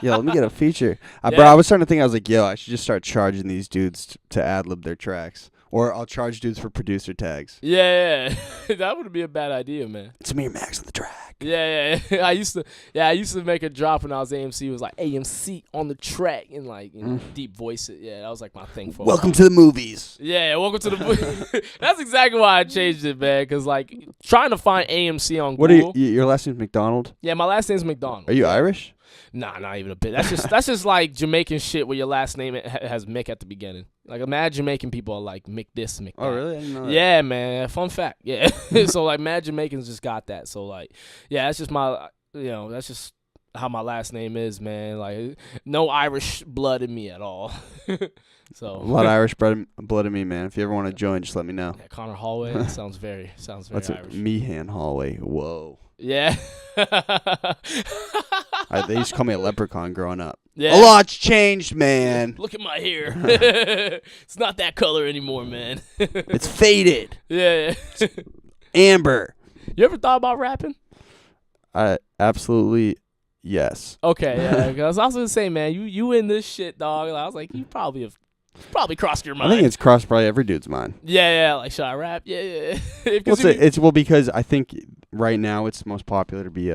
Speaker 2: Yo, let me get a feature. Bro, I was starting to think, I was like, yo, I should just start charging these dudes to ad-lib their tracks. Or I'll charge dudes for producer tags.
Speaker 1: Yeah. That wouldn't be a bad idea, man.
Speaker 2: It's Amir Maxx on the track.
Speaker 1: Yeah. I used to make a drop when I was AMC. It was like AMC on the track and like deep voice it. Yeah, that was like my thing for
Speaker 2: Welcome to the movies.
Speaker 1: Yeah, welcome to the movies. That's exactly why I changed it, man. Because like trying to find AMC on Google.
Speaker 2: What are your last name's McDonald?
Speaker 1: Yeah, my last name's McDonald.
Speaker 2: Are you Irish?
Speaker 1: Nah, not even a bit. That's just like Jamaican shit where your last name has Mick at the beginning. Like mad Jamaican people are like Mick this, Mick that.
Speaker 2: Oh really? I didn't know that.
Speaker 1: Yeah, man. Fun fact. Yeah. So like mad Jamaicans just got that. So like, yeah, that's just my that's just how my last name is, man. Like no Irish blood in me at all. So
Speaker 2: a lot of Irish blood in me, man. If you ever want to join, just let me know.
Speaker 1: Yeah, Conor Holway. Sounds very
Speaker 2: That's
Speaker 1: Irish.
Speaker 2: Meehan Holway. Whoa.
Speaker 1: Yeah.
Speaker 2: They used to call me a leprechaun growing up.
Speaker 1: Yeah.
Speaker 2: A lot's changed, man.
Speaker 1: Look at my hair. It's not that color anymore, man.
Speaker 2: It's faded.
Speaker 1: Yeah.
Speaker 2: Amber.
Speaker 1: You ever thought about rapping?
Speaker 2: Absolutely, yes.
Speaker 1: Okay, yeah. Because I was gonna say, man, you in this shit, dog. I was like, you probably crossed your mind.
Speaker 2: I think it's crossed probably every dude's mind.
Speaker 1: Yeah. Like, should I rap? Yeah.
Speaker 2: Because I think right now it's most popular to be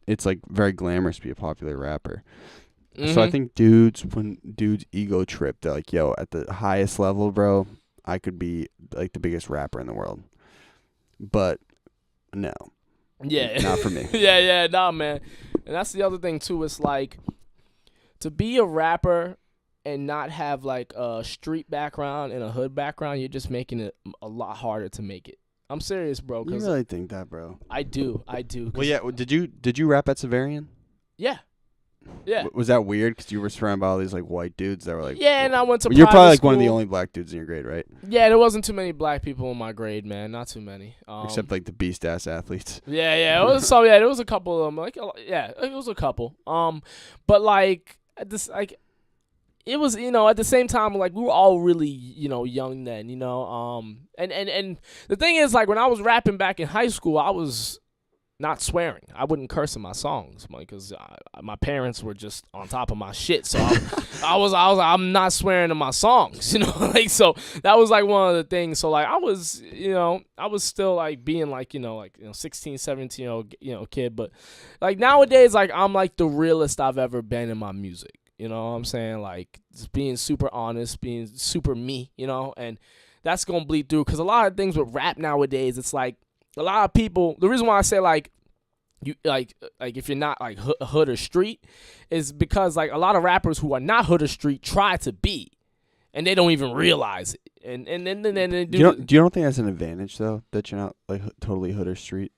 Speaker 2: it's like very glamorous to be a popular rapper. Mm-hmm. So I think when dudes ego trip, they're like, yo, at the highest level, bro, I could be like the biggest rapper in the world. But no.
Speaker 1: Yeah.
Speaker 2: Not for me.
Speaker 1: Yeah, nah, man. And that's the other thing too. It's like to be a rapper and not have like a street background and a hood background, you're just making it a lot harder to make it. I'm serious, bro.
Speaker 2: You really think that, bro?
Speaker 1: I do.
Speaker 2: Well, yeah. Did you rap at Severian?
Speaker 1: Yeah. Yeah.
Speaker 2: Was that weird? Because you were surrounded by all these like white dudes that were like.
Speaker 1: Yeah, and I went to.
Speaker 2: You're probably like
Speaker 1: school.
Speaker 2: one of the only black dudes in your grade, right?
Speaker 1: Yeah, there wasn't too many black people in my grade, man. Not too many.
Speaker 2: Except like the beast ass athletes.
Speaker 1: Yeah. It was, so yeah, there was a couple of them. Like, yeah, it was a couple. But like this, like. It was, at the same time, like, we were all really, young then, and the thing is, like, when I was rapping back in high school, I was not swearing. I wouldn't curse in my songs, because my parents were just on top of my shit, so I'm not swearing in my songs, like, so that was, like, one of the things, so, like, I was still, like, being, like, 16, 17-year-old, kid, but, like, nowadays, like, I'm, like, the realest I've ever been in my music. You know what I'm saying? Like, just being super honest, being super me, and that's going to bleed through. Because a lot of things with rap nowadays, it's like a lot of people, the reason why I say, like, you like if you're not, like, hood or street is because, like, a lot of rappers who are not hood or street try to be, and they don't even realize it. And then they do.
Speaker 2: You don't think that's an advantage, though, that you're not, like, totally hood or street?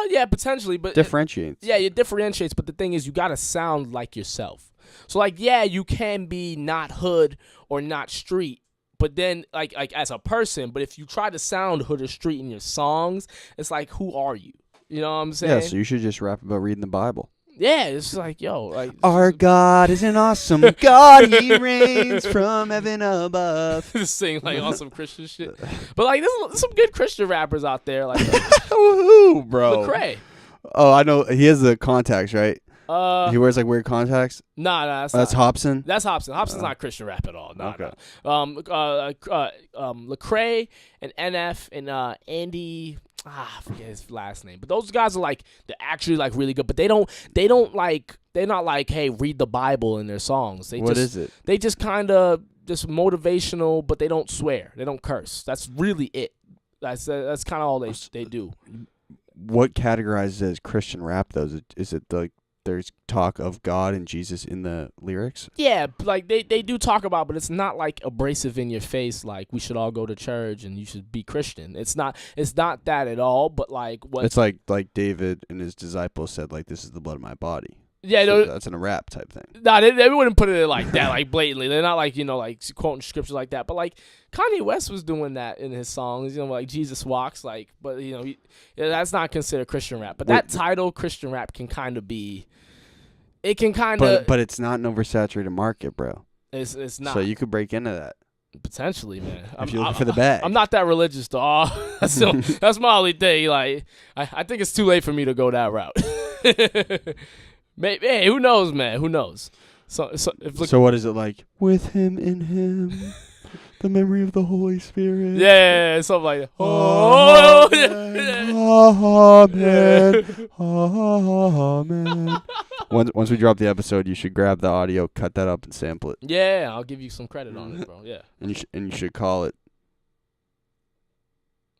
Speaker 1: Yeah, potentially. But
Speaker 2: differentiates.
Speaker 1: It differentiates. But the thing is, you got to sound like yourself. So, like, yeah, you can be not hood or not street, but then, like as a person, but if you try to sound hood or street in your songs, it's like, who are you? You know what I'm saying?
Speaker 2: Yeah, so you should just rap about reading the Bible.
Speaker 1: Yeah, it's like, yo. Like,
Speaker 2: our God is an awesome God. He reigns from heaven above.
Speaker 1: Sing, like, awesome Christian shit. But, like, there's some good Christian rappers out there. Like,
Speaker 2: woohoo, bro.
Speaker 1: Lecrae.
Speaker 2: Oh, I know. He has the contacts, right? He wears like weird contacts.
Speaker 1: Nah,
Speaker 2: that's Hobson.
Speaker 1: That's Hobson. Hobson's not Christian rap at all.
Speaker 2: Okay.
Speaker 1: Lecrae and NF and Andy. I forget his last name. But those guys are like, they're actually like really good. But they're not like, hey, read the Bible in their songs.
Speaker 2: What is it?
Speaker 1: They just kind of just motivational, but they don't swear. They don't curse. That's really it. That's kind of all they do.
Speaker 2: What categorizes as Christian rap though? Is it like there's talk of God and Jesus in the lyrics? Yeah,
Speaker 1: like they do talk about, but it's not like abrasive in your face, like we should all go to church and you should be Christian. It's not that at all, but like what
Speaker 2: it's like David and his disciples said, like, this is the blood of my body.
Speaker 1: Yeah,
Speaker 2: so that's in a rap type thing.
Speaker 1: Nah, they wouldn't put it like that, like blatantly. They're not like, like quoting scriptures like that. But like Kanye West was doing that in his songs, like Jesus Walks, like. But that's not considered Christian rap. But that title Christian rap can kind of be. It can kind of.
Speaker 2: But it's not an oversaturated market, bro.
Speaker 1: It's not.
Speaker 2: So you could break into that.
Speaker 1: Potentially, man.
Speaker 2: If you're looking for the bag.
Speaker 1: I'm not that religious, though. That's my only thing. Like, I think it's too late for me to go that route. Maybe, hey, who knows, man? Who knows? So
Speaker 2: what is it like? With him, in him, the memory of the Holy Spirit.
Speaker 1: Yeah, something like that.
Speaker 2: Oh, amen. Amen. Once we drop the episode, you should grab the audio, cut that up, and sample it.
Speaker 1: Yeah, I'll give you some credit on it, bro. Yeah.
Speaker 2: And you should call it.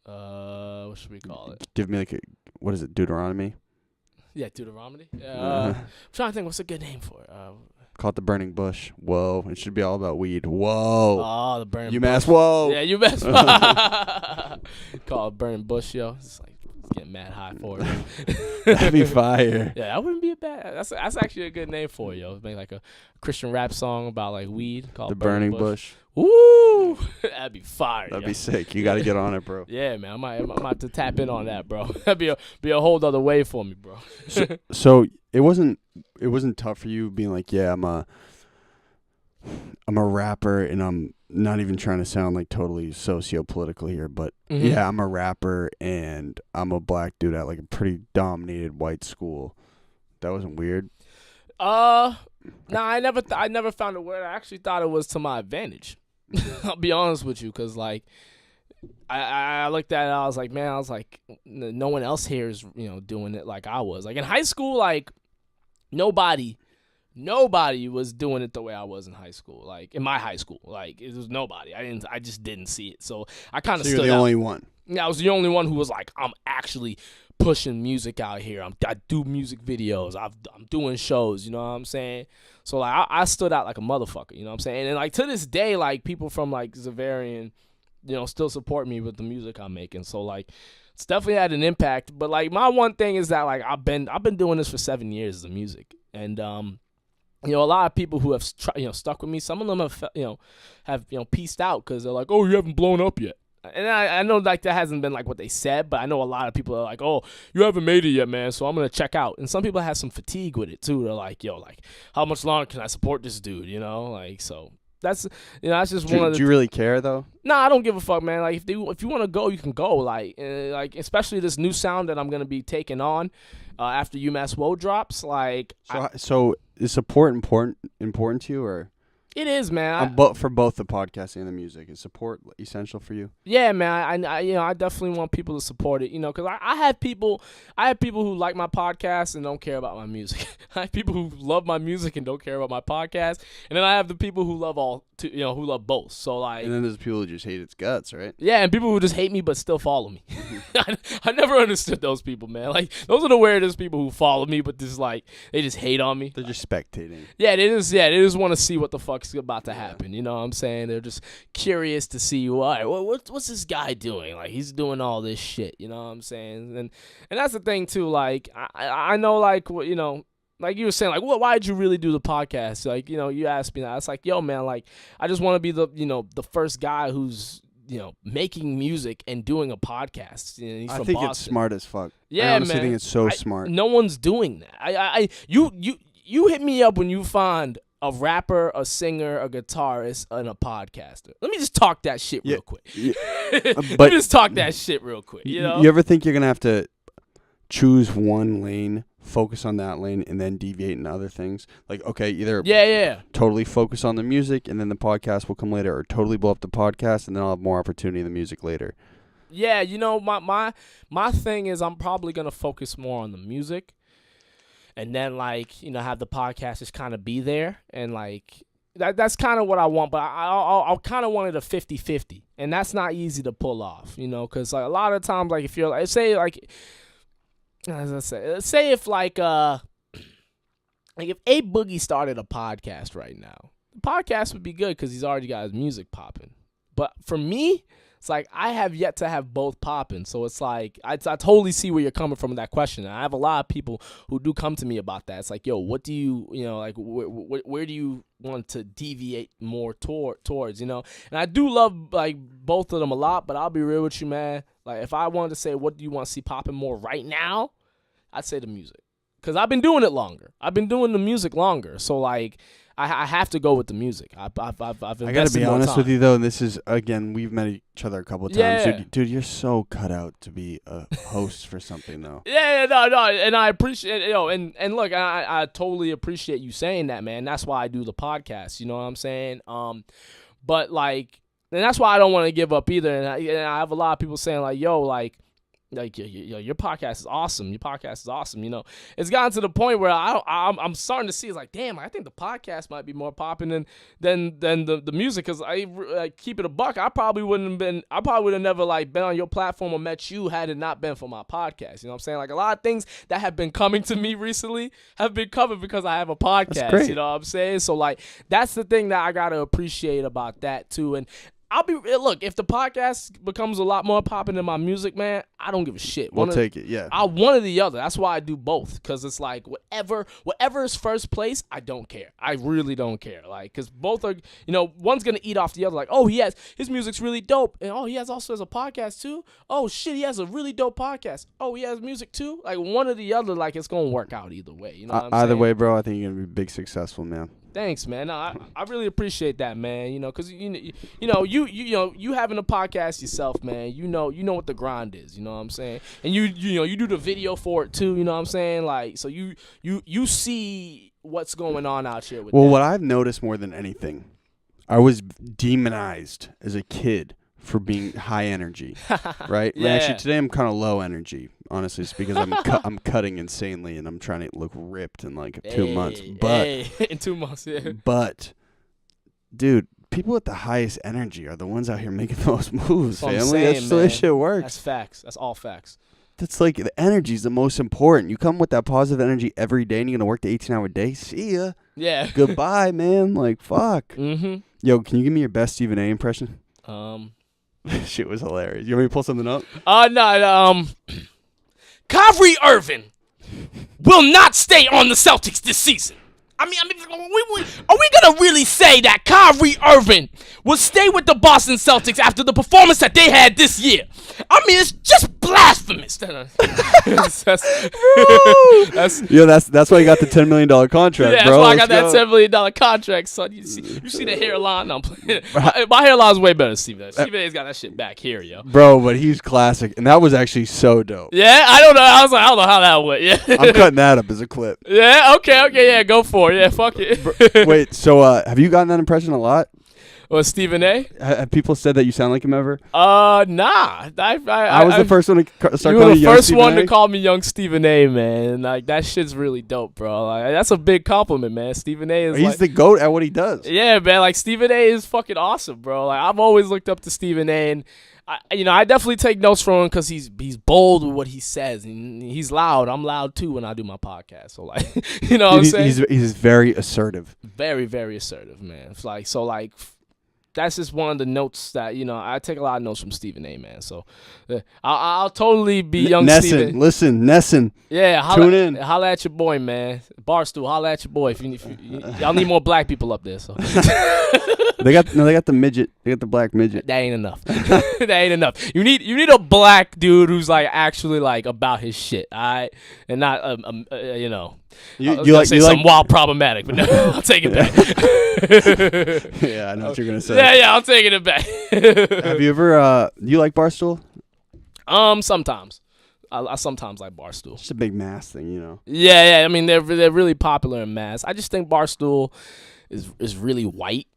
Speaker 1: What should we call it?
Speaker 2: Give me what is it? Deuteronomy.
Speaker 1: Yeah, Deuteronomy. I'm trying to think what's a good name for it.
Speaker 2: Call it the Burning Bush. Whoa. It should be all about weed. Whoa.
Speaker 1: Oh, the Burning
Speaker 2: UMass
Speaker 1: Bush.
Speaker 2: Woah.
Speaker 1: Yeah, UMass. Call it Burning Bush, yo. It's like getting mad high for it.
Speaker 2: That'd be fire.
Speaker 1: Yeah, that wouldn't be a bad. That's actually a good name for it, yo. Make like a Christian rap song about like weed called
Speaker 2: The Burning Bush.
Speaker 1: Woo! That'd be fire.
Speaker 2: That'd be sick. You got to get on it, bro.
Speaker 1: Yeah, man. I might have to tap in on that, bro. That'd be a whole other way for me, bro.
Speaker 2: So it wasn't tough for you being like, yeah, I'm a rapper and I'm not even trying to sound like totally socio-political here, but yeah, I'm a rapper and I'm a black dude at like a pretty dominated white school. That wasn't weird?
Speaker 1: Nah, I never found a word. I actually thought it was to my advantage. I'll be honest with you, because like I looked at it, I was like, man, no one else here is doing it like I was. Like in high school, like nobody was doing it the way I was in high school. Like in my high school, like it was nobody. I just didn't see it. So I kind of
Speaker 2: stood out. You're the only one.
Speaker 1: Yeah, I was the only one who was like, I'm actually pushing music out here. I do music videos. I'm doing shows. You know what I'm saying? So like I stood out like a motherfucker. You know what I'm saying? And like to this day, like people from like Zavarian, still support me with the music I'm making. So like it's definitely had an impact. But like my one thing is that like I've been doing this for 7 years, the music, and a lot of people who have stuck with me, some of them have pieced out because they're like, oh, you haven't blown up yet. And I know like that hasn't been like what they said, but I know a lot of people are like, oh, you haven't made it yet, man, so I'm going to check out. And some people have some fatigue with it too. They're like, yo, like how much longer can I support this dude, like so. That's just one of the.
Speaker 2: Do you really care though?
Speaker 1: Nah, I don't give a fuck, man. Like if you want to go, you can go. Like especially this new sound that I'm gonna be taking on after UMass Woah drops. Like
Speaker 2: so is support important to you, or?
Speaker 1: It is, man.
Speaker 2: For both the podcasting and the music, is support essential for you?
Speaker 1: Yeah, man. I definitely want people to support it. Because I have people who like my podcast and don't care about my music. I have people who love my music and don't care about my podcast, and then I have the people who love who love both. So like,
Speaker 2: and then there's people who just hate its guts, right?
Speaker 1: Yeah, and people who just hate me but still follow me. I never understood those people, man. Like those are the weirdest people who follow me, but just like they just hate on me.
Speaker 2: They're just spectating.
Speaker 1: Yeah, they just want to see what the fuck's about to happen. You know what I'm saying? They're just curious to see what's this guy doing? Like he's doing all this shit. You know what I'm saying? And that's the thing too. Like I know like like you were saying, like, why did you really do the podcast? Like, you asked me that. It's like, yo, man, like, I just want to be the first guy who's, making music and doing a podcast. He's
Speaker 2: I
Speaker 1: from
Speaker 2: think
Speaker 1: Boston.
Speaker 2: It's smart as fuck.
Speaker 1: Yeah,
Speaker 2: I honestly
Speaker 1: man.
Speaker 2: think it's so smart.
Speaker 1: No one's doing that. You hit me up when you find a rapper, a singer, a guitarist, and a podcaster. Let me just talk that shit real quick.
Speaker 2: Yeah.
Speaker 1: Let me just talk that shit real quick. You
Speaker 2: ever think you're gonna have to choose one lane, focus on that lane, and then deviate into other things? Like, okay, either totally focus on the music and then the podcast will come later, or totally blow up the podcast and then I'll have more opportunity in the music later.
Speaker 1: Yeah, my thing is I'm probably gonna focus more on the music, and then like have the podcast just kind of be there, and like that's kind of what I want. But I kind of wanted a 50-50, and that's not easy to pull off, because like a lot of times, like if you're like say if like if A Boogie started a podcast right now, the podcast would be good because he's already got his music popping. But for me, it's like I have yet to have both popping. So it's like I totally see where you're coming from with that question. And I have a lot of people who do come to me about that. It's like, yo, what do you like where do you want to deviate more towards? And I do love like both of them a lot. But I'll be real with you, man. Like if I wanted to say what do you want to see popping more right now, I'd say the music, because I've been doing it longer. I've been doing the music longer, so like I have to go with the music. I've invested.
Speaker 2: I gotta be honest
Speaker 1: time
Speaker 2: with you though, and this is again, we've met each other a couple of times.
Speaker 1: Yeah.
Speaker 2: Dude, you're so cut out to be a host for something though.
Speaker 1: No, and I appreciate and look, I totally appreciate you saying that, man. That's why I do the podcast. You know what I'm saying? But like, and that's why I don't want to give up either. And I have a lot of people saying like, yo, like your podcast is awesome. Your podcast is awesome. It's gotten to the point where I'm starting to see it's like, damn, I think the podcast might be more popping than the music. Because I keep it a buck. I probably would have never like been on your platform or met you had it not been for my podcast. You know what I'm saying? Like a lot of things that have been coming to me recently have been coming because I have a podcast.
Speaker 2: That's great.
Speaker 1: You know what I'm saying? So like that's the thing that I gotta appreciate about that too. And look, if the podcast becomes a lot more popping than my music, man, I don't give a shit.
Speaker 2: We'll take it, yeah.
Speaker 1: One or the other. That's why I do both, because it's like whatever is first place, I don't care. I really don't care. Like, because both are, one's going to eat off the other. Like, oh, his music's really dope. And oh, he also has a podcast too. Oh, shit, he has a really dope podcast. Oh, he has music too. Like, one or the other, like, it's going to work out either way. You know what I'm saying?
Speaker 2: Either way, bro, I think you're going to be big successful, man.
Speaker 1: Thanks, man. No, I really appreciate that, man. Because you having a podcast yourself, man. You know what the grind is. You know what I'm saying? And you do the video for it too. You know what I'm saying? Like, so you see what's going on out here with.
Speaker 2: Well,
Speaker 1: that.
Speaker 2: What I've noticed more than anything, I was demonized as a kid for being high energy, right?
Speaker 1: Yeah.
Speaker 2: Actually, today I'm kind of low energy. Honestly, it's because I'm cutting insanely and I'm trying to look ripped in like 2 months. But
Speaker 1: in 2 months, yeah.
Speaker 2: But, dude, people with the highest energy are the ones out here making the most moves, family. That's the way shit works.
Speaker 1: That's facts. That's all facts.
Speaker 2: That's like the energy is the most important. You come with that positive energy every day and you're gonna work the 18-hour day. See ya.
Speaker 1: Yeah.
Speaker 2: Goodbye, man. Like fuck.
Speaker 1: Mm-hmm.
Speaker 2: Yo, can you give me your best Stephen A impression? Shit was hilarious. You want me to pull something up?
Speaker 1: No. Kyrie Irving will not stay on the Celtics this season. are we gonna really say that Kyrie Irving will stay with the Boston Celtics after the performance that they had this year? I mean, it's just blasphemous. That's
Speaker 2: That's why you got the $10 million contract,
Speaker 1: yeah,
Speaker 2: bro.
Speaker 1: that's why I got that $10 million contract, son. You see the hairline? No, I'm playing. My hairline's way better than Stephen A. Stephen A's got that shit back here, yo.
Speaker 2: Bro, but he's classic, and that was actually so dope.
Speaker 1: Yeah, I don't know. I don't know how that went. Yeah,
Speaker 2: I'm cutting that up as a clip.
Speaker 1: Yeah, okay, yeah, go for it. Yeah, fuck it.
Speaker 2: Wait, so have you gotten that impression a lot?
Speaker 1: Well, Stephen A?
Speaker 2: Have people said that you sound like him ever?
Speaker 1: Nah.
Speaker 2: I was the first one to start
Speaker 1: you
Speaker 2: calling
Speaker 1: were
Speaker 2: you
Speaker 1: the
Speaker 2: Young
Speaker 1: first
Speaker 2: Stephen
Speaker 1: one
Speaker 2: A?
Speaker 1: to call me Young Stephen A, man. Like, that shit's really dope, bro. Like, that's a big compliment, man. Stephen A is
Speaker 2: He's the GOAT at what he does.
Speaker 1: Yeah, man. Like, Stephen A is fucking awesome, bro. Like, I've always looked up to Stephen A, and I definitely take notes from him because he's bold with what he says, and he's loud. I'm loud too when I do my podcast. So like, you know what I'm saying?
Speaker 2: He's very assertive.
Speaker 1: Very, very assertive, man. It's like that's just one of the notes that I take a lot of notes from Stephen A, man. So I'll totally be Young Stephen.
Speaker 2: Listen, Nesson.
Speaker 1: Yeah,
Speaker 2: tune in.
Speaker 1: Holla at your boy, man. Barstool, holla at your boy. If y'all need more black people up there. So
Speaker 2: they got the midget. They got the black midget.
Speaker 1: That ain't enough. That ain't enough. You need a black dude who's like actually like about his shit, all right, and not You like something wild problematic, but no, I'll take it back.
Speaker 2: Yeah, I know what you're gonna say.
Speaker 1: Yeah, I'll take it back.
Speaker 2: Have you ever you like Barstool?
Speaker 1: Sometimes. I sometimes like Barstool.
Speaker 2: It's just a big mass thing,
Speaker 1: Yeah. I mean, they're really popular in mass. I just think Barstool is really white.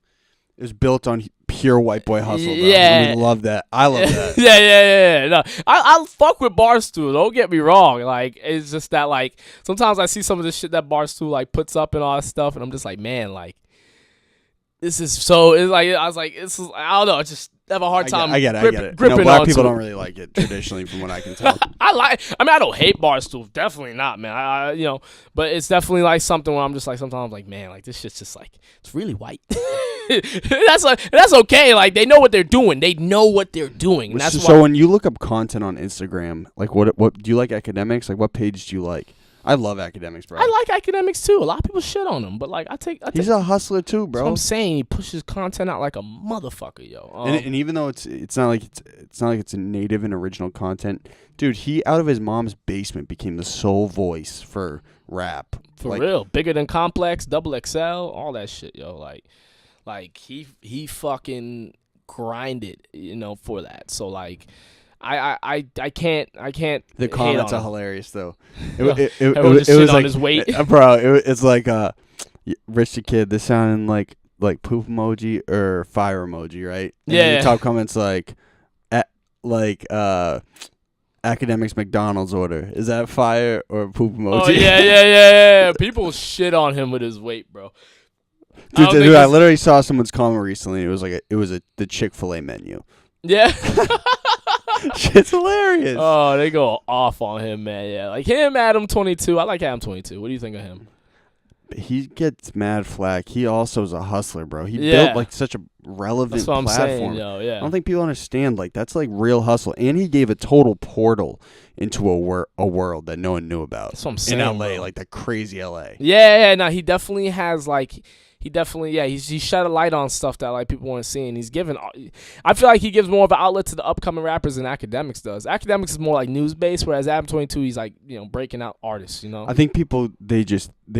Speaker 2: It was built on pure white boy hustle, bro.
Speaker 1: Yeah.
Speaker 2: We love that. I love that.
Speaker 1: Yeah. No, I fuck with Barstool. Don't get me wrong. Like, it's just that, like, sometimes I see some of the shit that Barstool, like, puts up and all that stuff, and I'm just like, man, like, this is so, it's like, I was like, this is, I don't know, it's just, I have a hard time
Speaker 2: I get it.
Speaker 1: gripping
Speaker 2: black
Speaker 1: onto
Speaker 2: people
Speaker 1: it.
Speaker 2: don't really like it, traditionally, from what I can tell.
Speaker 1: I don't hate Barstool. Definitely not, man. But it's definitely, like, something where I'm just, like, sometimes I'm like, man, like, this shit's just, like, it's really white. That's okay. Like, they know what they're doing. And that's
Speaker 2: so when you look up content on Instagram, like, what do you like academics? Like, what page do you like? I love academics, bro.
Speaker 1: I like academics too. A lot of people shit on him, but like I take.
Speaker 2: He's a hustler too, bro.
Speaker 1: That's what I'm saying. He pushes content out like a motherfucker, yo.
Speaker 2: And even though it's not like it's a native and original content, dude. He out of his mom's basement became the sole voice for rap.
Speaker 1: For real, bigger than Complex, Double XL, all that shit, yo. Like he fucking grinded, for that. So like. I can't.
Speaker 2: The comments are hilarious though.
Speaker 1: It was like on his weight,
Speaker 2: bro. It's like Rich the Kid. This sounding like poop emoji or fire emoji, right? And
Speaker 1: yeah.
Speaker 2: The top comments academics McDonald's order. Is that fire or poop emoji?
Speaker 1: Oh yeah. People shit on him with his weight, bro.
Speaker 2: Dude, I literally saw someone's comment recently. It was the Chick-fil-A menu.
Speaker 1: Yeah.
Speaker 2: Shit's hilarious.
Speaker 1: Oh, they go off on him, man. Yeah, like him, Adam 22. I like Adam 22. What do you think of him?
Speaker 2: He gets mad flack. He also is a hustler, bro. He built like such a relevant platform.
Speaker 1: That's what I'm saying, yo. Yeah.
Speaker 2: I don't think people understand. Like, that's like real hustle, and he gave a total portal into a world that no one knew about.
Speaker 1: That's what I'm saying.
Speaker 2: In LA,
Speaker 1: bro.
Speaker 2: like that crazy LA.
Speaker 1: Yeah. No, he definitely has like. He shed a light on stuff that like people weren't seeing. He's given. I feel like he gives more of an outlet to the upcoming rappers than Academics does. Academics is more like news based, whereas Adam 22 he's like breaking out artists.
Speaker 2: I think people they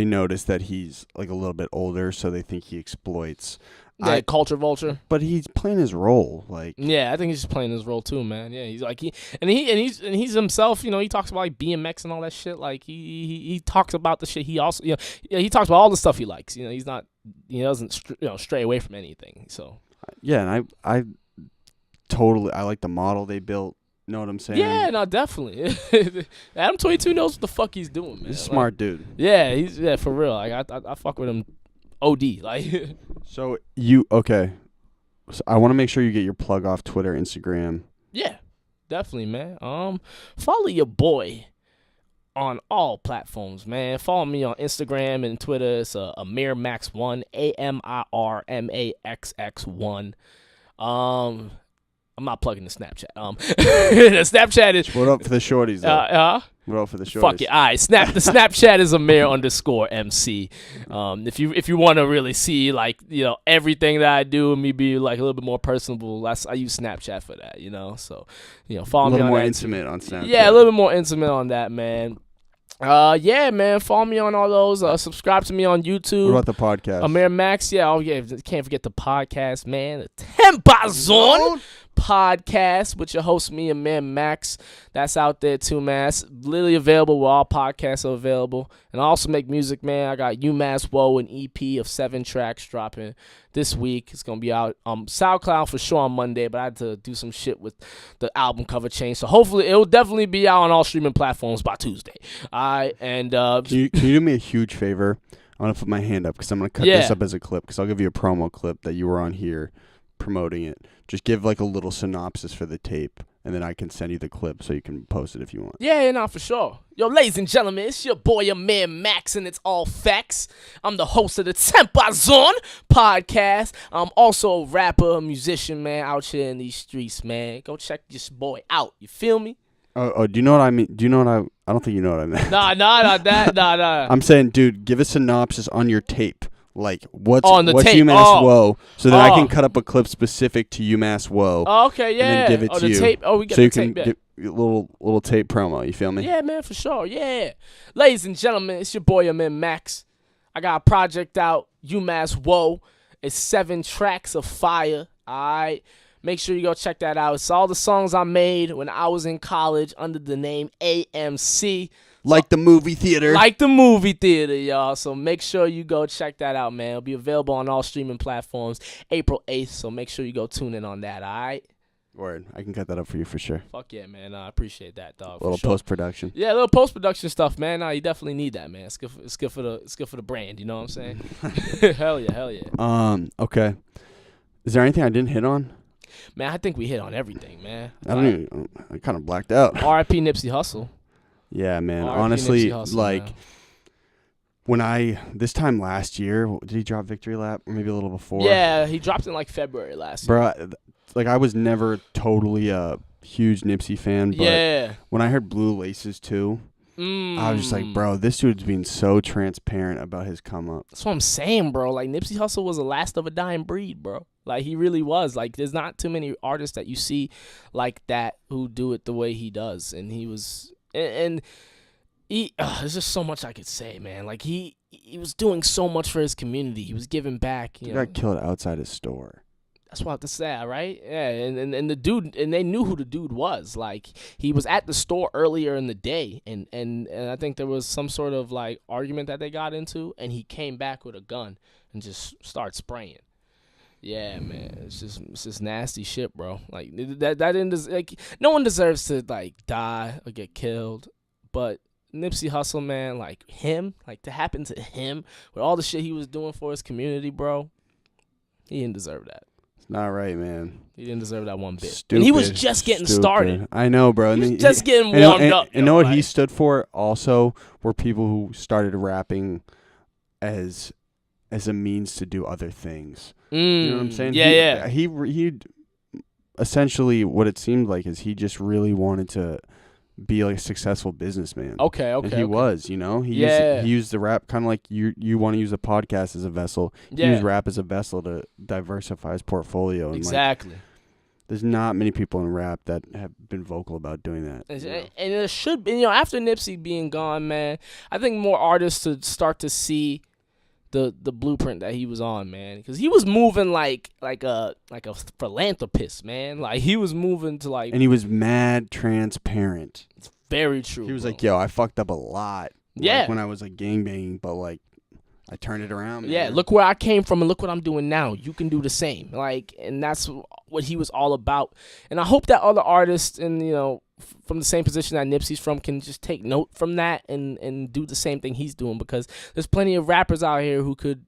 Speaker 2: notice that he's like a little bit older, so they think he exploits.
Speaker 1: Culture vulture.
Speaker 2: But he's playing his role, like.
Speaker 1: Yeah, I think he's just playing his role too, man. Yeah, he's like he's himself. He talks about like BMX and all that shit. Like he talks about the shit. He also he talks about all the stuff he likes. He's not. He doesn't stray away from anything. So.
Speaker 2: Yeah, and I totally like the model they built. Know what I'm saying?
Speaker 1: Yeah, no, definitely. Adam 22 knows what the fuck he's doing, man.
Speaker 2: He's a smart dude.
Speaker 1: Yeah, he's for real. Like I fuck with him. OD like.
Speaker 2: So okay? So I want to make sure you get your plug off Twitter, Instagram.
Speaker 1: Yeah, definitely, man. Follow your boy on all platforms, man. Follow me on Instagram and Twitter. It's Amir Maxx 1, AMIRMAXX1. I'm not plugging the Snapchat. The Snapchat is.
Speaker 2: What up for the shorties, though? What up for the shorties?
Speaker 1: Fuck it. All right. The Snapchat is Amir_MC. If you want to really see like everything that I do and me be like a little bit more personable, I use Snapchat for that. So follow me on that. A little
Speaker 2: more intimate on Snapchat.
Speaker 1: Yeah, a little bit more intimate on that, man. Yeah, man. Follow me on all those. Subscribe to me on YouTube.
Speaker 2: What about the podcast?
Speaker 1: Amir Maxx. Yeah. Oh yeah. Can't forget the podcast, man. The Tempah Zone Podcast with your host, me, Amir Maxx. That's out there too, man. It's literally available where all podcasts are available. And I also make music, man. I got UMass Woah, an EP of 7 tracks dropping this week. It's gonna be out Soundcloud for sure on Monday, but I had to do some shit with the album cover change. So hopefully it will definitely be out on all streaming platforms by Tuesday. Alright, and
Speaker 2: can you do me a huge favor? I'm gonna put my hand up because I'm gonna cut this up as a clip because I'll give you a promo clip that you were on here promoting it. Just give like a little synopsis for the tape, and then I can send you the clip so you can post it if you want.
Speaker 1: Yeah, no, for sure. Yo, ladies and gentlemen, it's your boy Amir Maxx, and it's all facts. I'm the host of the Tempah Zone Podcast. I'm also a rapper, a musician, man, out here in these streets, man. Go check this boy out. You feel me?
Speaker 2: Oh, do you know what I mean? Do you know what I don't think you know what I meant.
Speaker 1: Nah, not that. Nah.
Speaker 2: I'm saying, dude, give a synopsis on your tape. Like, what's
Speaker 1: tape.
Speaker 2: UMass Woah, so that I can cut up a clip specific to UMass Woah.
Speaker 1: Oh, okay, yeah.
Speaker 2: And then give it to
Speaker 1: the
Speaker 2: you.
Speaker 1: Tape. Oh, we get
Speaker 2: so
Speaker 1: the
Speaker 2: you
Speaker 1: tape.
Speaker 2: can get a little tape promo. You feel me?
Speaker 1: Yeah, man, for sure. Yeah. Ladies and gentlemen, it's your boy Amir Maxx. I got a project out, UMass Woah. It's 7 tracks of fire. All right. Make sure you go check that out. It's all the songs I made when I was in college under the name AMC.
Speaker 2: Like the movie theater.
Speaker 1: Like the movie theater, y'all. So make sure you go check that out, man. It'll be available on all streaming platforms April 8th. So make sure you go tune in on that, all right?
Speaker 2: Word. I can cut that up for you for sure.
Speaker 1: Fuck yeah, man. I appreciate that, dog.
Speaker 2: A little post-production.
Speaker 1: Yeah, a little post-production stuff, man. You definitely need that, man. It's good for the brand, you know what I'm saying? Hell yeah.
Speaker 2: Okay. Is there anything I didn't hit on?
Speaker 1: Man, I think we hit on everything, man.
Speaker 2: I kind of blacked out.
Speaker 1: R.I.P. Nipsey Hussle.
Speaker 2: Yeah, man.
Speaker 1: R.I.P.
Speaker 2: Honestly,
Speaker 1: Nipsey Hussle,
Speaker 2: like,
Speaker 1: man.
Speaker 2: This time last year, did he drop Victory Lap? Or maybe a little before?
Speaker 1: Yeah, he dropped in like February last year.
Speaker 2: Bro, like, I was never totally a huge Nipsey fan, but when I heard Blue Laces too, I was just like, bro, this dude's being so transparent about his come up.
Speaker 1: That's what I'm saying, bro. Like, Nipsey Hussle was the last of a dying breed, bro. Like, he really was. Like, there's not too many artists that you see like that who do it the way he does. And he was, and he, there's just so much I could say, man. Like, he was doing so much for his community. He was giving back. He
Speaker 2: got killed outside his store.
Speaker 1: That's what that's sad, right? Yeah, and the dude, and they knew who the dude was. Like, he was at the store earlier in the day, and I think there was some sort of like argument that they got into, and he came back with a gun and just started spraying. Yeah, man, it's just nasty shit, bro. Like that didn't like no one deserves to like die or get killed, but Nipsey Hussle, man, like him, like to happen to him with all the shit he was doing for his community, bro, he didn't deserve that.
Speaker 2: Not right, man.
Speaker 1: He didn't deserve that one bit.
Speaker 2: Stupid,
Speaker 1: and he was just getting started.
Speaker 2: I know, bro.
Speaker 1: He was just getting warmed up.
Speaker 2: And know what he stood for also were people who started rapping as a means to do other things. You know what I'm saying?
Speaker 1: Yeah,
Speaker 2: He essentially, what it seemed like is he just really wanted to be like a successful businessman.
Speaker 1: Okay.
Speaker 2: And he was, you know? He used the rap kind of like you want to use a podcast as a vessel. He used rap as a vessel to diversify his portfolio.
Speaker 1: Exactly.
Speaker 2: And there's not many people in rap that have been vocal about doing that.
Speaker 1: And it should be, after Nipsey being gone, man, I think more artists should start to see the blueprint that he was on, man, because he was moving like a philanthropist, man. Like, he was moving to like,
Speaker 2: and he was mad transparent.
Speaker 1: It's very true.
Speaker 2: He was like, "Yo, I fucked up a lot.
Speaker 1: Yeah,
Speaker 2: like when I was like gangbanging, but like I turned it around. Man.
Speaker 1: Yeah, look where I came from and look what I'm doing now. You can do the same. Like, and that's what he was all about. And I hope that other artists and from the same position that Nipsey's from can just take note from that and do the same thing he's doing, because there's plenty of rappers out here who could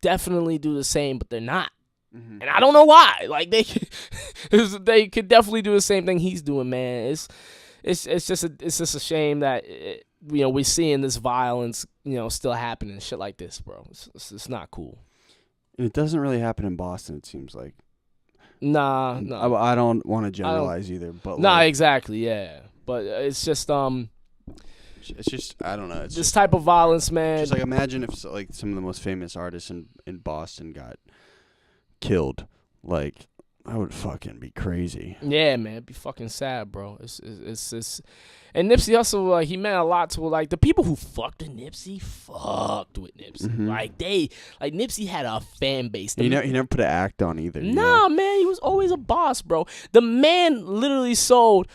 Speaker 1: definitely do the same, but they're not. Mm-hmm. And I don't know why. Like, they could definitely do the same thing he's doing, man. It's just a shame that we're seeing this violence still happening, shit like this, bro. It's not cool.
Speaker 2: And it doesn't really happen in Boston, it seems like.
Speaker 1: Nah.
Speaker 2: I don't want to generalize either, but
Speaker 1: Nah, exactly, yeah. But it's just
Speaker 2: it's just I don't know. It's
Speaker 1: this
Speaker 2: just,
Speaker 1: type of violence, man.
Speaker 2: just like imagine if like some of the most famous artists in Boston got killed. Like I would fucking be crazy.
Speaker 1: Yeah, man, it'd be fucking sad, bro. It's and Nipsey Hussle, like, he meant a lot to, like, the people who fucked with Nipsey fucked with Nipsey.
Speaker 2: Mm-hmm.
Speaker 1: Like, Nipsey had a fan base.
Speaker 2: He never put an act on either.
Speaker 1: Nah, man, he was always a boss, bro. The man literally sold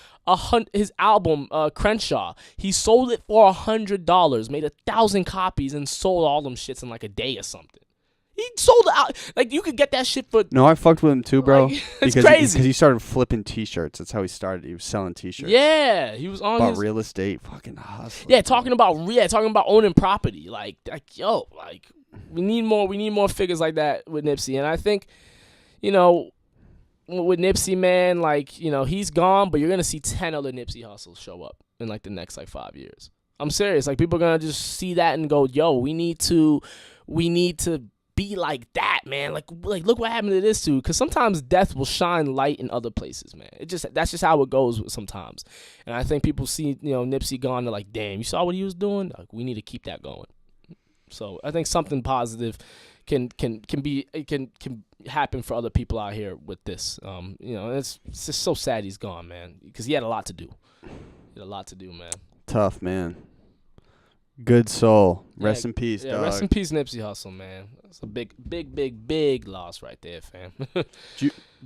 Speaker 1: his album, Crenshaw. He sold it for $100, made 1,000 copies, and sold all them shits in like a day or something. He sold it out. Like, you could get that shit for...
Speaker 2: No, I fucked with him too, bro.
Speaker 1: Like, it's
Speaker 2: because
Speaker 1: crazy.
Speaker 2: Because he started flipping T-shirts. That's how he started. He was selling T-shirts.
Speaker 1: Yeah, he was on
Speaker 2: about
Speaker 1: his...
Speaker 2: real estate, fucking hustling.
Speaker 1: Yeah, talking about owning property. Like yo, like we need more figures like that with Nipsey. And I think, you know, with Nipsey, man, like, you know, he's gone, but you're gonna see 10 other Nipsey Hussles show up in like the next like 5 years. I'm serious. Like, people are gonna just see that and go, yo, we need to be like that, man. Like look what happened to this dude. Because sometimes death will shine light in other places, man. That's just how it goes sometimes. And I think people see, you know, Nipsey gone, they're like, damn, you saw what he was doing? Like, we need to keep that going. So I think something positive can happen for other people out here with this. You know, it's just so sad he's gone, man. Because he had a lot to do. Man.
Speaker 2: Tough, man. Good soul. Rest in peace, dog.
Speaker 1: Rest in peace, Nipsey Hussle, man. It's a big loss right there, fam.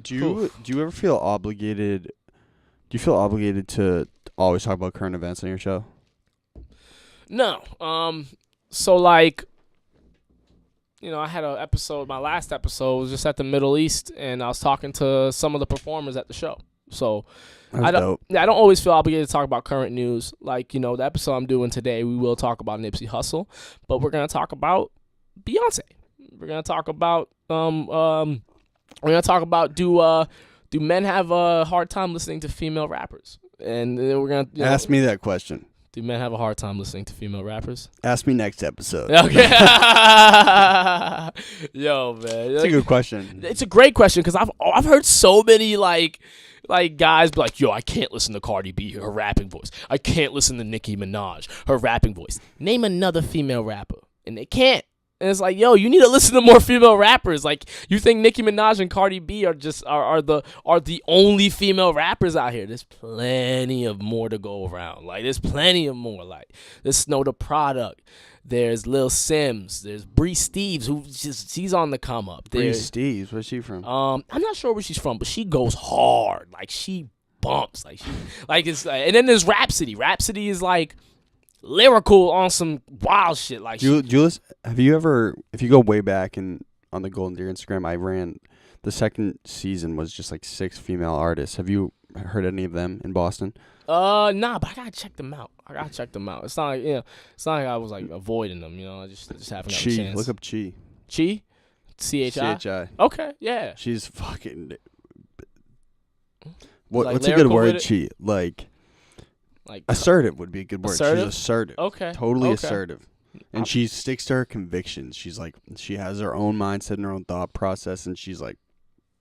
Speaker 2: Do you ever feel obligated? Do you feel obligated to always talk about current events on your show?
Speaker 1: No. So, like, you know, I had an episode. My last episode was just at the Middle East, and I was talking to some of the performers at the show. So I don't always feel obligated to talk about current news. Like, you know, the episode I'm doing today, we will talk about Nipsey Hussle, but we're gonna talk about Beyonce. We're gonna talk about do men have a hard time listening to female rappers? And then we're gonna
Speaker 2: ask me that question.
Speaker 1: Do men have a hard time listening to female rappers?
Speaker 2: Ask me next episode.
Speaker 1: Okay. Yo, man,
Speaker 2: it's a good question.
Speaker 1: It's a great question because I've heard so many like guys be like, yo, I can't listen to Cardi B, her rapping voice. I can't listen to Nicki Minaj, her rapping voice. Name another female rapper, and they can't. And it's like, yo, you need to listen to more female rappers. Like, you think Nicki Minaj and Cardi B are just are the only female rappers out here? There's plenty of more to go around. Like, there's plenty of more. Like, there's Snow the Product. There's Lil Sims. There's Bree Steves, she's on the come up.
Speaker 2: Bree Steves, where's she from?
Speaker 1: I'm not sure where she's from, but she goes hard. Like, she bumps. And then there's Rhapsody. Rhapsody is like lyrical on some wild shit. Like,
Speaker 2: Julius, have you ever, if you go way back on the Golden Deer Instagram, I ran the second season was just like 6 female artists. Have you heard any of them in Boston?
Speaker 1: Nah, but I gotta check them out. It's not like, you know, it's not like I was like avoiding them, you know. I just haven't had a chance.
Speaker 2: Look up Chi.
Speaker 1: Chi? CHI?
Speaker 2: CHI.
Speaker 1: Okay, yeah.
Speaker 2: She's fucking.
Speaker 1: Like
Speaker 2: what's a good word, Chi? Like assertive would be a good word.
Speaker 1: Assertive?
Speaker 2: She's assertive.
Speaker 1: Okay.
Speaker 2: Totally assertive. And she sticks to her convictions. She's like, she has her own mindset and her own thought process, and she's like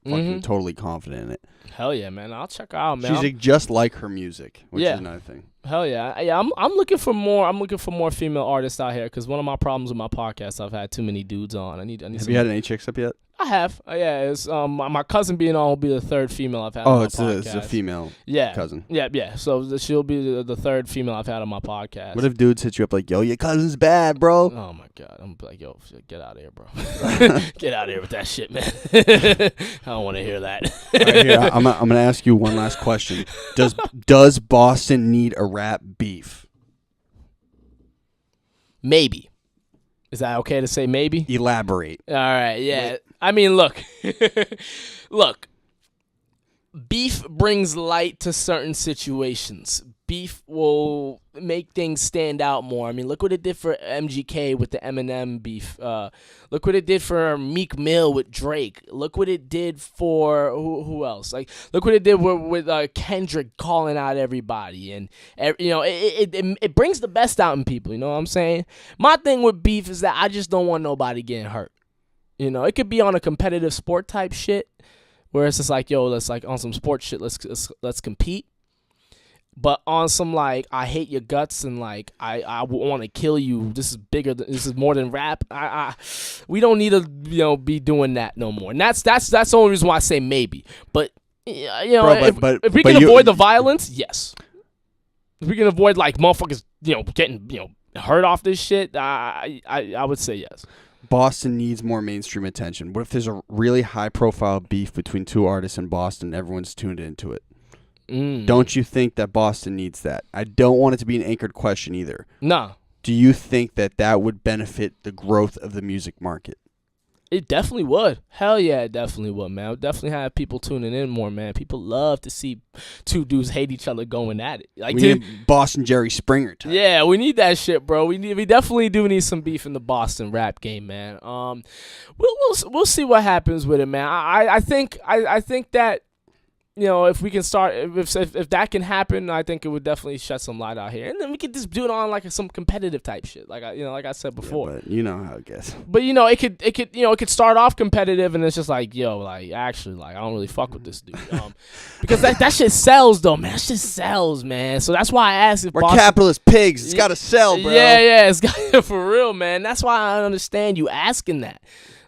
Speaker 2: fucking totally confident in it.
Speaker 1: Hell yeah, man. I'll check her out, man.
Speaker 2: She's like just like her music, which is another thing.
Speaker 1: Hell yeah. Yeah, I'm looking for more female artists out here because one of my problems with my podcast, I've had too many dudes on. I need
Speaker 2: Have you had any chicks up yet?
Speaker 1: I have. Yeah, it's my cousin being on will be the third female I've had on my podcast.
Speaker 2: It's a female cousin.
Speaker 1: Yeah. So she'll be the third female I've had on my podcast.
Speaker 2: What if dudes hit you up like, yo, your cousin's bad, bro?
Speaker 1: Oh, my God. I'm like, yo, get out of here, bro. Get out of here with that shit, man. I don't want to hear that.
Speaker 2: All right, here, I'm going to ask you one last question. Does Boston need a rap beef?
Speaker 1: Maybe. Is that okay to say maybe?
Speaker 2: Elaborate.
Speaker 1: All right, yeah. I mean, look. Beef brings light to certain situations. Beef will make things stand out more. I mean, look what it did for MGK with the Eminem beef. Look what it did for Meek Mill with Drake. Look what it did for who else? Like, look what it did with Kendrick calling out everybody, and you know, it brings the best out in people. You know what I'm saying? My thing with beef is that I just don't want nobody getting hurt. You know, it could be on a competitive sport type shit, where it's just like, yo, let's like on some sports shit, let's compete. But on some like, I hate your guts and like I want to kill you. This is bigger. This is more than rap. We don't need to be doing that no more. And that's the only reason why I say maybe. But
Speaker 2: Bro,
Speaker 1: if we can avoid the violence, yes. If we can avoid like motherfuckers getting hurt off this shit, I would say yes.
Speaker 2: Boston needs more mainstream attention. What if there's a really high profile beef between two artists in Boston? Everyone's tuned into it. Don't you think that Boston needs that? I don't want it to be an anchored question either.
Speaker 1: Nah.
Speaker 2: Do you think that would benefit the growth of the music market?
Speaker 1: It definitely would. Hell yeah, it definitely would, man. It would definitely have people tuning in more, man. People love to see two dudes hate each other going at it. Like,
Speaker 2: we need Boston Jerry Springer type.
Speaker 1: Yeah, we need that shit, bro. We definitely do need some beef in the Boston rap game, man. We'll see what happens with it, man. I think that, if we can start, if that can happen, I think it would definitely shed some light out here, and then we could just do it on like some competitive type shit, like I said before.
Speaker 2: Yeah, but you know how it gets.
Speaker 1: But it could start off competitive, and it's just like, actually, like I don't really fuck with this dude, because that shit sells though, man. That shit sells, man. So that's why I asked if
Speaker 2: we're capitalist pigs. It's gotta sell, bro.
Speaker 1: Yeah, it's got for real, man. That's why I understand you asking that.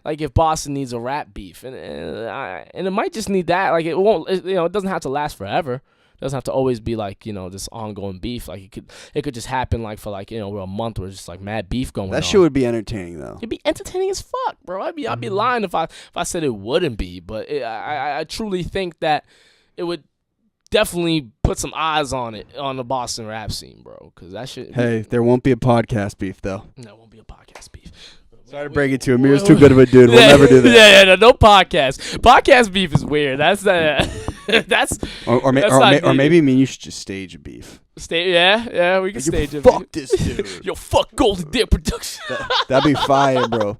Speaker 1: Like if Boston needs a rap beef, and it might just need that. Like it won't, it doesn't have to last forever. It doesn't have to always be like this ongoing beef. Like it could just happen like for like a month where it's just like mad beef going on.
Speaker 2: That shit would be entertaining though.
Speaker 1: It'd be entertaining as fuck, bro. I'd be lying if I said it wouldn't be. But I truly think that it would definitely put some eyes on it on the Boston rap scene, bro. Because that shit.
Speaker 2: Hey, there won't be a podcast beef though.
Speaker 1: There won't be a podcast beef.
Speaker 2: Sorry to break it to you. Amir's too good of a dude. We'll never do that.
Speaker 1: Yeah, no podcast. Podcast beef is weird. That's
Speaker 2: or maybe me and you should just stage a beef.
Speaker 1: Yeah, we can stage it.
Speaker 2: Fuck this dude.
Speaker 1: Yo, fuck Golden Deer Production.
Speaker 2: That'd be fire, bro.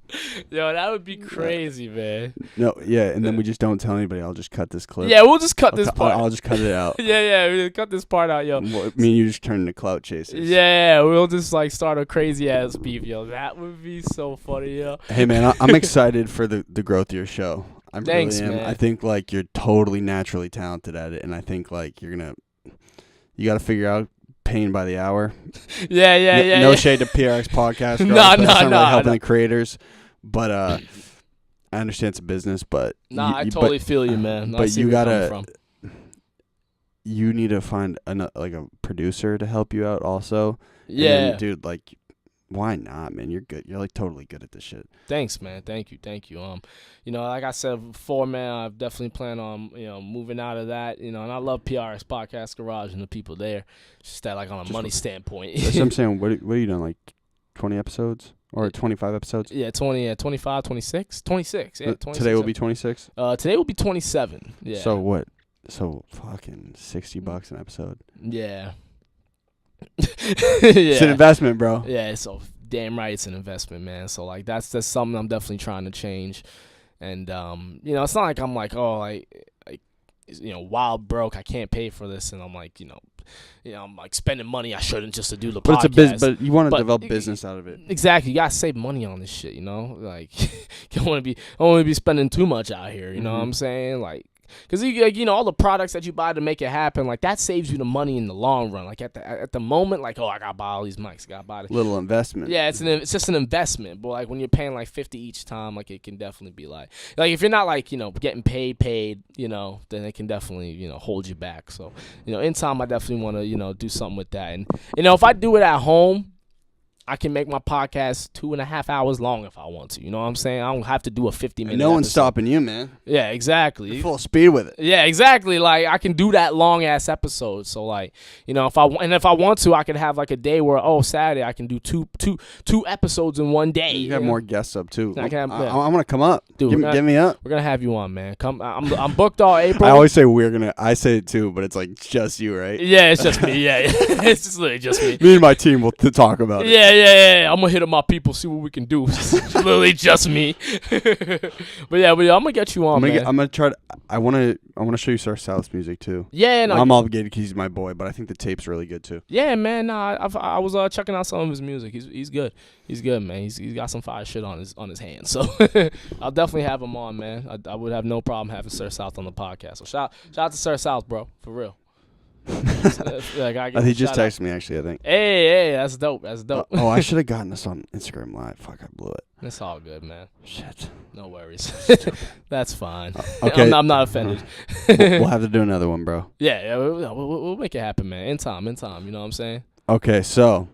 Speaker 1: Yo, that would be crazy, man.
Speaker 2: No, yeah, and then we just don't tell anybody. I'll just cut this clip.
Speaker 1: Yeah, we'll just cut this part.
Speaker 2: I'll just cut it out.
Speaker 1: Yeah, we'll cut this part out, yo.
Speaker 2: Me and you just turn into clout chasers.
Speaker 1: Yeah, we'll just like start a crazy ass beef, yo. That would be so funny, yo.
Speaker 2: Hey, man, I'm excited for the growth of your show.
Speaker 1: Thanks,
Speaker 2: really am.
Speaker 1: Man.
Speaker 2: I think like you're totally naturally talented at it, and I think like you got to figure out paying by the hour.
Speaker 1: Yeah.
Speaker 2: No shade to PRX Podcast Garage.
Speaker 1: No,
Speaker 2: helping the creators, but I understand it's a business, but
Speaker 1: I totally feel you, man.
Speaker 2: But you need to find a producer to help you out also.
Speaker 1: Yeah,
Speaker 2: and then, dude, like. Why not, man? You're good. You're like totally good at this shit.
Speaker 1: Thanks, man. Thank you. Like I said before, man, I definitely plan on moving out of that. And I love PRX Podcast Garage and the people there. It's just that like on a money standpoint.
Speaker 2: That's what I'm saying. What are you doing? Like 20 episodes or 25 episodes?
Speaker 1: Yeah, 25, 26, 26. Yeah, 26.
Speaker 2: Today will be 26.
Speaker 1: Today will be 27. Yeah.
Speaker 2: So what? So fucking $60 an episode.
Speaker 1: Yeah.
Speaker 2: It's an investment, bro.
Speaker 1: Yeah, so damn right it's an investment, man. So like that's something I'm definitely trying to change. And it's not like I'm like, wild broke, I can't pay for this, and I'm like, I'm like spending money I shouldn't just to do the podcast.
Speaker 2: But it's a business, but you want to develop business out of it.
Speaker 1: Exactly. You gotta save money on this shit, Like you don't want to be spending too much out here, you know what I'm saying? Like, because all the products that you buy to make it happen, like that saves you the money in the long run. Like at the moment, like I gotta buy all these mics, gotta buy this.
Speaker 2: Little investment.
Speaker 1: Yeah, it's just an investment. But like when you're paying like $50 each time, like it can definitely be like if you're not like getting paid, then it can definitely hold you back. So in time, I definitely want to do something with that. And if I do it at home, I can make my podcast 2.5 hours long if I want to. You know what I'm saying? I don't have to do a 50-minute
Speaker 2: No one's
Speaker 1: episode.
Speaker 2: stopping you, man.
Speaker 1: Yeah, exactly.
Speaker 2: You're full speed with it.
Speaker 1: Yeah, exactly. Like I can do that long ass episode. So like, if I want to, I could have like a day where Saturday I can do two episodes in one day.
Speaker 2: You have more guests up too.
Speaker 1: I
Speaker 2: want to come up. Dude, get me up.
Speaker 1: We're gonna have you on, man. Come. I'm booked all April.
Speaker 2: I always say I say it too, but it's like just you, right?
Speaker 1: Yeah, it's just me. Yeah, it's just literally just me.
Speaker 2: Me and my team will talk about it.
Speaker 1: Yeah. Yeah. I'm gonna hit up my people, see what we can do. It's literally just me. but yeah, I'm gonna get you on, man.
Speaker 2: I'm gonna try to. I wanna show you Sir South's music too.
Speaker 1: Yeah, no,
Speaker 2: I'm obligated because he's my boy, but I think the tape's really good too.
Speaker 1: Yeah, man. Nah, I was checking out some of his music. He's good. He's good, man. He's got some fire shit on his hands. So I'll definitely have him on, man. I would have no problem having Sir South on the podcast. So shout out to Sir South, bro, for real.
Speaker 2: He just texted me actually, I think.
Speaker 1: Hey, that's dope.
Speaker 2: I should have gotten this on Instagram Live. Fuck, I blew it.
Speaker 1: It's all good, man.
Speaker 2: Shit.
Speaker 1: No worries. That's fine.
Speaker 2: Okay.
Speaker 1: I'm not offended.
Speaker 2: We'll have to do another one, bro.
Speaker 1: Yeah, we'll make it happen, man. In time. You know what I'm saying?
Speaker 2: Okay, so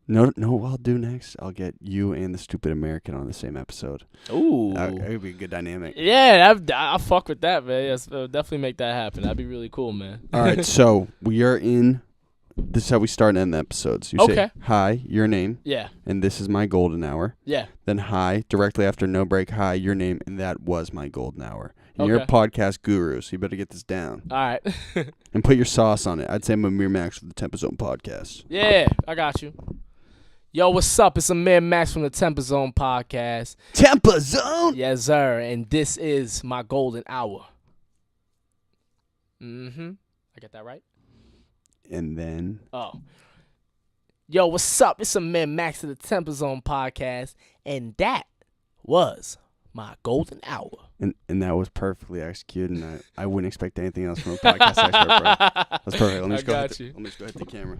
Speaker 2: no, what I'll do next, I'll get you and the Stupid American on the same episode.
Speaker 1: Ooh.
Speaker 2: That would be a good dynamic.
Speaker 1: Yeah, I'll fuck with that, man. Yes, definitely make that happen. That'd be really cool, man.
Speaker 2: All right, so we are in. This is how we start and end the episodes. You say, hi, your name.
Speaker 1: Yeah.
Speaker 2: And this is my golden hour.
Speaker 1: Yeah.
Speaker 2: Then hi, directly after no break, hi, your name, and that was my golden hour. And you're a podcast guru, so you better get this down.
Speaker 1: All right.
Speaker 2: And put your sauce on it. I'd say I'm Amir Maxx with the Tempah Zone Podcast.
Speaker 1: Yeah, I got you. Yo, what's up? It's Amir Maxx from the Tempah Zone Podcast.
Speaker 2: Tempah Zone?
Speaker 1: Yes, sir. And this is my golden hour. I get that right?
Speaker 2: And then...
Speaker 1: Oh. Yo, what's up? It's Amir Maxx of the Tempah Zone Podcast. And that was my golden hour.
Speaker 2: And that was perfectly executed, and I wouldn't expect anything else from a podcast expert, bro. That's perfect. Let me just go hit the camera.